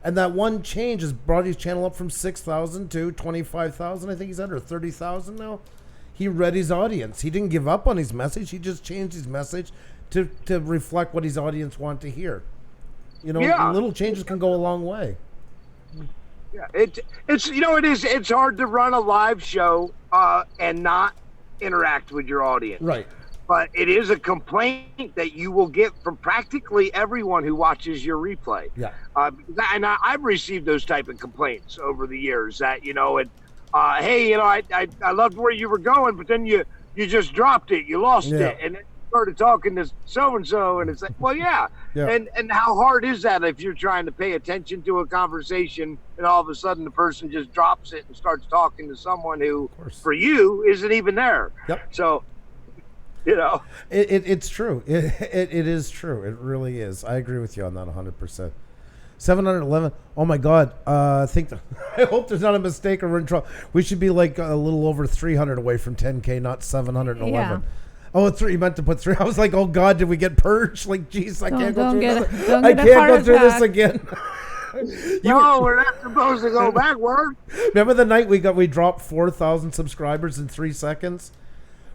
And that one change has brought his channel up from 6,000 to 25,000, I think he's under 30,000 now. He read his audience. He didn't give up on his message. He just changed his message to reflect what his audience want to hear. Little changes can go a long way. Yeah, it's hard to run a live show and not interact with your audience. Right. But it is a complaint that you will get from practically everyone who watches your replay. Yeah. And I've received those type of complaints over the years that, hey, I loved where you were going, but then you just dropped it. You lost it. And then you started talking to so-and-so, and it's like, well, yeah. And how hard is that if you're trying to pay attention to a conversation and all of a sudden the person just drops it and starts talking to someone who, for you, isn't even there. Yep. So, It's true. It is true. It really is. I agree with you on that 100%. 711. Oh my God. I hope there's not a mistake or we're in trouble. We should be like a little over 300 away from 10K, not 711. Oh, 3. You meant to put 3. I was like, oh God, did we get purged? Like, geez, I can't go through this. I can't go through this again. No, we're not supposed to go backward. Remember the night we dropped 4,000 subscribers in 3 seconds?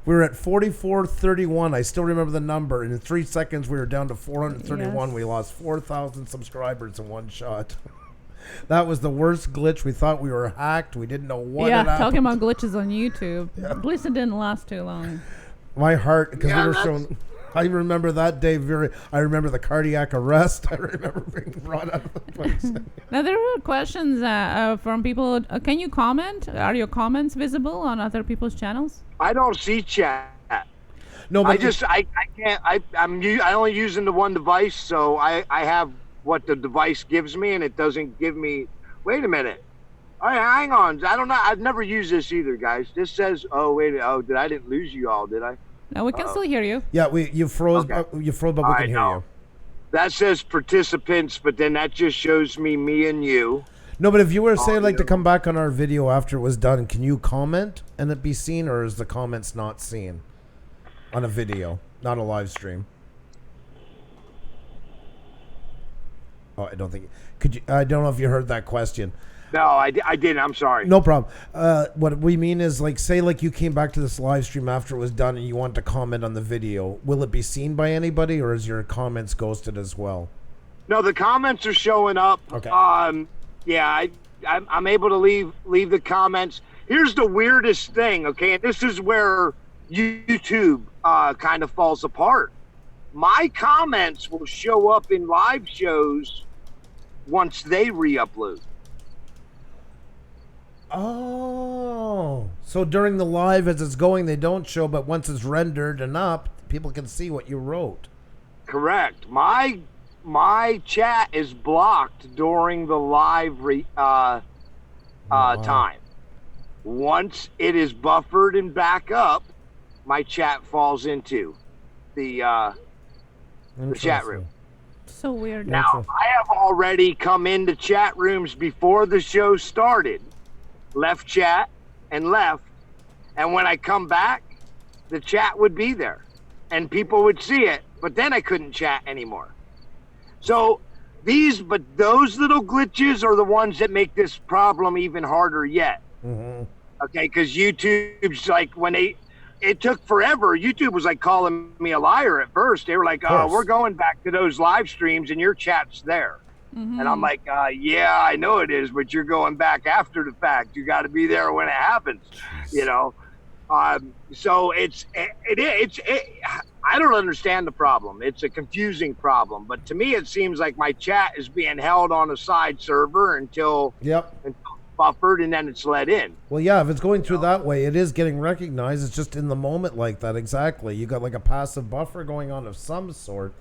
We were at 4431. I still remember the number. And in 3 seconds, we were down to 431. Yes. We lost 4,000 subscribers in one shot. That was the worst glitch. We thought we were hacked. We didn't know what had happened. Yeah, talking about glitches on YouTube. Yeah. At least it didn't last too long. My heart, because we were showing... I remember that day I remember the cardiac arrest. I remember being brought out of the place. Now, there were questions from people. Can you comment? Are your comments visible on other people's channels? I don't see chat. No, but I can't. I'm only using the one device, so I have what the device gives me, and it doesn't give me. Wait a minute. All right, hang on. I don't know. I've never used this either, guys. This says, oh wait, I didn't lose you all, did I? No, we can still hear you. Yeah, you froze. Okay. You froze, but we can hear you. That says participants, but then that just shows me and you. No, but if you were saying to come back on our video after it was done, can you comment and it be seen, or is the comments not seen on a video, not a live stream? Oh, I don't think. Could you? I don't know if you heard that question. No, I didn't. I'm sorry. No problem. What we mean is, say you came back to this live stream after it was done and you want to comment on the video. Will it be seen by anybody, or is your comments ghosted as well? No, the comments are showing up. Okay. Yeah, I'm able to leave the comments. Here's the weirdest thing, okay? And this is where YouTube kind of falls apart. My comments will show up in live shows once they re-upload. Oh, so during the live as it's going, they don't show, but once it's rendered and up, people can see what you wrote. Correct. My chat is blocked during the live time. Once it is buffered and back up, my chat falls into the chat room. So weird. Now, I have already come into chat rooms before the show started. Left chat and left, and when I come back, the chat would be there and people would see it, but then I couldn't chat anymore. So those little glitches are the ones that make this problem even harder yet. Mm-hmm. Okay, because YouTube's when it took forever. YouTube was calling me a liar at first. They were like, oh, we're going back to those live streams and your chat's there. Mm-hmm. And I'm like, yeah, I know it is, but you're going back after the fact. You got to be there when it happens, you know? So I don't understand the problem. It's a confusing problem, but to me, it seems like my chat is being held on a side server until buffered and then it's let in. Well, yeah, if it's going through that way, it is getting recognized. It's just in the moment like that. Exactly. You got a passive buffer going on of some sort.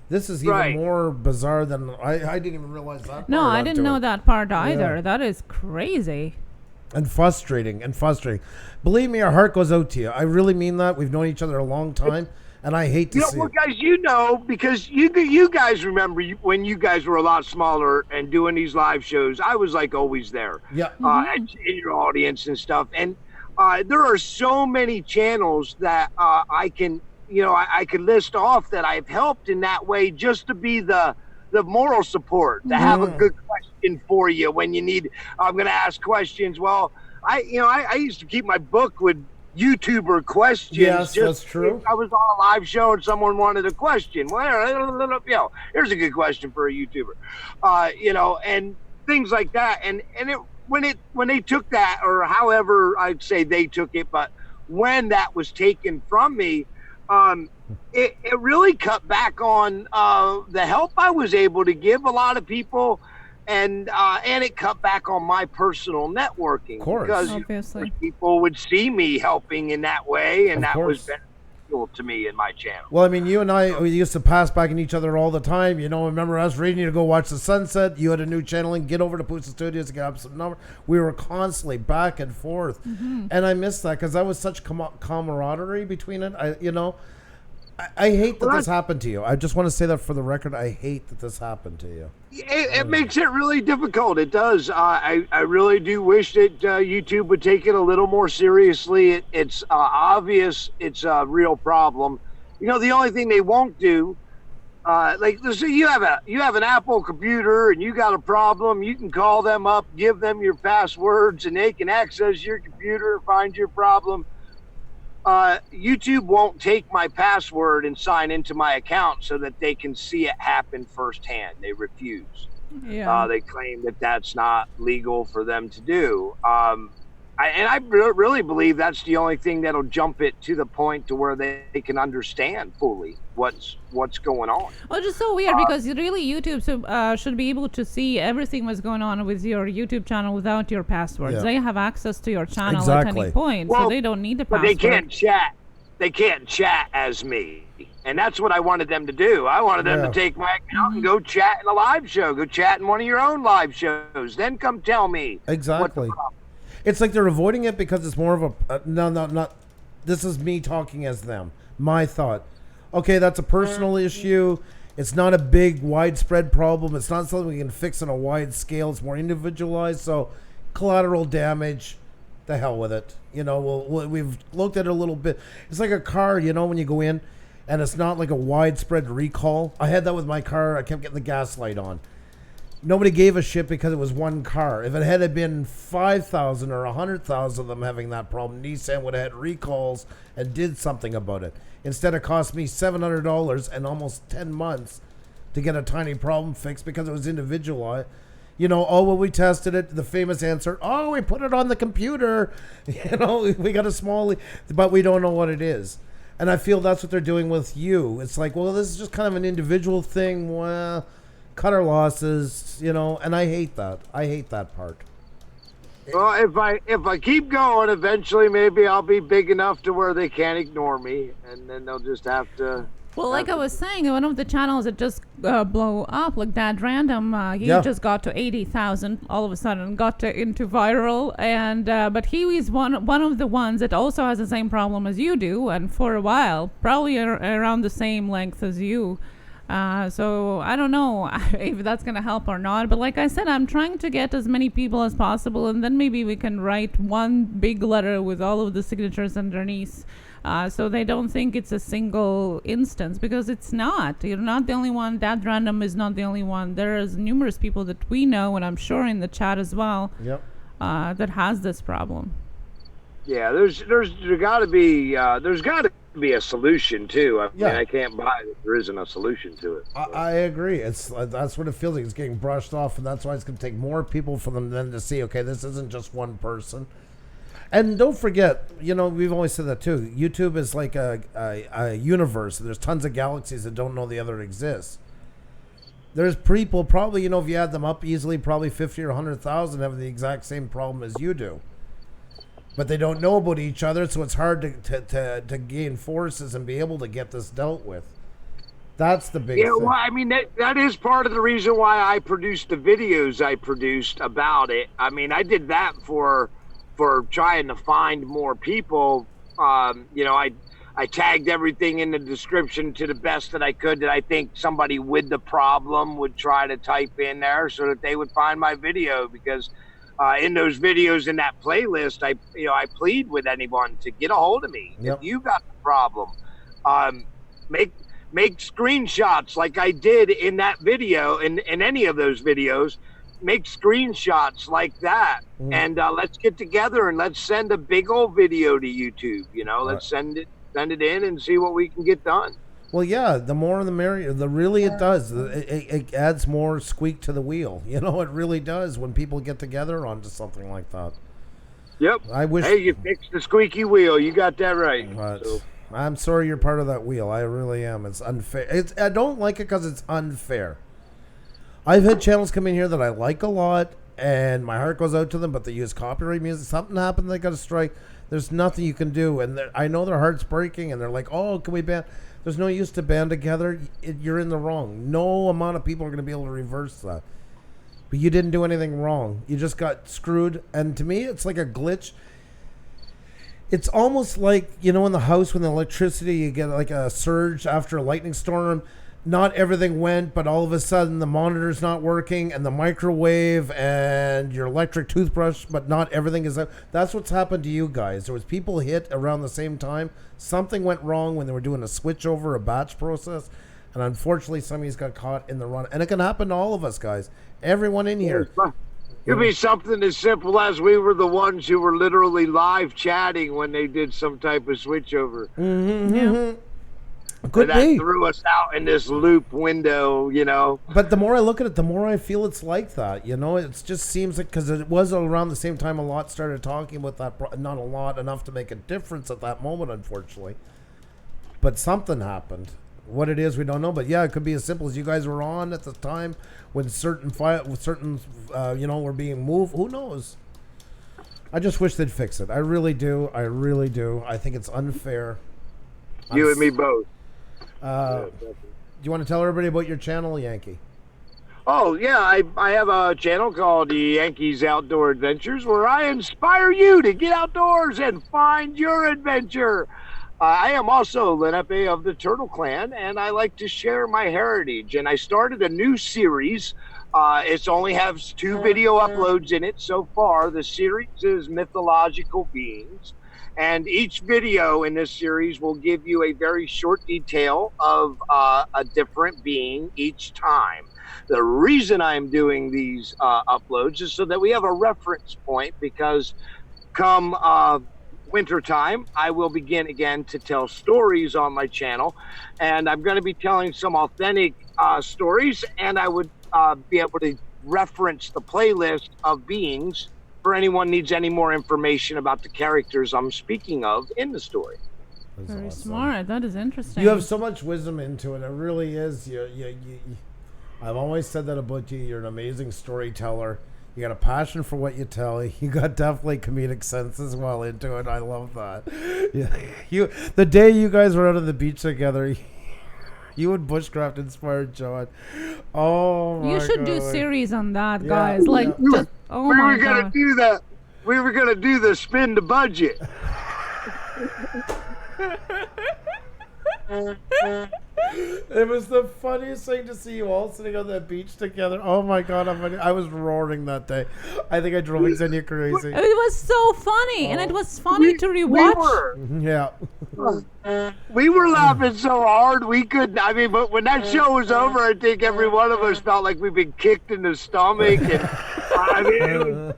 This is even more bizarre than I didn't even realize that. No, I didn't know that part either. Yeah. That is crazy. And frustrating. Believe me, our heart goes out to you. I really mean that. We've known each other a long time, and I hate to see it. Well, guys, because you guys remember when you guys were a lot smaller and doing these live shows, I was always there. Yeah. In your audience and stuff. And there are so many channels that I can list off that I've helped in that way, just to be the moral support, to have a good question for you when you need. I'm going to ask questions. Well, I used to keep my book with YouTuber questions. Yes, that's true. I was on a live show and someone wanted a question. Well, here's a good question for a YouTuber, and things like that. And when they took that, or however I'd say they took it, but when that was taken from me, it really cut back on the help I was able to give a lot of people, and it cut back on my personal networking. Of course. Because obviously people would see me helping in that way, and that was beneficial to me in my channel. Well, I mean, you and I, we used to pass back in each other all the time. Remember us reading you to go watch the sunset. You had a new channel and get over to Pusa Studios to get up some number. We were constantly back and forth, and I miss that because that was such camaraderie between it. I hate that this happened to you. I just want to say that for the record. I hate that this happened to you. It makes it really difficult. It does. I really do wish that YouTube would take it a little more seriously. It's obvious it's a real problem. You know, the only thing they won't do, like, so you have an Apple computer and you got a problem. You can call them up, give them your passwords, and they can access your computer, find your problem. YouTube won't take my password and sign into my account so that they can see it happen firsthand. They refuse. Yeah. They claim that that's not legal for them to do. I really believe that's the only thing that'll jump it to the point to where they can understand fully what's going on. Well, it's just so weird because really YouTube should be able to see everything what's going on with your YouTube channel without your passwords. Yeah. They have access to your channel Exactly. at any point, Well, so they don't need the But password. they can't chat. They can't chat as me. And that's what I wanted them to do. I wanted them to take my account and go chat in a live show. Go chat in one of your own live shows. Then come tell me. Exactly. It's like they're avoiding it because it's more of a not. This is me talking as them. My thought. Okay, that's a personal issue. It's not a big, widespread problem. It's not something we can fix on a wide scale. It's more individualized. So, collateral damage. The hell with it. You know, we've looked at it a little bit. It's like a car. You know, when you go in, and it's not like a widespread recall. I had that with my car. I kept getting the gas light on. Nobody gave a shit because it was one car. If it had been 5,000 or 100,000 of them having that problem, Nissan would have had recalls and did something about it. Instead, it cost me $700 and almost 10 months to get a tiny problem fixed because it was individualized. You know, oh, well, we tested it. The famous answer, oh, we put it on the computer. You know, we got a small, but we don't know what it is. And I feel that's what they're doing with you. It's like, well, this is just kind of an individual thing. Well, cut our losses, you know, and I hate that. I hate that part. Well, if I keep going, eventually maybe I'll be big enough to where they can't ignore me, and then they'll just have to. Well, like I was saying, one of the channels that just blow up, like that random, he just got to 80,000 all of a sudden, got into viral, and but he is one of the ones that also has the same problem as you do, and for a while, probably around the same length as you. So I don't know if that's going to help or not. But like I said, I'm trying to get as many people as possible. And then maybe we can write one big letter with all of the signatures underneath. So they don't think it's a single instance, because it's not. You're not the only one. That random is not the only one. There's numerous people that we know, and I'm sure in the chat as well, that has this problem. Yeah, there's got to be a solution too. I mean, I can't buy that there isn't a solution to it. So. I agree. That's what it feels like. It's getting brushed off, and that's why it's going to take more people for them then to see. Okay, this isn't just one person. And don't forget, you know, we've always said that too. YouTube is like a universe. There's tons of galaxies that don't know the other exists. There's people probably, you know, if you add them up easily, probably 50 or 100,000 have the exact same problem as you do. But they don't know about each other, so it's hard to gain forces and be able to get this dealt with. That's the big thing. Well, I mean, that is part of the reason why I produced the videos I produced about it. I mean, I did that for trying to find more people. You know, I tagged everything in the description to the best that I could that I think somebody with the problem would try to type in there so that they would find my video, because in those videos in that playlist, I plead with anyone to get a hold of me. If you got the problem, make screenshots like I did in that video, in any of those videos. Make screenshots like that, and let's get together and let's send a big old video to YouTube. You know, let's send it in and see what we can get done. Well, yeah, the more the merrier. It does. It adds more squeak to the wheel. You know, it really does when people get together onto something like that. Yep. I wish. Hey, you fixed the squeaky wheel. You got that right. So. I'm sorry you're part of that wheel. I really am. It's unfair. I don't like it because it's unfair. I've had channels come in here that I like a lot, and my heart goes out to them, but they use copyright music. Something happened, they got a strike. There's nothing you can do, and I know their heart's breaking, and they're like, oh, can we ban? There's no use to band together. You're in the wrong. No amount of people are going to be able to reverse that. But you didn't do anything wrong. You just got screwed. And to me, it's like a glitch. It's almost like, you know, in the house when the electricity, you get like a surge after a lightning storm. Not everything went, but all of a sudden the monitor's not working and the microwave and your electric toothbrush, but not everything is up. That's what's happened to you guys. There was people hit around the same time. Something went wrong when they were doing a switchover, a batch process. And unfortunately, somebody's got caught in the run. And it can happen to all of us, guys. Everyone in here. It could be something as simple as we were the ones who were literally live chatting when they did some type of switchover. Mm-hmm. Yeah. Could that be. threw us out in this loop window, you know. But the more I look at it, the more I feel it's like that. You know, it just seems like, because it was around the same time a lot started talking about that. Not a lot, enough to make a difference at that moment, unfortunately. But something happened. What it is, we don't know. But yeah, it could be as simple as you guys were on at the time when certain were being moved. Who knows? I just wish they'd fix it. I really do. I really do. I think it's unfair. You and me both. Do you want to tell everybody about your channel, Yankee? Oh, yeah, I have a channel called the Yankees Outdoor Adventures where I inspire you to get outdoors and find your adventure. I am also Lenape of the Turtle Clan, and I like to share my heritage. And I started a new series. It only has 2 video uploads in it so far. The series is Mythological Beings. And each video in this series will give you a very short detail of a different being each time. The reason I'm doing these uploads is so that we have a reference point, because come wintertime, I will begin again to tell stories on my channel. And I'm going to be telling some authentic stories, and I would be able to reference the playlist of beings for anyone needs any more information about the characters I'm speaking of in the story. That's Very awesome. smart. That is interesting. You have so much wisdom into it. It really is. I've always said that about you. You're an amazing storyteller. You got a passion for what you tell. You got definitely comedic sense as well into it. I love that. Yeah. The day you guys were out on the beach together, you and Bushcraft inspired John. Oh my God. You should do series on that, guys. Just, oh we my were gonna God. do that. We were gonna do the spin the budget. It was the funniest thing to see you all sitting on that beach together. Oh my God, I was roaring that day. I think I drove Xenia crazy. It was so funny, and it was funny to rewatch. Yeah. We were laughing so hard we couldn't. I mean, but when that show was over, I think every one of us felt like we'd been kicked in the stomach. And I mean,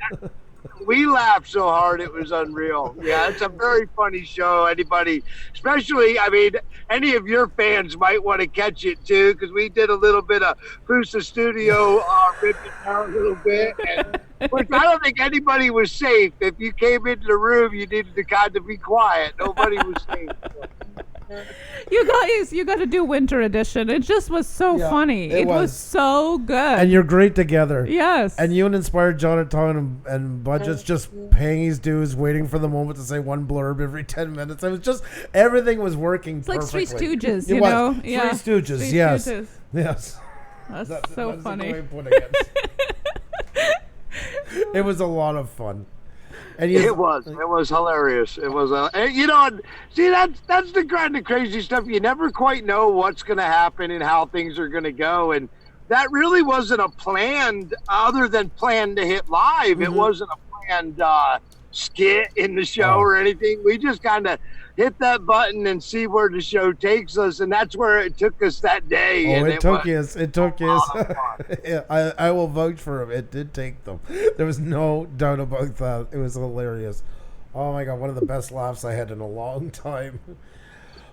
we laughed so hard it was unreal. Yeah, it's a very funny show. Anybody, especially, I mean, any of your fans might want to catch it too, because we did a little bit of Pusa Studio ripping out a little bit. And, which I don't think anybody was safe. If you came into the room, you needed to kind of be quiet. Nobody was safe. You got to do winter edition. It just was so funny. It was so good. And you're great together. Yes. And you and Inspired Jonathan and Budget's just paying his dues, waiting for the moment to say one blurb every 10 minutes. It was just, everything was working perfectly. It's like Three Stooges, It you was. know? Three Yeah. Stooges, Three yes. Stooges. Yes. That's so funny. A good way of putting it. It was a lot of fun. And It was hilarious. It was, you know, see, that's the kind of crazy stuff. You never quite know what's going to happen and how things are going to go. And that really wasn't a planned, other than planned to hit live. Mm-hmm. It wasn't a planned skit in the show or anything. We just kind of hit that button and see where the show takes us, and that's where it took us that day. Oh, and it took us. Yeah. I will vouch for him. It did take them. There was no doubt about that. It was hilarious. Oh my God, one of the best laughs I had in a long time.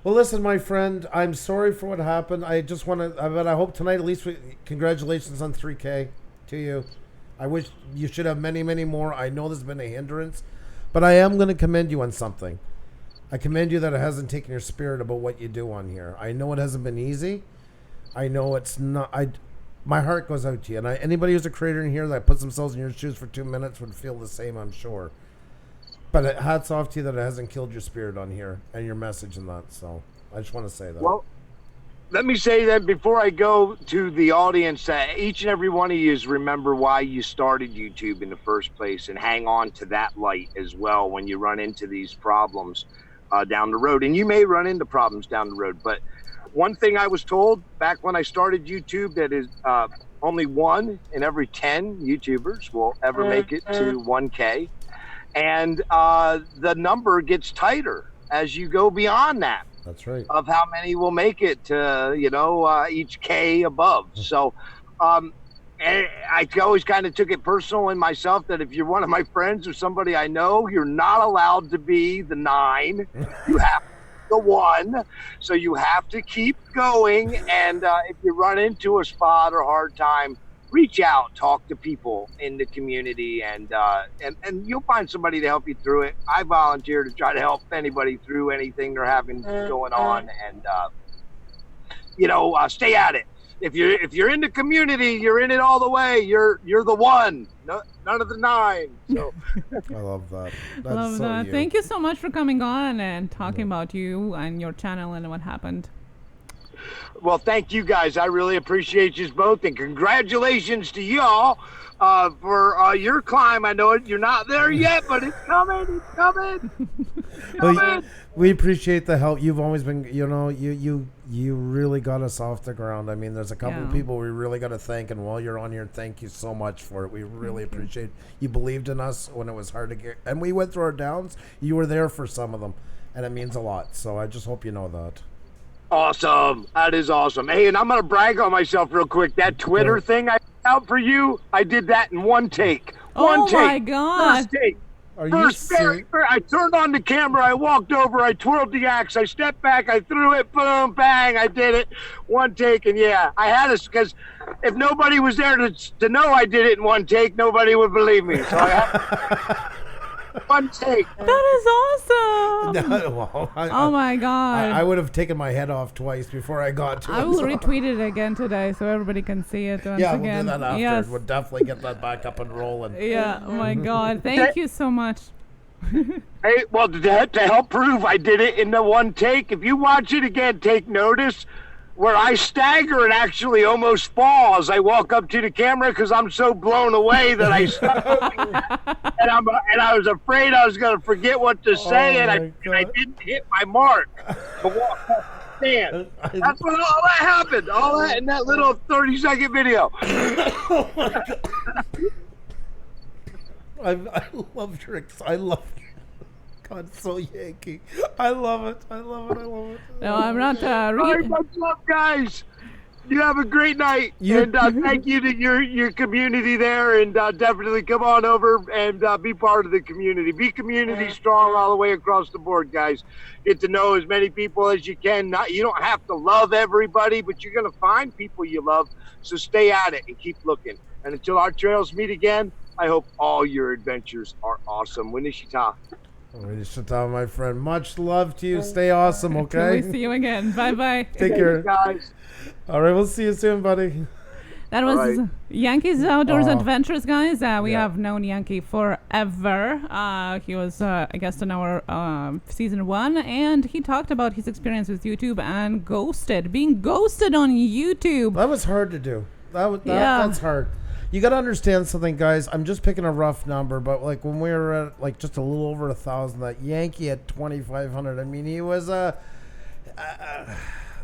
Well, listen, my friend, I'm sorry for what happened. I just want to, but I hope tonight, at least, congratulations on 3K to you. I wish you should have many, many more. I know there's been a hindrance, but I am going to commend you on something. I commend you that it hasn't taken your spirit about what you do on here. I know it hasn't been easy. I know it's not. My heart goes out to you. And anybody who's a creator in here that puts themselves in your shoes for 2 minutes would feel the same, I'm sure. But hats off to you that it hasn't killed your spirit on here and your message and that. So I just want to say that. Well, let me say that before I go to the audience, each and every one of you is remember why you started YouTube in the first place, and hang on to that light as well when you run into these problems down the road. And you may run into problems down the road, but one thing I was told back when I started YouTube, that is only 1 in every 10 YouTubers will ever make it to 1K. And the number gets tighter as you go beyond that. That's right. Of how many will make it to, each K above. So I always kind of took it personal in myself that if you're one of my friends or somebody I know, you're not allowed to be the 9. You have the 1. So you have to keep going. And if you run into a spot or hard time, reach out, talk to people in the community, and you'll find somebody to help you through it. I volunteer to try to help anybody through anything they're having going on, and stay at it. If you're in the community, you're in it all the way. You're the 1, none of the 9. So I love that. That's Love so that. you. Thank you so much for coming on and talking about you and your channel and what happened. well, thank you guys. I really appreciate you both, and congratulations to y'all for your climb. I know you're not there yet, but it's coming. It's coming. It's coming. We appreciate the help. You've always been, you really got us off the ground. I mean, there's a couple of people we really got to thank, and while you're on here, thank you so much for it. We really appreciate you believed in us when it was hard to get, and we went through our downs. You were there for some of them, and it means a lot. So I just hope you know that. Awesome. That is awesome. Hey, and I'm going to brag on myself real quick. That Twitter thing I put out for you, I did that in one take. One take. My God. First take. Are you serious? I turned on the camera, I walked over, I twirled the axe, I stepped back, I threw it, boom, bang, I did it. One take, and yeah, I had it because if nobody was there to know I did it in one take, nobody would believe me. So I had one take. That is awesome. Well, Oh my God. I would have taken my head off twice before I got to it. I will so- retweet it again today so everybody can see it once Yeah, again. we'll do that after. Yes. We'll definitely get that back up and rolling. Yeah. Oh my God. Thank you so much. Hey, well, to help prove I did it in the one take, if you watch it again, take notice where I stagger and actually almost fall as I walk up to the camera because I'm so blown away that I stopped. and I was afraid I was going to forget what to say, and I didn't hit my mark to walk up the stand. That's what all that happened. All that in that little 30-second video. Oh my God. I love your I love God, so Yankee. I love it. I love it. I love it. No, I'm not. All right, what's up, guys? You have a great night, and thank you to your community there, and definitely come on over and be part of the community. Be community strong all the way across the board, guys. Get to know as many people as you can. You don't have to love everybody, but you're going to find people you love, so stay at it and keep looking. And until our trails meet again, I hope all your adventures are awesome. Winishita. Winishita, my friend. Much love to you. Stay awesome, okay? Till we see you again. Bye-bye. Take care. Guys. All right, we'll see you soon, buddy. That was right. Yankee's Outdoors Oh. Adventures, guys. We Yeah. have known Yankee forever. He was a guest in our season 1, and he talked about his experience with YouTube and being ghosted on YouTube. That was hard to do. That's hard. You got to understand something, guys. I'm just picking a rough number, but like when we were at like just a little over 1,000, that Yankee at 2,500. I mean, he was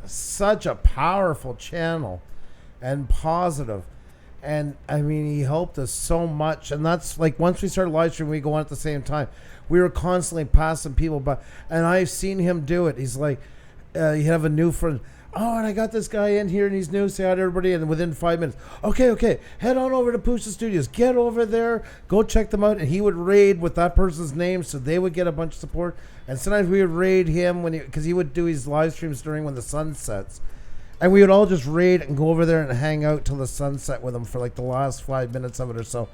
such a powerful channel and positive. And I mean, he helped us so much. And that's like once we started live streaming, we go on at the same time. We were constantly passing people by, and I've seen him do it. He's like, you have a new friend. Oh, and I got this guy in here, and he's new. Say hi to everybody, and within 5 minutes, okay, head on over to Pusa Studios. Get over there, go check them out. And he would raid with that person's name, so they would get a bunch of support. And sometimes we would raid him because he would do his live streams when the sun sets, and we would all just raid and go over there and hang out till the sunset with him for like the last 5 minutes of it or so.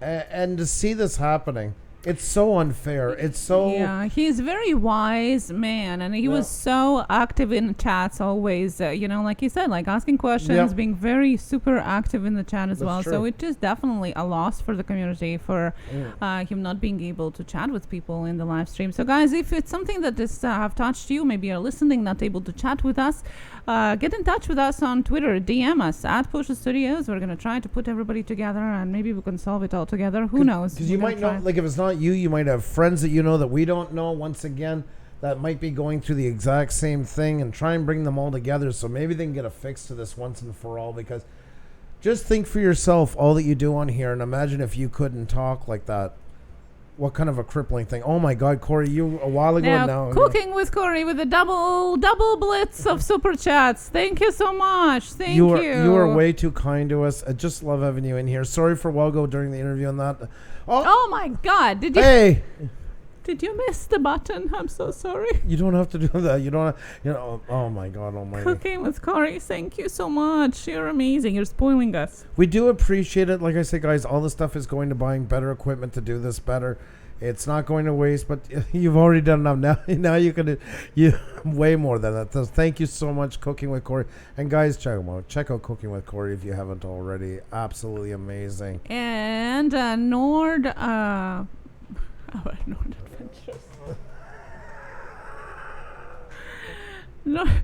And to see this happening, It's so unfair. It's so... Yeah, he's a very wise man, and he was so active in chats always, like you said, like asking questions, being very super active in the chat as well. true. So it is definitely a loss for the community for him not being able to chat with people in the live stream. So guys, if it's something that is have touched you, maybe you're listening, not able to chat with us, get in touch with us on Twitter, DM us at Pusa Studios. We're going to try to put everybody together, and maybe we can solve it all together. Who knows? Because you might know, like if it's not you might have friends that you know that we don't know, once again, that might be going through the exact same thing, and try and bring them all together so maybe they can get a fix to this once and for all. Because just think for yourself all that you do on here, and imagine if you couldn't talk like that. What kind of a crippling thing? Oh my God, Corey, you a while ago now. Cooking with Corey with a double blitz of super chats. Thank you so much. Thank you. You are way too kind to us. I just love having you in here. Sorry for Walgo during the interview on that. Oh my God! Did you miss the button? I'm so sorry. You don't have to do that. You don't. Oh my God Almighty. Cooking with Corey. Thank you so much. You're amazing. You're spoiling us. We do appreciate it. Like I said, guys, all the stuff is going to buying better equipment to do this better. It's not going to waste, but you've already done enough. Now you can do way more than that. So thank you so much, Cooking with Corey. And guys, check them out. Check out Cooking with Corey if you haven't already. Absolutely amazing. And Nord Adventures.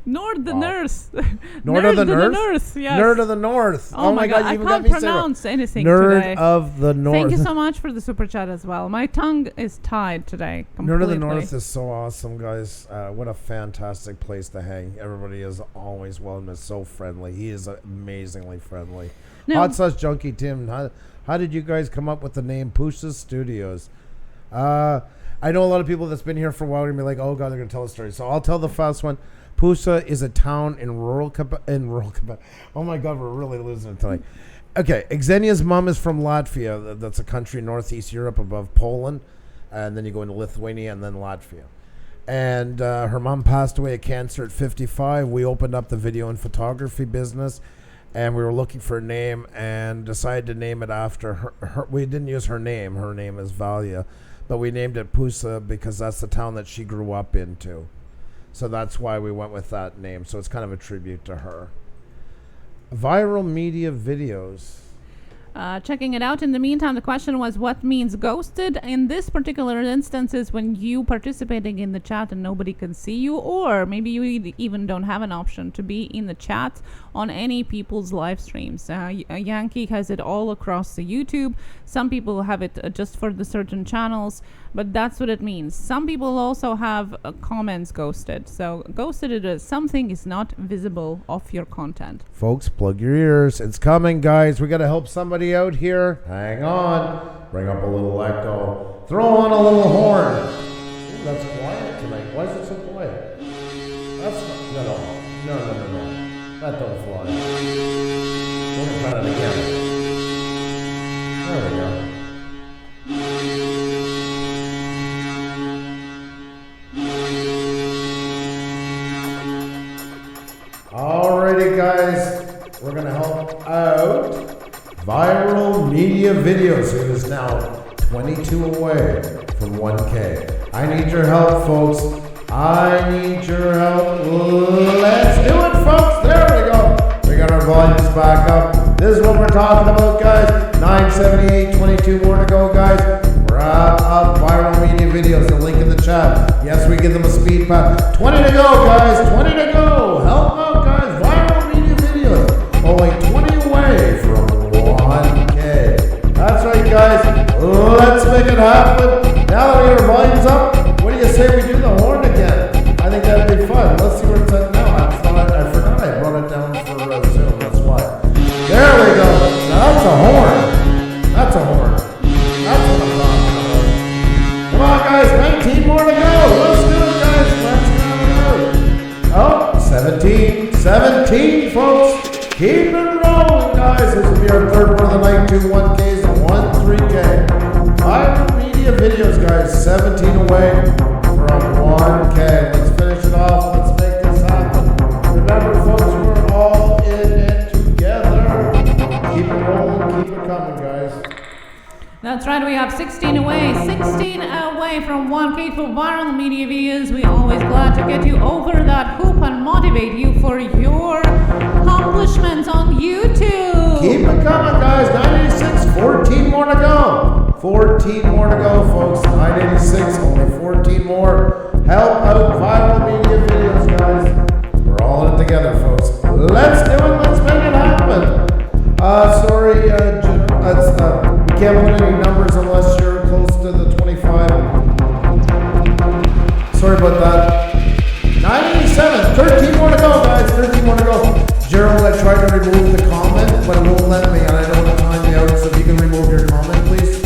Nord the nurse. Nord of the North? Yes. Nerd of the North. Oh my God, I can't pronounce anything Nerd today. of the North. Thank you so much for the super chat as well. My tongue is tied today completely. Nerd of the North is so awesome, guys. What a fantastic place to hang. Everybody is always welcome. Is so friendly. He is amazingly friendly. Now, Hot Sauce Junkie Tim, how did you guys come up with the name Pusa Studios? I know a lot of people that's been here for a while are going to be like, oh God, they're going to tell a story. So I'll tell the fast one. Pusa is a town in rural Quebec. Oh my God, we're really losing it tonight. Okay, Xenia's mom is from Latvia. That's a country in northeast Europe above Poland. And then you go into Lithuania and then Latvia. And her mom passed away of cancer at 55. We opened up the video and photography business. And we were looking for a name and decided to name it after her. We didn't use her name. Her name is Valia. But we named it Pusa because that's the town that she grew up into. So that's why we went with that name. So it's kind of a tribute to her. Viral media videos. Checking it out. In the meantime, the question was, what means ghosted? In this particular instance is when you participating in the chat and nobody can see you, or maybe you even don't have an option to be in the chat on any people's live streams. Yankee has it all across the YouTube. Some people have it just for the certain channels, but that's what it means. Some people also have comments ghosted. So ghosted is something is not visible of your content. Folks, plug your ears. It's coming, guys. We got to help somebody out here. Hang on. Bring up a little echo. Throw on a little horn. Ooh, that's quiet tonight. Why is it so quiet? That's not... No. That don't fly. We'll try that again. There we go. Alrighty, guys, we're gonna help out viral media videos. It is now 22 away from 1K. I need your help, folks. I need your help. Let's do it, folks. There we go. We got our volumes back up. This is what we're talking about, guys. 978, 22 more to go, guys. Wrap up viral media videos. The link in the chat. Yes, we give them a speed pass. 20 to go, guys. 20 to go. Help out, guys. Viral media videos. Only 20 away from 1K. That's right, guys. Let's make it happen. Now that we get our volumes up, what do you say we do the horn again? I think that'd be fun. Let's see where it's at now. I forgot I brought it down for Zoom. That's why. There we go. Now that's a horn. That's a horn. That's what I'm talking about. Come on, guys. 19 more to go. Let's do it, guys. Let's go. Oh, 17. 17, folks. Keep it rolling, guys. This will be our third one of the night. 2 1Ks and 1 3K. Viral media videos, guys. 17 away from 1K. Let's finish it off. Let's make this happen. Remember, folks, we're all in it together. Keep it rolling. Keep it coming, guys. That's right, we have 16 away from 1K for viral media views. We're always glad to get you over that hoop and motivate you for your accomplishments on YouTube. Keep it coming, guys. 986, 14 more to go. 14 more to go, folks. 986, only 14 more. Help out viral media videos, guys. We're all in it together, folks. Let's do it. Let's make it happen. Sorry, we can't put any numbers unless you're close to the 25. Sorry about that. 987, 13 more to go, guys. 13 more to go. Gerald, I tried to remove the comment, but it won't let me, and I don't want to time you out, so if you can remove your comment, please.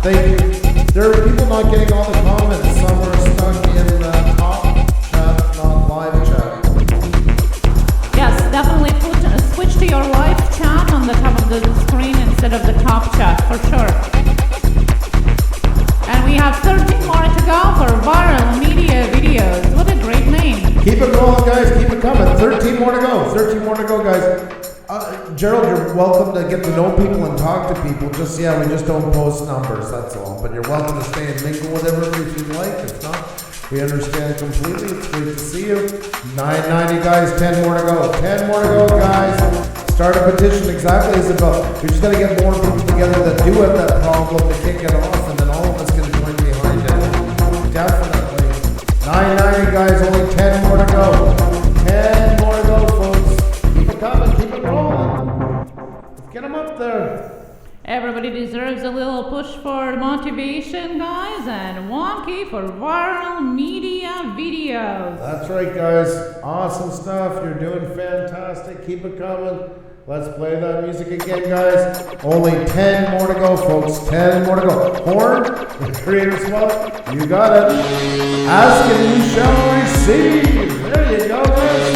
Thank you. There are people not getting all the comments. Some are stuck in top chat, not live chat. Yes, definitely switch to your live chat on the top of the screen instead of the top chat, for sure. And we have 13 more to go for viral media videos. What a great name. Keep it rolling, guys. Keep it coming. 13 more to go. 13 more to go, guys. Gerald, you're welcome to get to know people and talk to people. We just don't post numbers, that's all. But you're welcome to stay and mingle with everybody if you'd like. If not, we understand completely. It's great to see you. 990, guys. 10 more to go. 10 more to go, guys. Start a petition, exactly, Isabel. We just got to get more people together that do have that problem to kick it off, and then all of us can join behind it. Definitely. 990, guys. Only 10 more to go. 10 more to go, folks. Keep it coming. Keep it rolling. Let's get them up there. Everybody deserves a little push for motivation, guys, and 1K for viral media videos. That's right, guys. Awesome stuff. You're doing fantastic. Keep it coming. Let's play that music again, guys. Only 10 more to go, folks. 10 more to go. Horn, the creator spot. You got it. Ask and you shall receive. There you go, guys.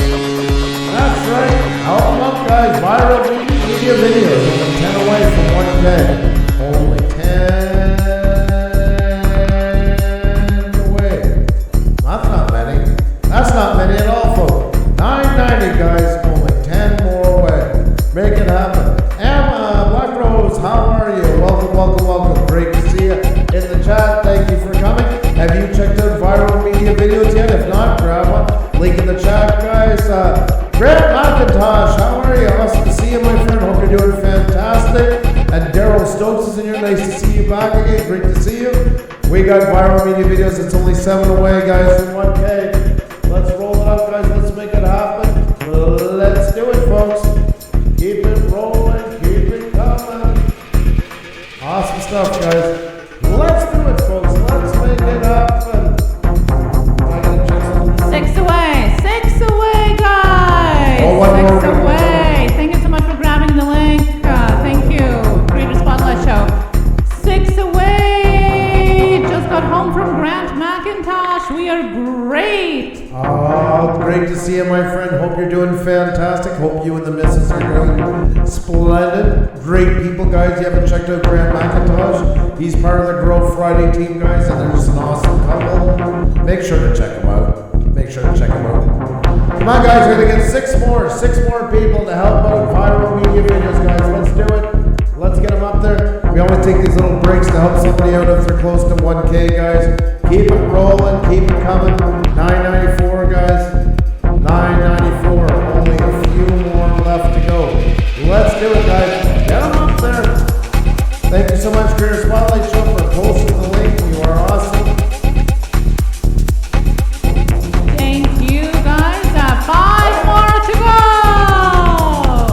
That's right. Help them up, guys. Viral media videos. Only 10 away from 1K. Only 10 away. That's not many. That's not many at all, folks. 990, guys. Only 10 more away. Make it happen. Emma, Black Rose, how are you? Welcome, welcome, welcome. Great to see you in the chat. Thank you for coming. Have you checked out viral media videos yet? If not, grab one. Link in the chat, guys. Grant McIntosh, how are you? Awesome to see you, my friend. Hope you're doing fantastic. And Daryl Stokes is in here. Nice to see you back again. Great to see you. We got viral media videos. It's only 7 away, guys, from 1K. Let's roll it up, guys. Let's make it happen. Let's do it, folks. Keep it rolling. Keep it coming. Awesome stuff, guys. Let's do it, folks. Let's make it happen. 6 away. 6 away, guys. Oh, one 6 more. away. Thank you so much for grabbing the link. Thank you. Creator Spotlight Show. 6 away. Just got home from Grant McIntosh. We are great. Oh, great to see you, my friend. Hope you're doing fantastic. Hope you and the missus are doing splendid. Great people, guys. You haven't checked out Grant McIntosh. He's part of the Grow Friday team, guys, and they're just an awesome couple. Make sure to check them out. Make sure to check them out. Come on, guys. We're going to get 6 more people to help out viral media videos, guys. Let's do it. Let's get them up there. We always take these little breaks to help somebody out if they're close to 1K, guys. Keep it rolling. Keep it coming. 994, guys. 994. Only a few more left to go. Let's do it, guys. Get them up there. Thank you so much, Creator Spotlight Show, for posting the link. You are awesome. Thank you, guys. 5 more to go.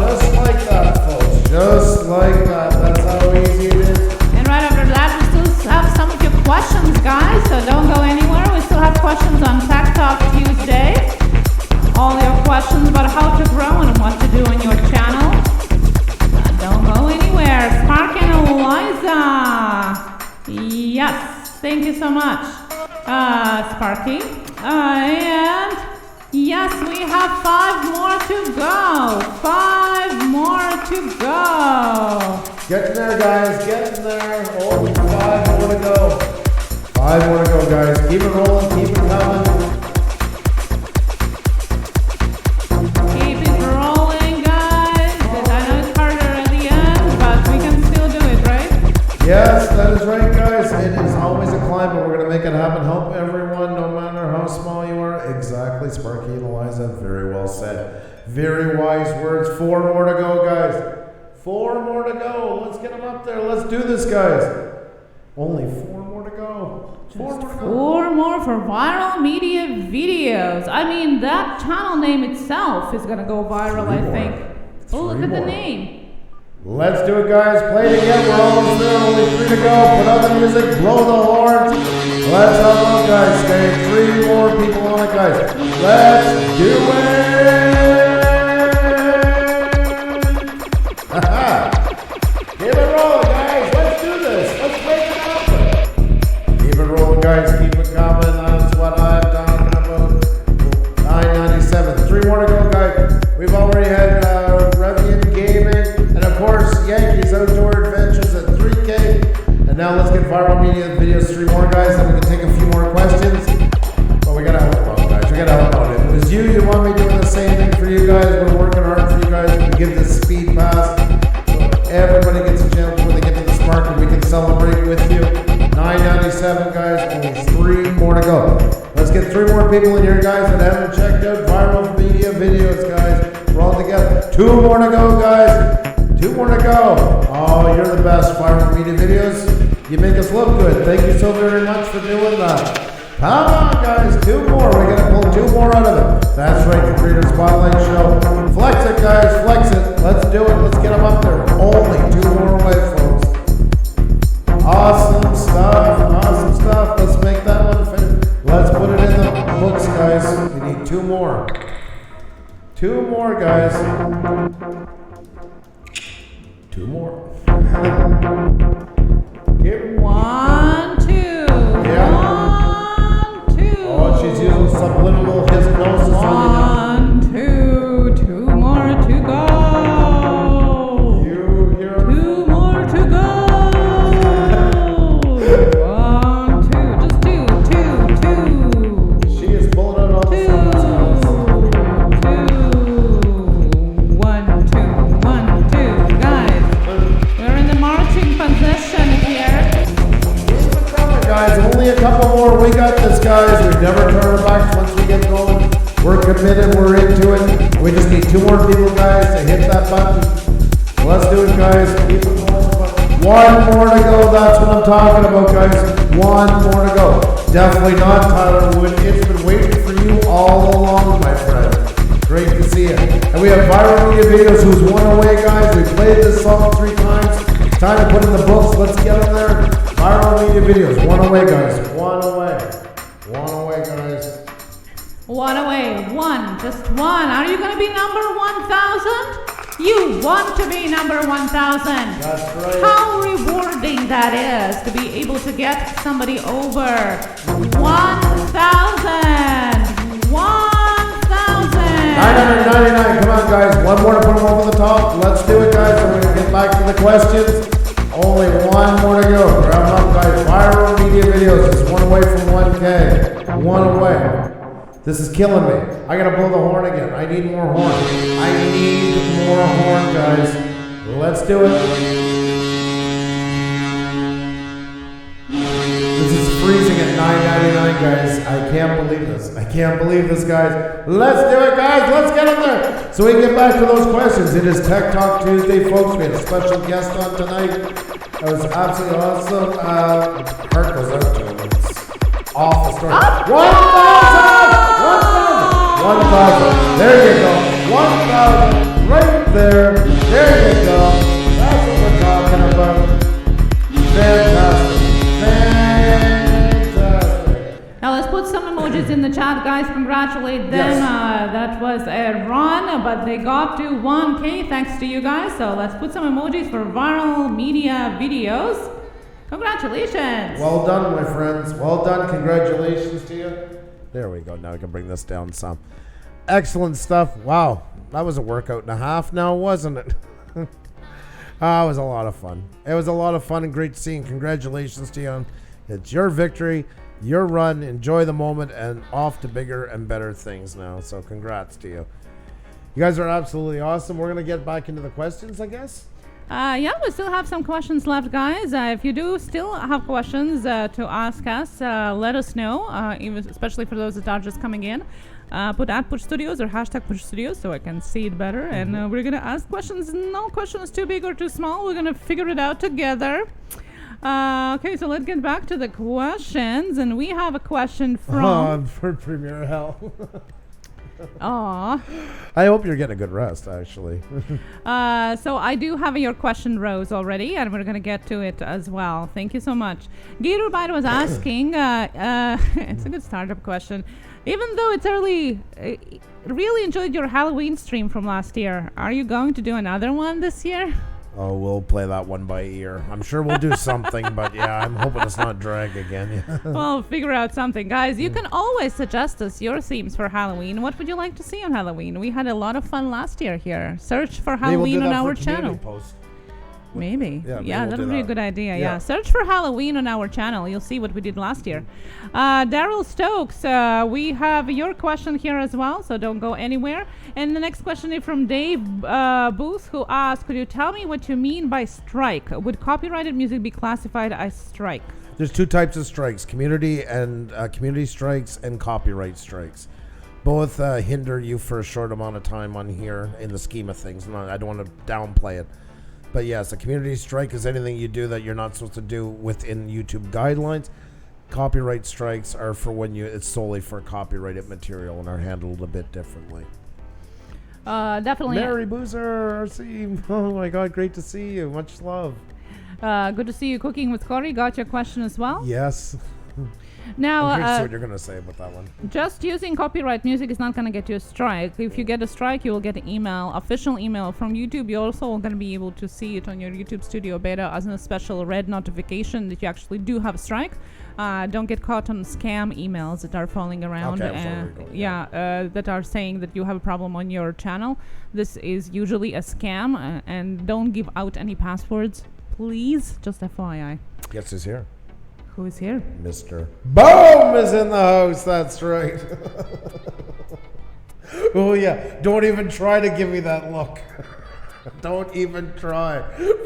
Just like that, folks. Just like that. That's how easy it is. And right after that, we still have some of your questions, guys. So don't go anywhere. We still have questions on Tech Talk Tuesday. All your questions about how to grow and what to do on your channel. Don't go anywhere. Spark and Eliza. Yes. Thank you so much, Sparky. And yes, we have 5 more to go. 5 more to go. Getting there, guys. Getting there. Only 5 more to go. 5 more to go, guys. Keep it rolling. Keep it coming. Keep it rolling, guys. I know it's harder at the end, but we can still do it, right? That is right, guys. It is always a climb, but we're going to make it happen. Help everyone, no matter how small you are. Exactly, Sparky and Eliza. Very well said. Very wise words. 4 more to go, guys. 4 more to go. Let's get them up there. Let's do this, guys. Only 4 more to go. 4 more to go. 4 more for viral media videos. I mean, that channel name itself is going to go viral, I think. Oh, look at the name. Let's do it, guys. Play it again. We're almost there. Only 3 to go. Put on the music. Blow the horns. Let's have fun, guys. Stay 3 more people on it, guys. Let's do it. Keep it rolling, guys. Let's do this. Let's make it happen. Keep it rolling, guys. Keep it coming. That's what I'm talking about. 997. 3 more to go, guys. We've already had Revian Gaming. And of course, Yankees Outdoor Adventures at 3K. And now let's get viral media videos, 3 more, guys. Then we can take a few more questions. But we gotta help out, guys. We gotta help out. If it was you want me doing the same thing for you guys. We're working hard for you guys. We give this speed pass. So everybody gets a chance when they get to the Spark and we can celebrate with you. 997, guys. Only 3 more to go. Let's get 3 more people in here, guys, that haven't checked out viral media videos, guys. We're all together. 2 more to go, guys. 2 more to go. Oh, you're the best, viral media videos. You make us look good. Thank you so very much for doing that. Come on, guys. 2 more. We're going to pull 2 more out of it. That's right, the Creator Spotlight Show. Flex it, guys. Flex it. Let's do it. Let's get them up there. Only 2 more away, folks. Awesome stuff. Awesome stuff. Let's make that one finish. Let's put it in the books, guys. We need 2 more. 2 more, guys. 2 more. Give 1, 2. Yeah. 1, 2. Oh, she's using subliminal hypnosis on you now. 1, 2. 2 more to go. You hear 2 more to go. 1, 2. Just 2. 2. She is pulling out all the 2. sounds. 1, 2. 1, 2. Guys, we're in the marching position here. Keep it coming, guys. Only a couple more. We got this, guys. We never turn our backs once we get going. We're committed. We're into it. We just need 2 more people, guys, to hit that button. Let's do it, guys. Keep it going. 1 more to go. That's what I'm talking about, guys. 1 more to go. Definitely not Tyler Wood. It's been waiting for you all along, my friend. Great to see you. And we have viral media videos. Who's 1 away, guys? We played this song 3 times. It's time to put in the books. Let's get them there. Viral media videos. 1 away, guys. 1 away. 1 away, guys. 1 away. 1. Just 1. Are you going to be number 1,000? You want to be number 1,000. That's right. How rewarding that is to be able to get somebody over 1,000. 1,000. 999. Come on, guys. 1 more to put them over the top. Let's do it, guys. We're going to get back to the questions. Only 1 more to go. Grab them up, guys. Viral media videos. Just 1 away from 1K. 1 away. This is killing me. I gotta blow the horn again. I need more horn. I need more horn, guys. Let's do it. This is freezing at $9.99, guys. I can't believe this. I can't believe this, guys. Let's do it, guys. Let's get in there. So we can get back to those questions. It is Tech Talk Tuesday, folks. We had a special guest on tonight. It was absolutely awesome. Heart goes out to him. It's awful story. 1,000. There you go. 1,000 right there. There you go. That's what we're talking about. Fantastic. Fantastic. Now let's put some emojis in the chat, guys. Congratulate them. Yes. That was a run, but they got to 1K thanks to you guys. So let's put some emojis for viral media videos. Congratulations. Well done, my friends. Well done. Congratulations to you. There we go. Now we can bring this down some. Excellent stuff. Wow. That was a workout and a half now, wasn't it? It was a lot of fun. It was a lot of fun and great seeing. Congratulations to you. It's your victory, your run. Enjoy the moment and off to bigger and better things now. So congrats to you. You guys are absolutely awesome. We're going to get back into the questions, I guess. Yeah, we still have some questions left, guys. If you do still have questions to ask us, let us know, especially for those that are just coming in. Put at Push Studios or hashtag Push Studios so I can see it better. And we're going to ask questions. No question is too big or too small. We're going to figure it out together. Okay, so let's get back to the questions. And we have a question from... for Premier Hell. Aw. I hope you're getting a good rest, actually. So I do have your question, Rose, already, and we're going to get to it as well. Thank you so much. Girubai was asking, it's a good startup question. Even though it's early, really enjoyed your Halloween stream from last year. Are you going to do another one this year? Oh, we'll play that one by ear. I'm sure we'll do something, but yeah, I'm hoping it's not drag again. Well, figure out something. Guys, you can always suggest us your themes for Halloween. What would you like to see on Halloween? We had a lot of fun last year here. Search for Halloween on our channel. Post. Maybe. Yeah, Yeah, we'll that do would be a that. good idea. Yeah. Yeah. Search for Halloween on our channel. You'll see what we did last year. Daryl Stokes, we have your question here as well, so don't go anywhere. And the next question is from Dave Booth, who asked, could you tell me what you mean by strike? Would copyrighted music be classified as strike? There's two types of strikes: community strikes and copyright strikes. Both hinder you for a short amount of time on here in the scheme of things. I don't want to downplay it. But yes, a community strike is anything you do that you're not supposed to do within YouTube guidelines. Copyright strikes are for when it's solely for copyrighted material and are handled a bit differently. Definitely. Mary Boozer, RC. Oh my God, great to see you. Much love. Good to see you. Cooking with Corey. Got your question as well. Yes. Now, I'm curious to see what you're going to say about that one. just using copyright music is not going to get you a strike. If you get a strike, you will get an email, official email from YouTube. You also are going to be able to see it on your YouTube Studio beta as a special red notification that you actually do have a strike. Don't get caught on scam emails that are falling around. Okay, I'm sorry, we're going, that are saying that you have a problem on your channel. This is usually a scam, and don't give out any passwords, please. Just FYI. Guess who's here? Who is here? Mr. Boom is in the house. That's right. Oh, yeah. Don't even try to give me that look. Don't even try.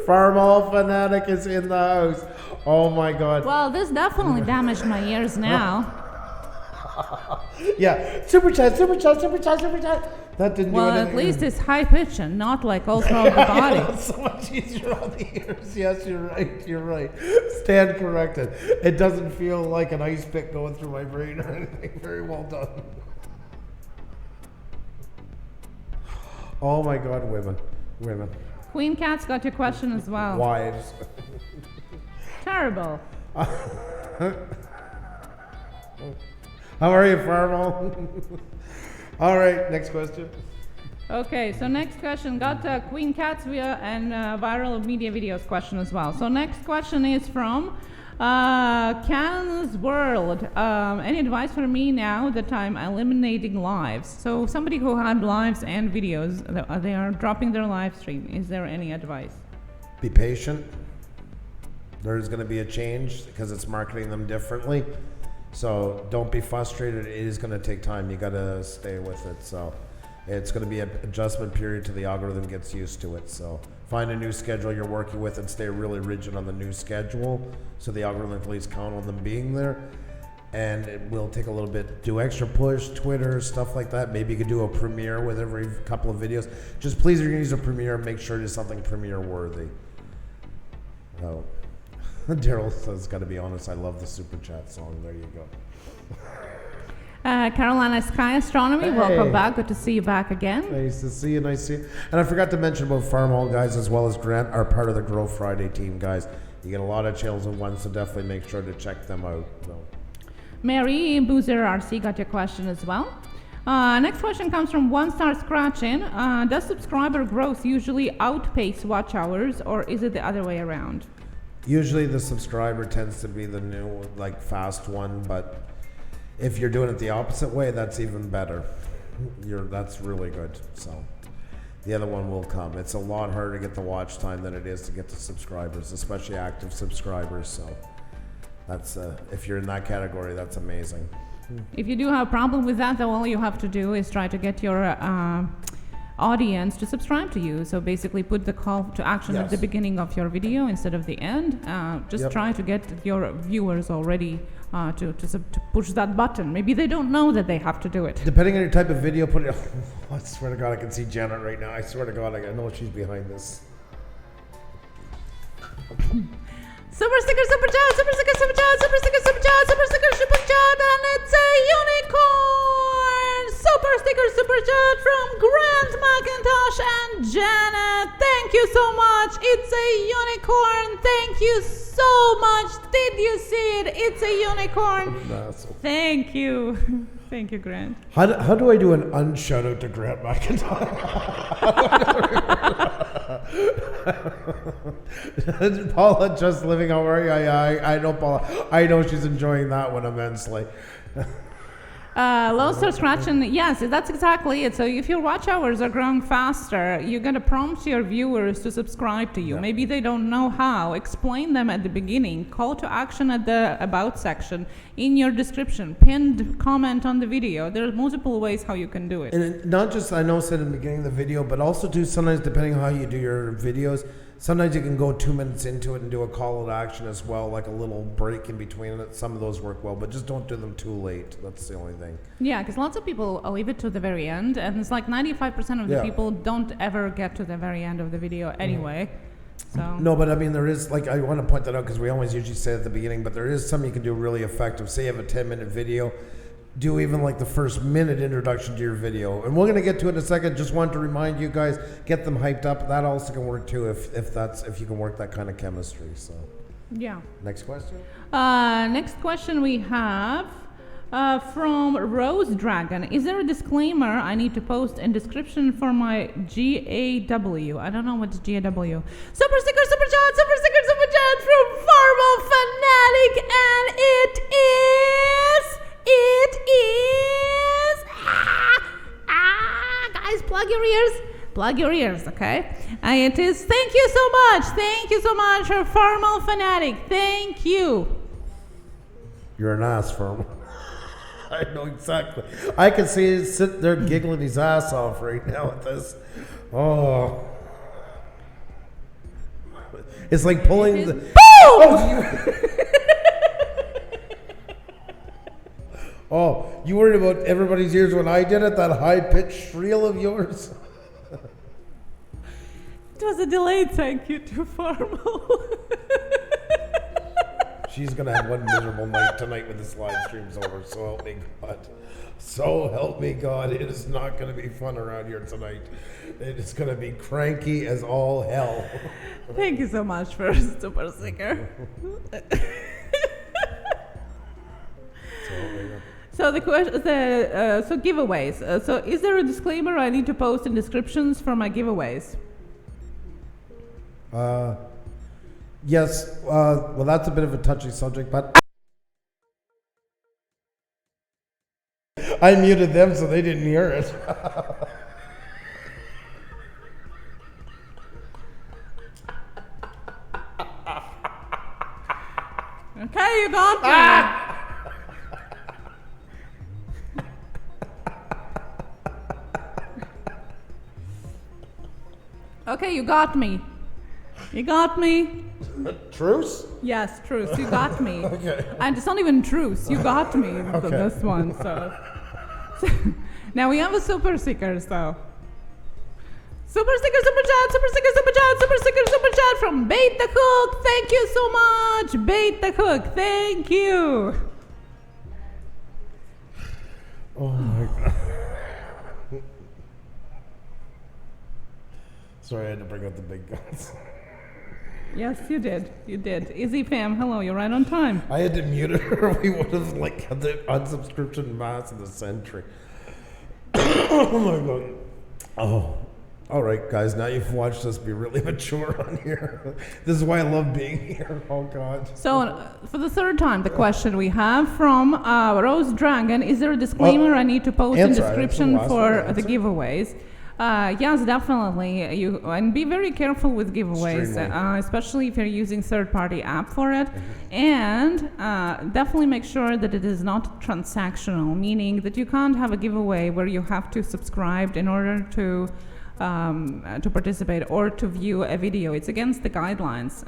Farmall Fanatic is in the house. Oh, my God. Well, this definitely damaged my ears now. Yeah. Super chat, super chat, super chat, super chat. That didn't Well, do anything. at least it's high pitch and not like all throughout the body. It's so much easier on the ears. Yes, you're right. You're right. Stand corrected. It doesn't feel like an ice pick going through my brain or anything. Very well done. Oh my God, women. Queen Cat's got your question as well. Wives. Terrible. How are you, Farmall? All right, next question. Okay, so next question got Queen Cat's and viral media videos question as well. So next question is from Can's World. Any advice for me now that I'm eliminating lives? So somebody who had lives and videos, they are dropping their live stream. Is there any advice? Be patient. There's going to be a change because it's marketing them differently. So don't be frustrated. It is going to take time. You got to stay with it. So it's going to be an adjustment period till the algorithm gets used to it. So find a new schedule you're working with and stay really rigid on the new schedule so the algorithm can at least count on them being there. And it will take a little bit. Do extra push, Twitter, stuff like that. Maybe you could do a premiere with every couple of videos. Just please, if you're going to use a premiere, make sure it is something premiere worthy. Oh. Daryl says, "Got to be honest, I love the super chat song." There you go. Carolina Sky Astronomy, Hey. welcome back. Good to see you back again. Nice to see you. Nice to see you. And I forgot to mention about Farmall guys as well as Grant are part of the Grow Friday team, guys. You get a lot of channels at once, so definitely make sure to check them out. So. Mary Boozer RC got your question as well. Next question comes from One Star Scratchin. Does subscriber growth usually outpace watch hours, or is it the other way around? Usually the subscriber tends to be the new, fast one, but if you're doing it the opposite way, that's even better. That's really good. So the other one will come. It's a lot harder to get the watch time than it is to get the subscribers, especially active subscribers. So that's if you're in that category, that's amazing. If you do have a problem with that, though, all you have to do is try to get your audience to subscribe to you. So basically put the call to action at the beginning of your video instead of the end. Just try to get your viewers already to push that button. Maybe they don't know that they have to do it. Depending on your type of video, put it. I swear to God, I can see Janet right now. I swear to God, I know she's behind this. Super sticker, super chat, super sticker, super chat, super sticker, super chat, super sticker, super chat, and it's a unicorn! Super sticker, super chat from Grant McIntosh and Janet. Thank you so much. It's a unicorn. Thank you so much. Did you see it? It's a unicorn. Thank you. Thank you, Grant. How do I do an unshout out to Grant McIntosh? Paula just living, how are you? I know Paula. I know she's enjoying that one immensely. Low start scratching, yes, that's exactly it. So if your watch hours are growing faster, you're going to prompt your viewers to subscribe to you. Maybe they don't know how. Explain them at the beginning. Call to action at the about section, in your description, pinned comment on the video. There are multiple ways how you can do it. And not just, I know I said in the beginning of the video, but also too, sometimes depending on how you do your videos, sometimes you can go 2 minutes into it and do a call to action as well, like a little break in between it. Some of those work well, but just don't do them too late. That's the only thing. Yeah, because lots of people leave it to the very end, and it's like 95% of the people don't ever get to the very end of the video anyway. So. No, but I mean, there is, like, I want to point that out because we always usually say at the beginning, but there is something you can do really effective. Say you have a 10-minute video, do even like the first minute introduction to your video, and we're going to get to it in a second. Just wanted to remind you guys, get them hyped up. That also can work too if you can work that kind of chemistry. So yeah. Next question. Next question we have from Rose Dragon. Is there a disclaimer I need to post in description for my GAW? I don't know what's GAW. Super sticker, super chat, super sticker, super chat from Farmal Fanatic, and it is. Guys, plug your ears, okay? It is, thank you so much for Formal Fanatic, thank you. You're an ass, Formal. I know exactly. I can see him sitting there giggling his ass off right now at this. Oh. It's like pulling the... Boom! Oh, you worried about everybody's ears when I did it? That high-pitched shriel of yours? It was a delayed thank you to Formal. She's going to have one miserable night tonight when this live stream's over. So help me God. So help me God. It is not going to be fun around here tonight. It is going to be cranky as all hell. Thank you so much for Super Sticker. So the question, so giveaways. So is there a disclaimer I need to post in descriptions for my giveaways? Yes. Well, that's a bit of a touchy subject, but I muted them so they didn't hear it. Okay, you got me. Okay, you got me. You got me. Truce? Yes, truce. You got me. Okay. And it's not even truce. You got me. Okay. This one. So now we have a super sticker. So super sticker, super chat, super sticker, super chat, super sticker, super chat from Bait the Cook. Thank you so much, Bait the Cook. Thank you. Oh my God. Sorry, I had to bring out the big guns. Yes, you did. You did. Izzy Fam, hello. You're right on time. I had to mute her. We would have like had the unsubscription mass of the century. Oh my God. Oh. All right, guys. Now you've watched us be really mature on here. This is why I love being here. Oh God. So for the third time, the question we have from Rose Dragon: is there a disclaimer I need to post in description for the giveaways? Yes, definitely. And be very careful with giveaways, especially if you're using third-party app for it. And definitely make sure that it is not transactional, meaning that you can't have a giveaway where you have to subscribe in order to to participate or to view a video. It's against the guidelines.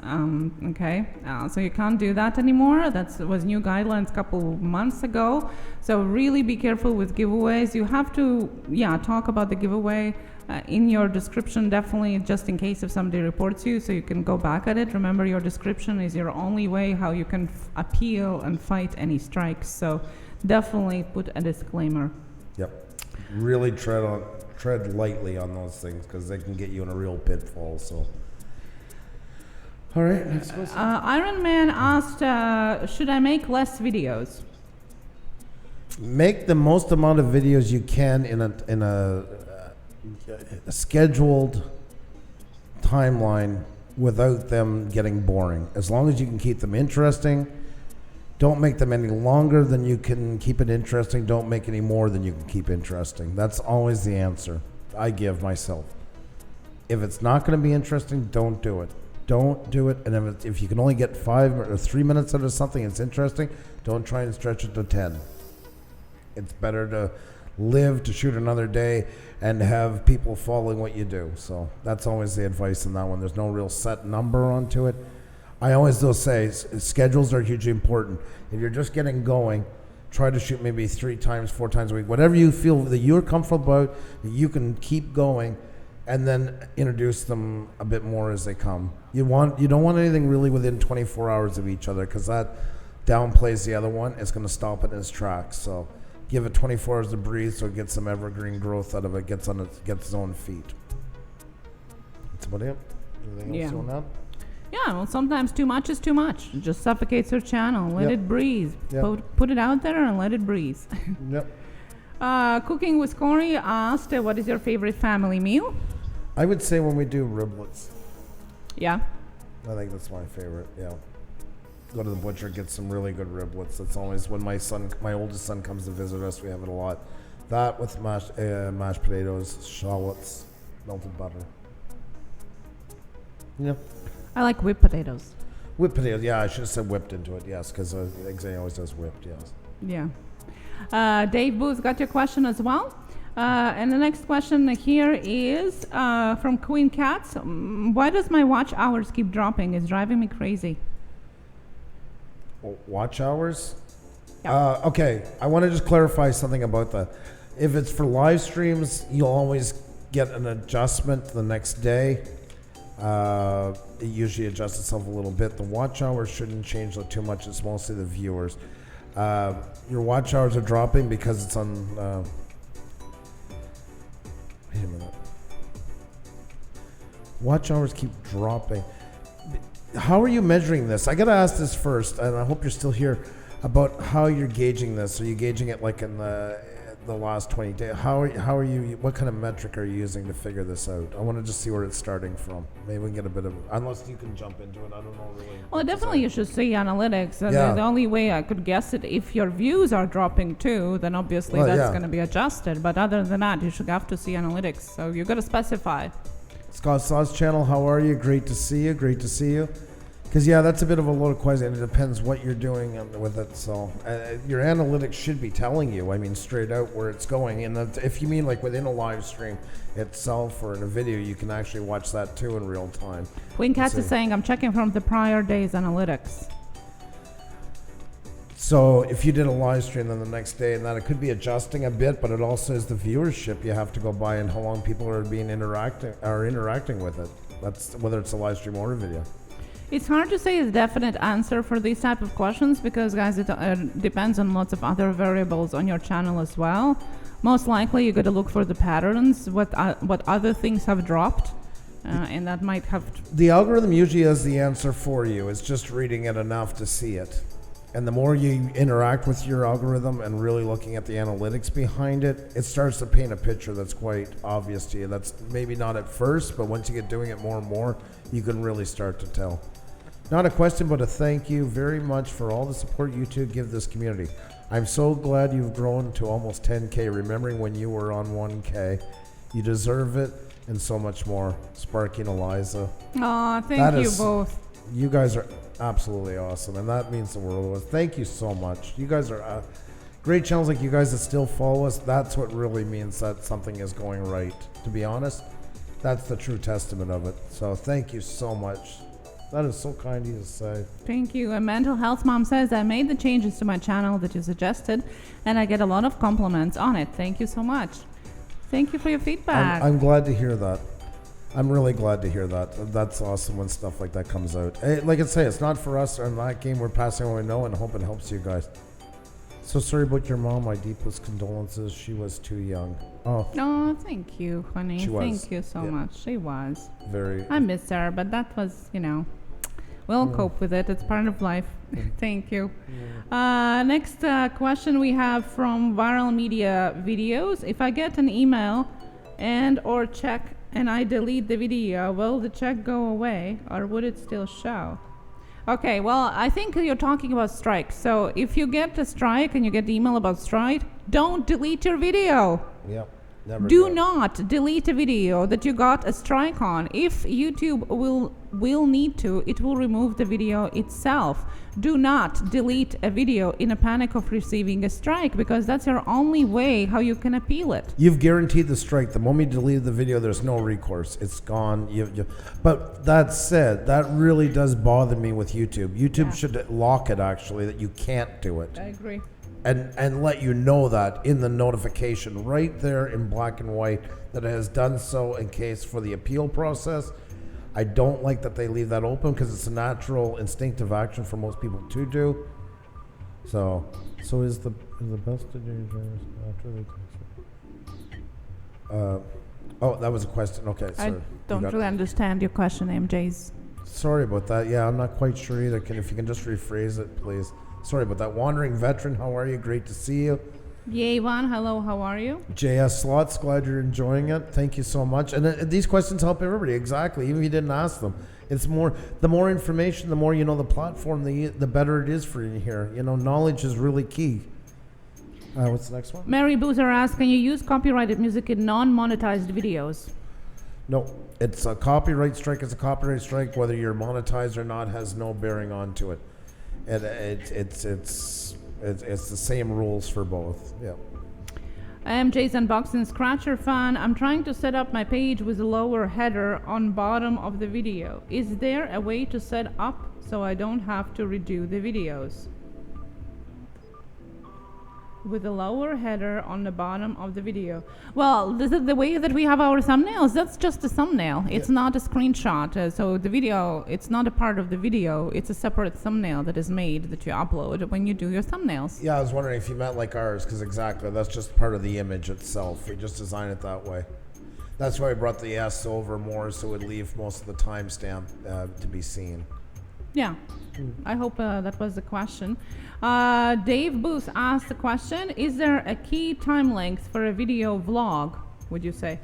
Okay, so you can't do that anymore. That was new guidelines a couple months ago. So really be careful with giveaways. You have to, talk about the giveaway in your description, definitely, just in case if somebody reports you, so you can go back at it. Remember, your description is your only way how you can appeal and fight any strikes. So definitely put a disclaimer. Yep. Really tread lightly on those things because they can get you in a real pitfall. So, all right, next question. Iron Man asked, should I make less videos? Make the most amount of videos you can in a scheduled timeline without them getting boring. As long as you can keep them interesting, don't make them any longer than you can keep it interesting. Don't make any more than you can keep interesting. That's always the answer I give myself. If it's not going to be interesting, don't do it. Don't do it. And if you can only get 5 or 3 minutes out of something that's interesting, don't try and stretch it to 10. It's better to live to shoot another day and have people following what you do. So that's always the advice in that one. There's no real set number onto it. I always do say schedules are hugely important. If you're just getting going, try to shoot maybe 3 times, 4 times a week, whatever you feel that you're comfortable about, that you can keep going, and then introduce them a bit more as they come. You don't want anything really within 24 hours of each other, because that downplays the other one. It's going to stop it in its tracks. So give it 24 hours to breathe, so it gets some evergreen growth out of it, gets its own feet. That's about it. Anything else on that? Yeah, well, sometimes too much is too much. It just suffocates your channel. Let it breathe. Put it out there and let it breathe. Yep. Cooking with Corey asked, what is your favorite family meal? I would say when we do riblets. Yeah. I think that's my favorite, yeah. Go to the butcher, get some really good riblets. That's always when my oldest son comes to visit us, we have it a lot. That with mashed potatoes, shallots, melted butter. Yeah. I like whipped potatoes. Whipped potatoes, yeah, I should have said whipped into it, yes, because Exactly always does whipped, yes. Yeah. Dave Booth got your question as well. And the next question here is from Queen Cats. Why does my watch hours keep dropping? It's driving me crazy. Watch hours? Yeah. Okay, I want to just clarify something about that. If it's for live streams, you'll always get an adjustment the next day. It usually adjusts itself a little bit. The watch hours shouldn't change too much. It's mostly the viewers. Your watch hours are dropping because it's on... wait a minute. Watch hours keep dropping. How are you measuring this? I got to ask this first, and I hope you're still here, about how you're gauging this. Are you gauging it like in the last 20 days? How are you, what kind of metric are you using to figure this out? I want to just see where it's starting from. Maybe we can get a bit of, unless you can jump into it, I don't know really. Well, definitely you should see analytics. The only way I could guess it, if your views are dropping too, then obviously that's going to be adjusted. But other than that, you should have to see analytics. So you got to specify. Scott Saw's channel, how are you? Great to see you. Great to see you. Because, that's a bit of a loaded question, and it depends what you're doing with it. So your analytics should be telling you, straight out where it's going. And if you mean like within a live stream itself or in a video, you can actually watch that too in real time. Queen Cats is saying, I'm checking from the prior day's analytics. So if you did a live stream then the next day, and that it could be adjusting a bit, but it also is the viewership you have to go by and how long people are interacting with it. That's whether it's a live stream or a video. It's hard to say a definite answer for these type of questions because, guys, it depends on lots of other variables on your channel as well. Most likely, you got to look for the patterns, what other things have dropped, and that might have... The algorithm usually has the answer for you. It's just reading it enough to see it. And the more you interact with your algorithm and really looking at the analytics behind it, it starts to paint a picture that's quite obvious to you. That's maybe not at first, but once you get doing it more and more, you can really start to tell. Not a question, but a thank you very much for all the support you two give this community. I'm so glad you've grown to almost 10K, remembering when you were on 1K. You deserve it and so much more. Sparky and Eliza. Aw, thank you both. You guys are absolutely awesome, and that means the world to us. Thank you so much. You guys are great channels like you guys that still follow us. That's what really means that something is going right, to be honest. That's the true testament of it. So thank you so much. That is so kind of you to say. Thank you. A mental health mom says, I made the changes to my channel that you suggested, and I get a lot of compliments on it. Thank you so much. Thank you for your feedback. I'm glad to hear that. I'm really glad to hear that. That's awesome when stuff like that comes out. Hey, like I say, it's not for us or in that game. We're passing what we know and hope it helps you guys. So sorry about your mom. My deepest condolences. She was too young. Oh. Oh, thank you, honey. She was. Thank you so much. She was. Very. I miss her, but that was, we'll cope with it. It's part of life. Thank you. Next question we have from Viral Media Videos. If I get an email and or check and I delete the video, will the check go away or would it still show? Okay, well, I think you're talking about strike. So if you get a strike and you get the email about strike, don't delete your video. Yep. Never Do not delete a video that you got a strike on. If YouTube will need to, it will remove the video itself. Do not delete a video in a panic of receiving a strike, because that's your only way how you can appeal it. You've guaranteed the strike. The moment you delete the video, there's no recourse. It's gone. But that said, that really does bother me with YouTube. YouTube should lock it, actually, that you can't do it. I agree. And let you know that in the notification right there in black and white that it has done so in case for the appeal process. I don't like that they leave that open because it's a natural instinctive action for most people to do. So is the best to do after they oh, that was a question. Okay, sorry. I don't really understand your question, MJ's. Sorry about that. Yeah, I'm not quite sure either. If you can just rephrase it, please. Sorry about that. Wandering Veteran, how are you? Great to see you. Yvonne, hello, how are you? JS Slots, glad you're enjoying it. Thank you so much. And these questions help everybody, exactly, even if you didn't ask them. It's the more information, the more you know the platform, the better it is for you here. Knowledge is really key. What's the next one? Mary Boozer asks, can you use copyrighted music in non-monetized videos? No, it's a copyright strike. It's a copyright strike. Whether you're monetized or not has no bearing onto it. It's the same rules for both. Yeah. I am Jason Boxon Scratcher fan. I'm trying to set up my page with a lower header on bottom of the video. Is there a way to set up so I don't have to redo the videos? With a lower header on the bottom of the video. Well, this is the way that we have our thumbnails. That's just a thumbnail. It's not a screenshot. So the video, it's not a part of the video. It's a separate thumbnail that is made that you upload when you do your thumbnails. Yeah, I was wondering if you meant like ours, because exactly, that's just part of the image itself. We just design it that way. That's why we brought the S over more, so it would leave most of the timestamp to be seen. Yeah, I hope that was the question. Dave Booth asked the question, is there a key time length for a video vlog, would you say?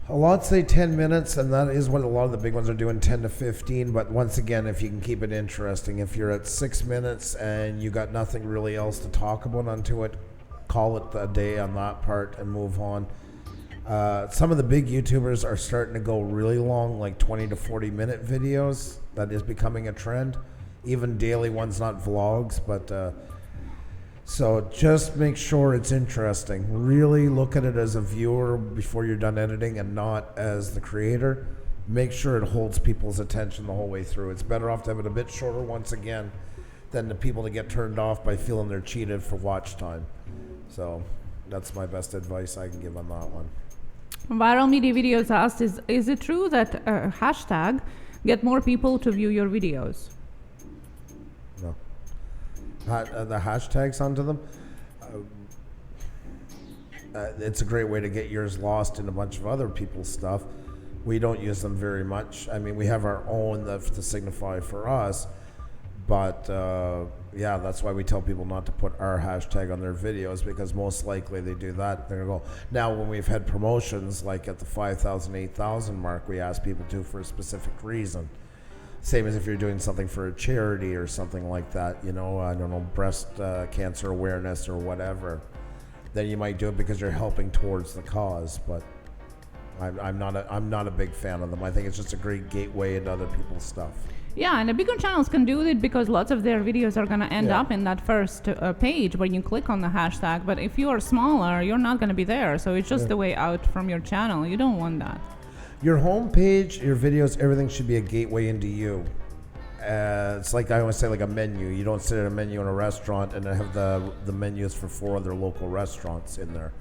A lot say 10 minutes, and that is what a lot of the big ones are doing, 10 to 15. But once again, if you can keep it interesting, if you're at 6 minutes and you got nothing really else to talk about onto it, call it a day on that part and move on. Some of the big YouTubers are starting to go really long, like 20 to 40 minute videos. That is becoming a trend. Even daily ones, not vlogs, but so just make sure it's interesting. Really look at it as a viewer before you're done editing and not as the creator. Make sure it holds people's attention the whole way through. It's better off to have it a bit shorter once again than the people to get turned off by feeling they're cheated for watch time. So that's my best advice I can give on that one. Viral Media Videos asked, is it true that hashtag get more people to view your videos? No. The hashtags onto them, it's a great way to get yours lost in a bunch of other people's stuff. We don't use them very much. I mean, we have our own to signify for us, but yeah, that's why we tell people not to put our hashtag on their videos, because most likely they do that, they're gonna go. Now, when we've had promotions like at the 5,000, 8,000 mark, we ask people to for a specific reason. Same as if you're doing something for a charity or something like that, I don't know, breast cancer awareness or whatever. Then you might do it because you're helping towards the cause. But I'm not a big fan of them. I think it's just a great gateway into other people's stuff. Yeah, and the bigger channels can do it because lots of their videos are going to end Yeah. up in that first page when you click on the hashtag. But if you are smaller, you're not going to be there. So it's just the way out from your channel. You don't want that. Your homepage, your videos, everything should be a gateway into you. It's like I always say, like a menu. You don't sit at a menu in a restaurant and have the menus for 4 other local restaurants in there.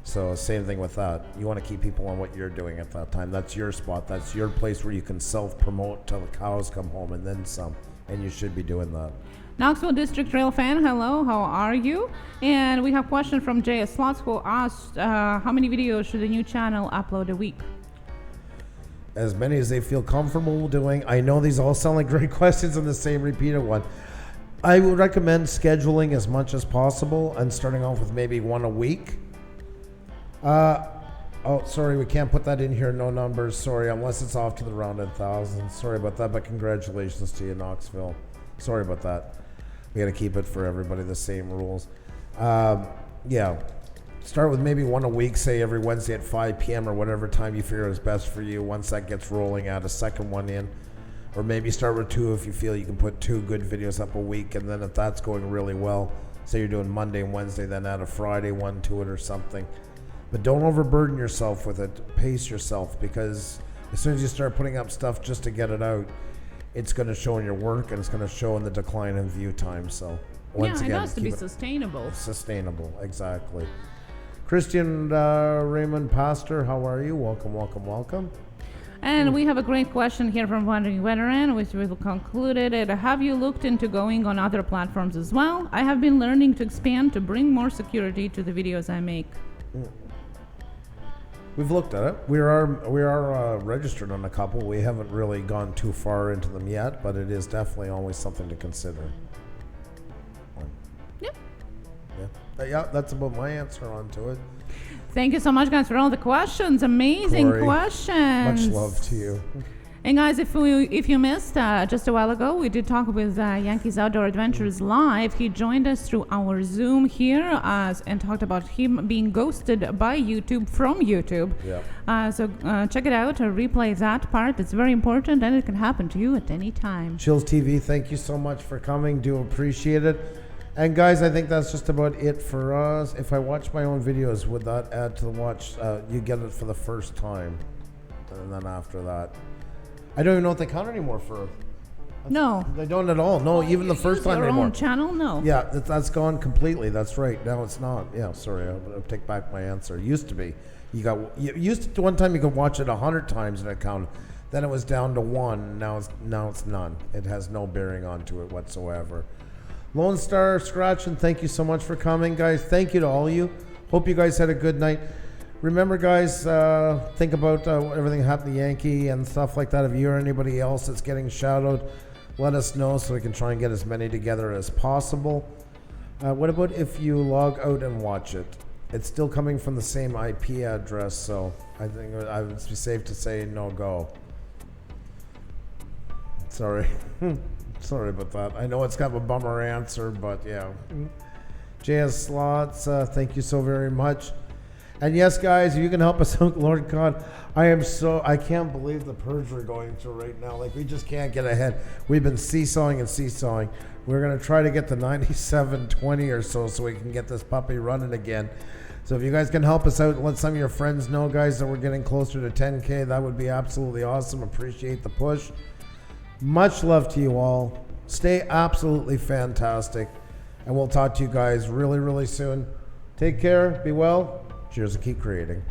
So same thing with that. You want to keep people on what you're doing at that time. That's your spot. That's your place where you can self-promote till the cows come home and then some. And you should be doing that. Knoxville District Rail fan, hello, how are you? And we have a question from J.S. Slots who asked, how many videos should a new channel upload a week? As many as they feel comfortable doing. I know these all sound like great questions and the same repeated one. I would recommend scheduling as much as possible and starting off with maybe 1 a week. Oh, sorry, we can't put that in here. No numbers. Sorry, unless it's off to the rounded thousands. Sorry about that, but congratulations to you, Knoxville. Sorry about that. We got to keep it for everybody the same rules. Yeah, start with maybe 1 a week, say every Wednesday at 5 p.m. or whatever time you figure is best for you. Once that gets rolling, add a second one in. Or maybe start with 2 if you feel you can put 2 good videos up a week. And then if that's going really well, say you're doing Monday and Wednesday, then add a Friday one to it or something. But don't overburden yourself with it. Pace yourself, because as soon as you start putting up stuff just to get it out, it's going to show in your work and it's going to show in the decline in view time. So once yeah, again, it has to be keep it sustainable. sustainable. Exactly. Christian Raymond Pastor, how are you? Welcome, welcome, welcome. And we have a great question here from Wandering Veteran, which we've concluded it. Have you looked into going on other platforms as well? I have been learning to expand to bring more security to the videos I make. We've looked at it. We are registered on a couple. We haven't really gone too far into them yet, but it is definitely always something to consider. Yep. Yeah, that's about my answer onto it. Thank you so much, guys, for all the questions. Amazing Corey, questions. Much love to you. And guys, if you missed just a while ago, we did talk with Yankees Outdoor Adventures live. He joined us through our Zoom here and talked about him being ghosted by YouTube from YouTube. Yeah. So check it out or replay that part. It's very important and it can happen to you at any time. Chills TV, thank you so much for coming. Do appreciate it. And guys, I think that's just about it for us. If I watch my own videos, would that add to the watch? You get it for the first time, and then after that, I don't even know if they count anymore for. No. They don't at all. No, even the first time your anymore. own channel? No. Yeah, that's gone completely. That's right. Now it's not. Yeah, sorry, I'll take back my answer. Used to be. You used to one time you could watch it 100 times and it counted. Then it was down to 1. Now it's none. It has no bearing onto it whatsoever. Lone Star Scratching, thank you so much for coming, guys. Thank you to all of you. Hope you guys had a good night. Remember, guys, think about everything that happened to Yankee and stuff like that. If you or anybody else that's getting shadowed, let us know so we can try and get as many together as possible. What about if you log out and watch it? It's still coming from the same IP address, so I think I would be safe to say no go. Sorry. Sorry about that. I know it's kind of a bummer answer, but yeah. JS Slots, thank you so very much. And yes, guys, if you can help us out, Lord God, I can't believe the purge we're going through right now. Like, we just can't get ahead. We've been seesawing and seesawing. We're going to try to get to 97.20 or so we can get this puppy running again. So if you guys can help us out, let some of your friends know, guys, that we're getting closer to 10K. That would be absolutely awesome. Appreciate the push. Much love to you all. Stay absolutely fantastic. And we'll talk to you guys really, really soon. Take care. Be well. Cheers and keep creating.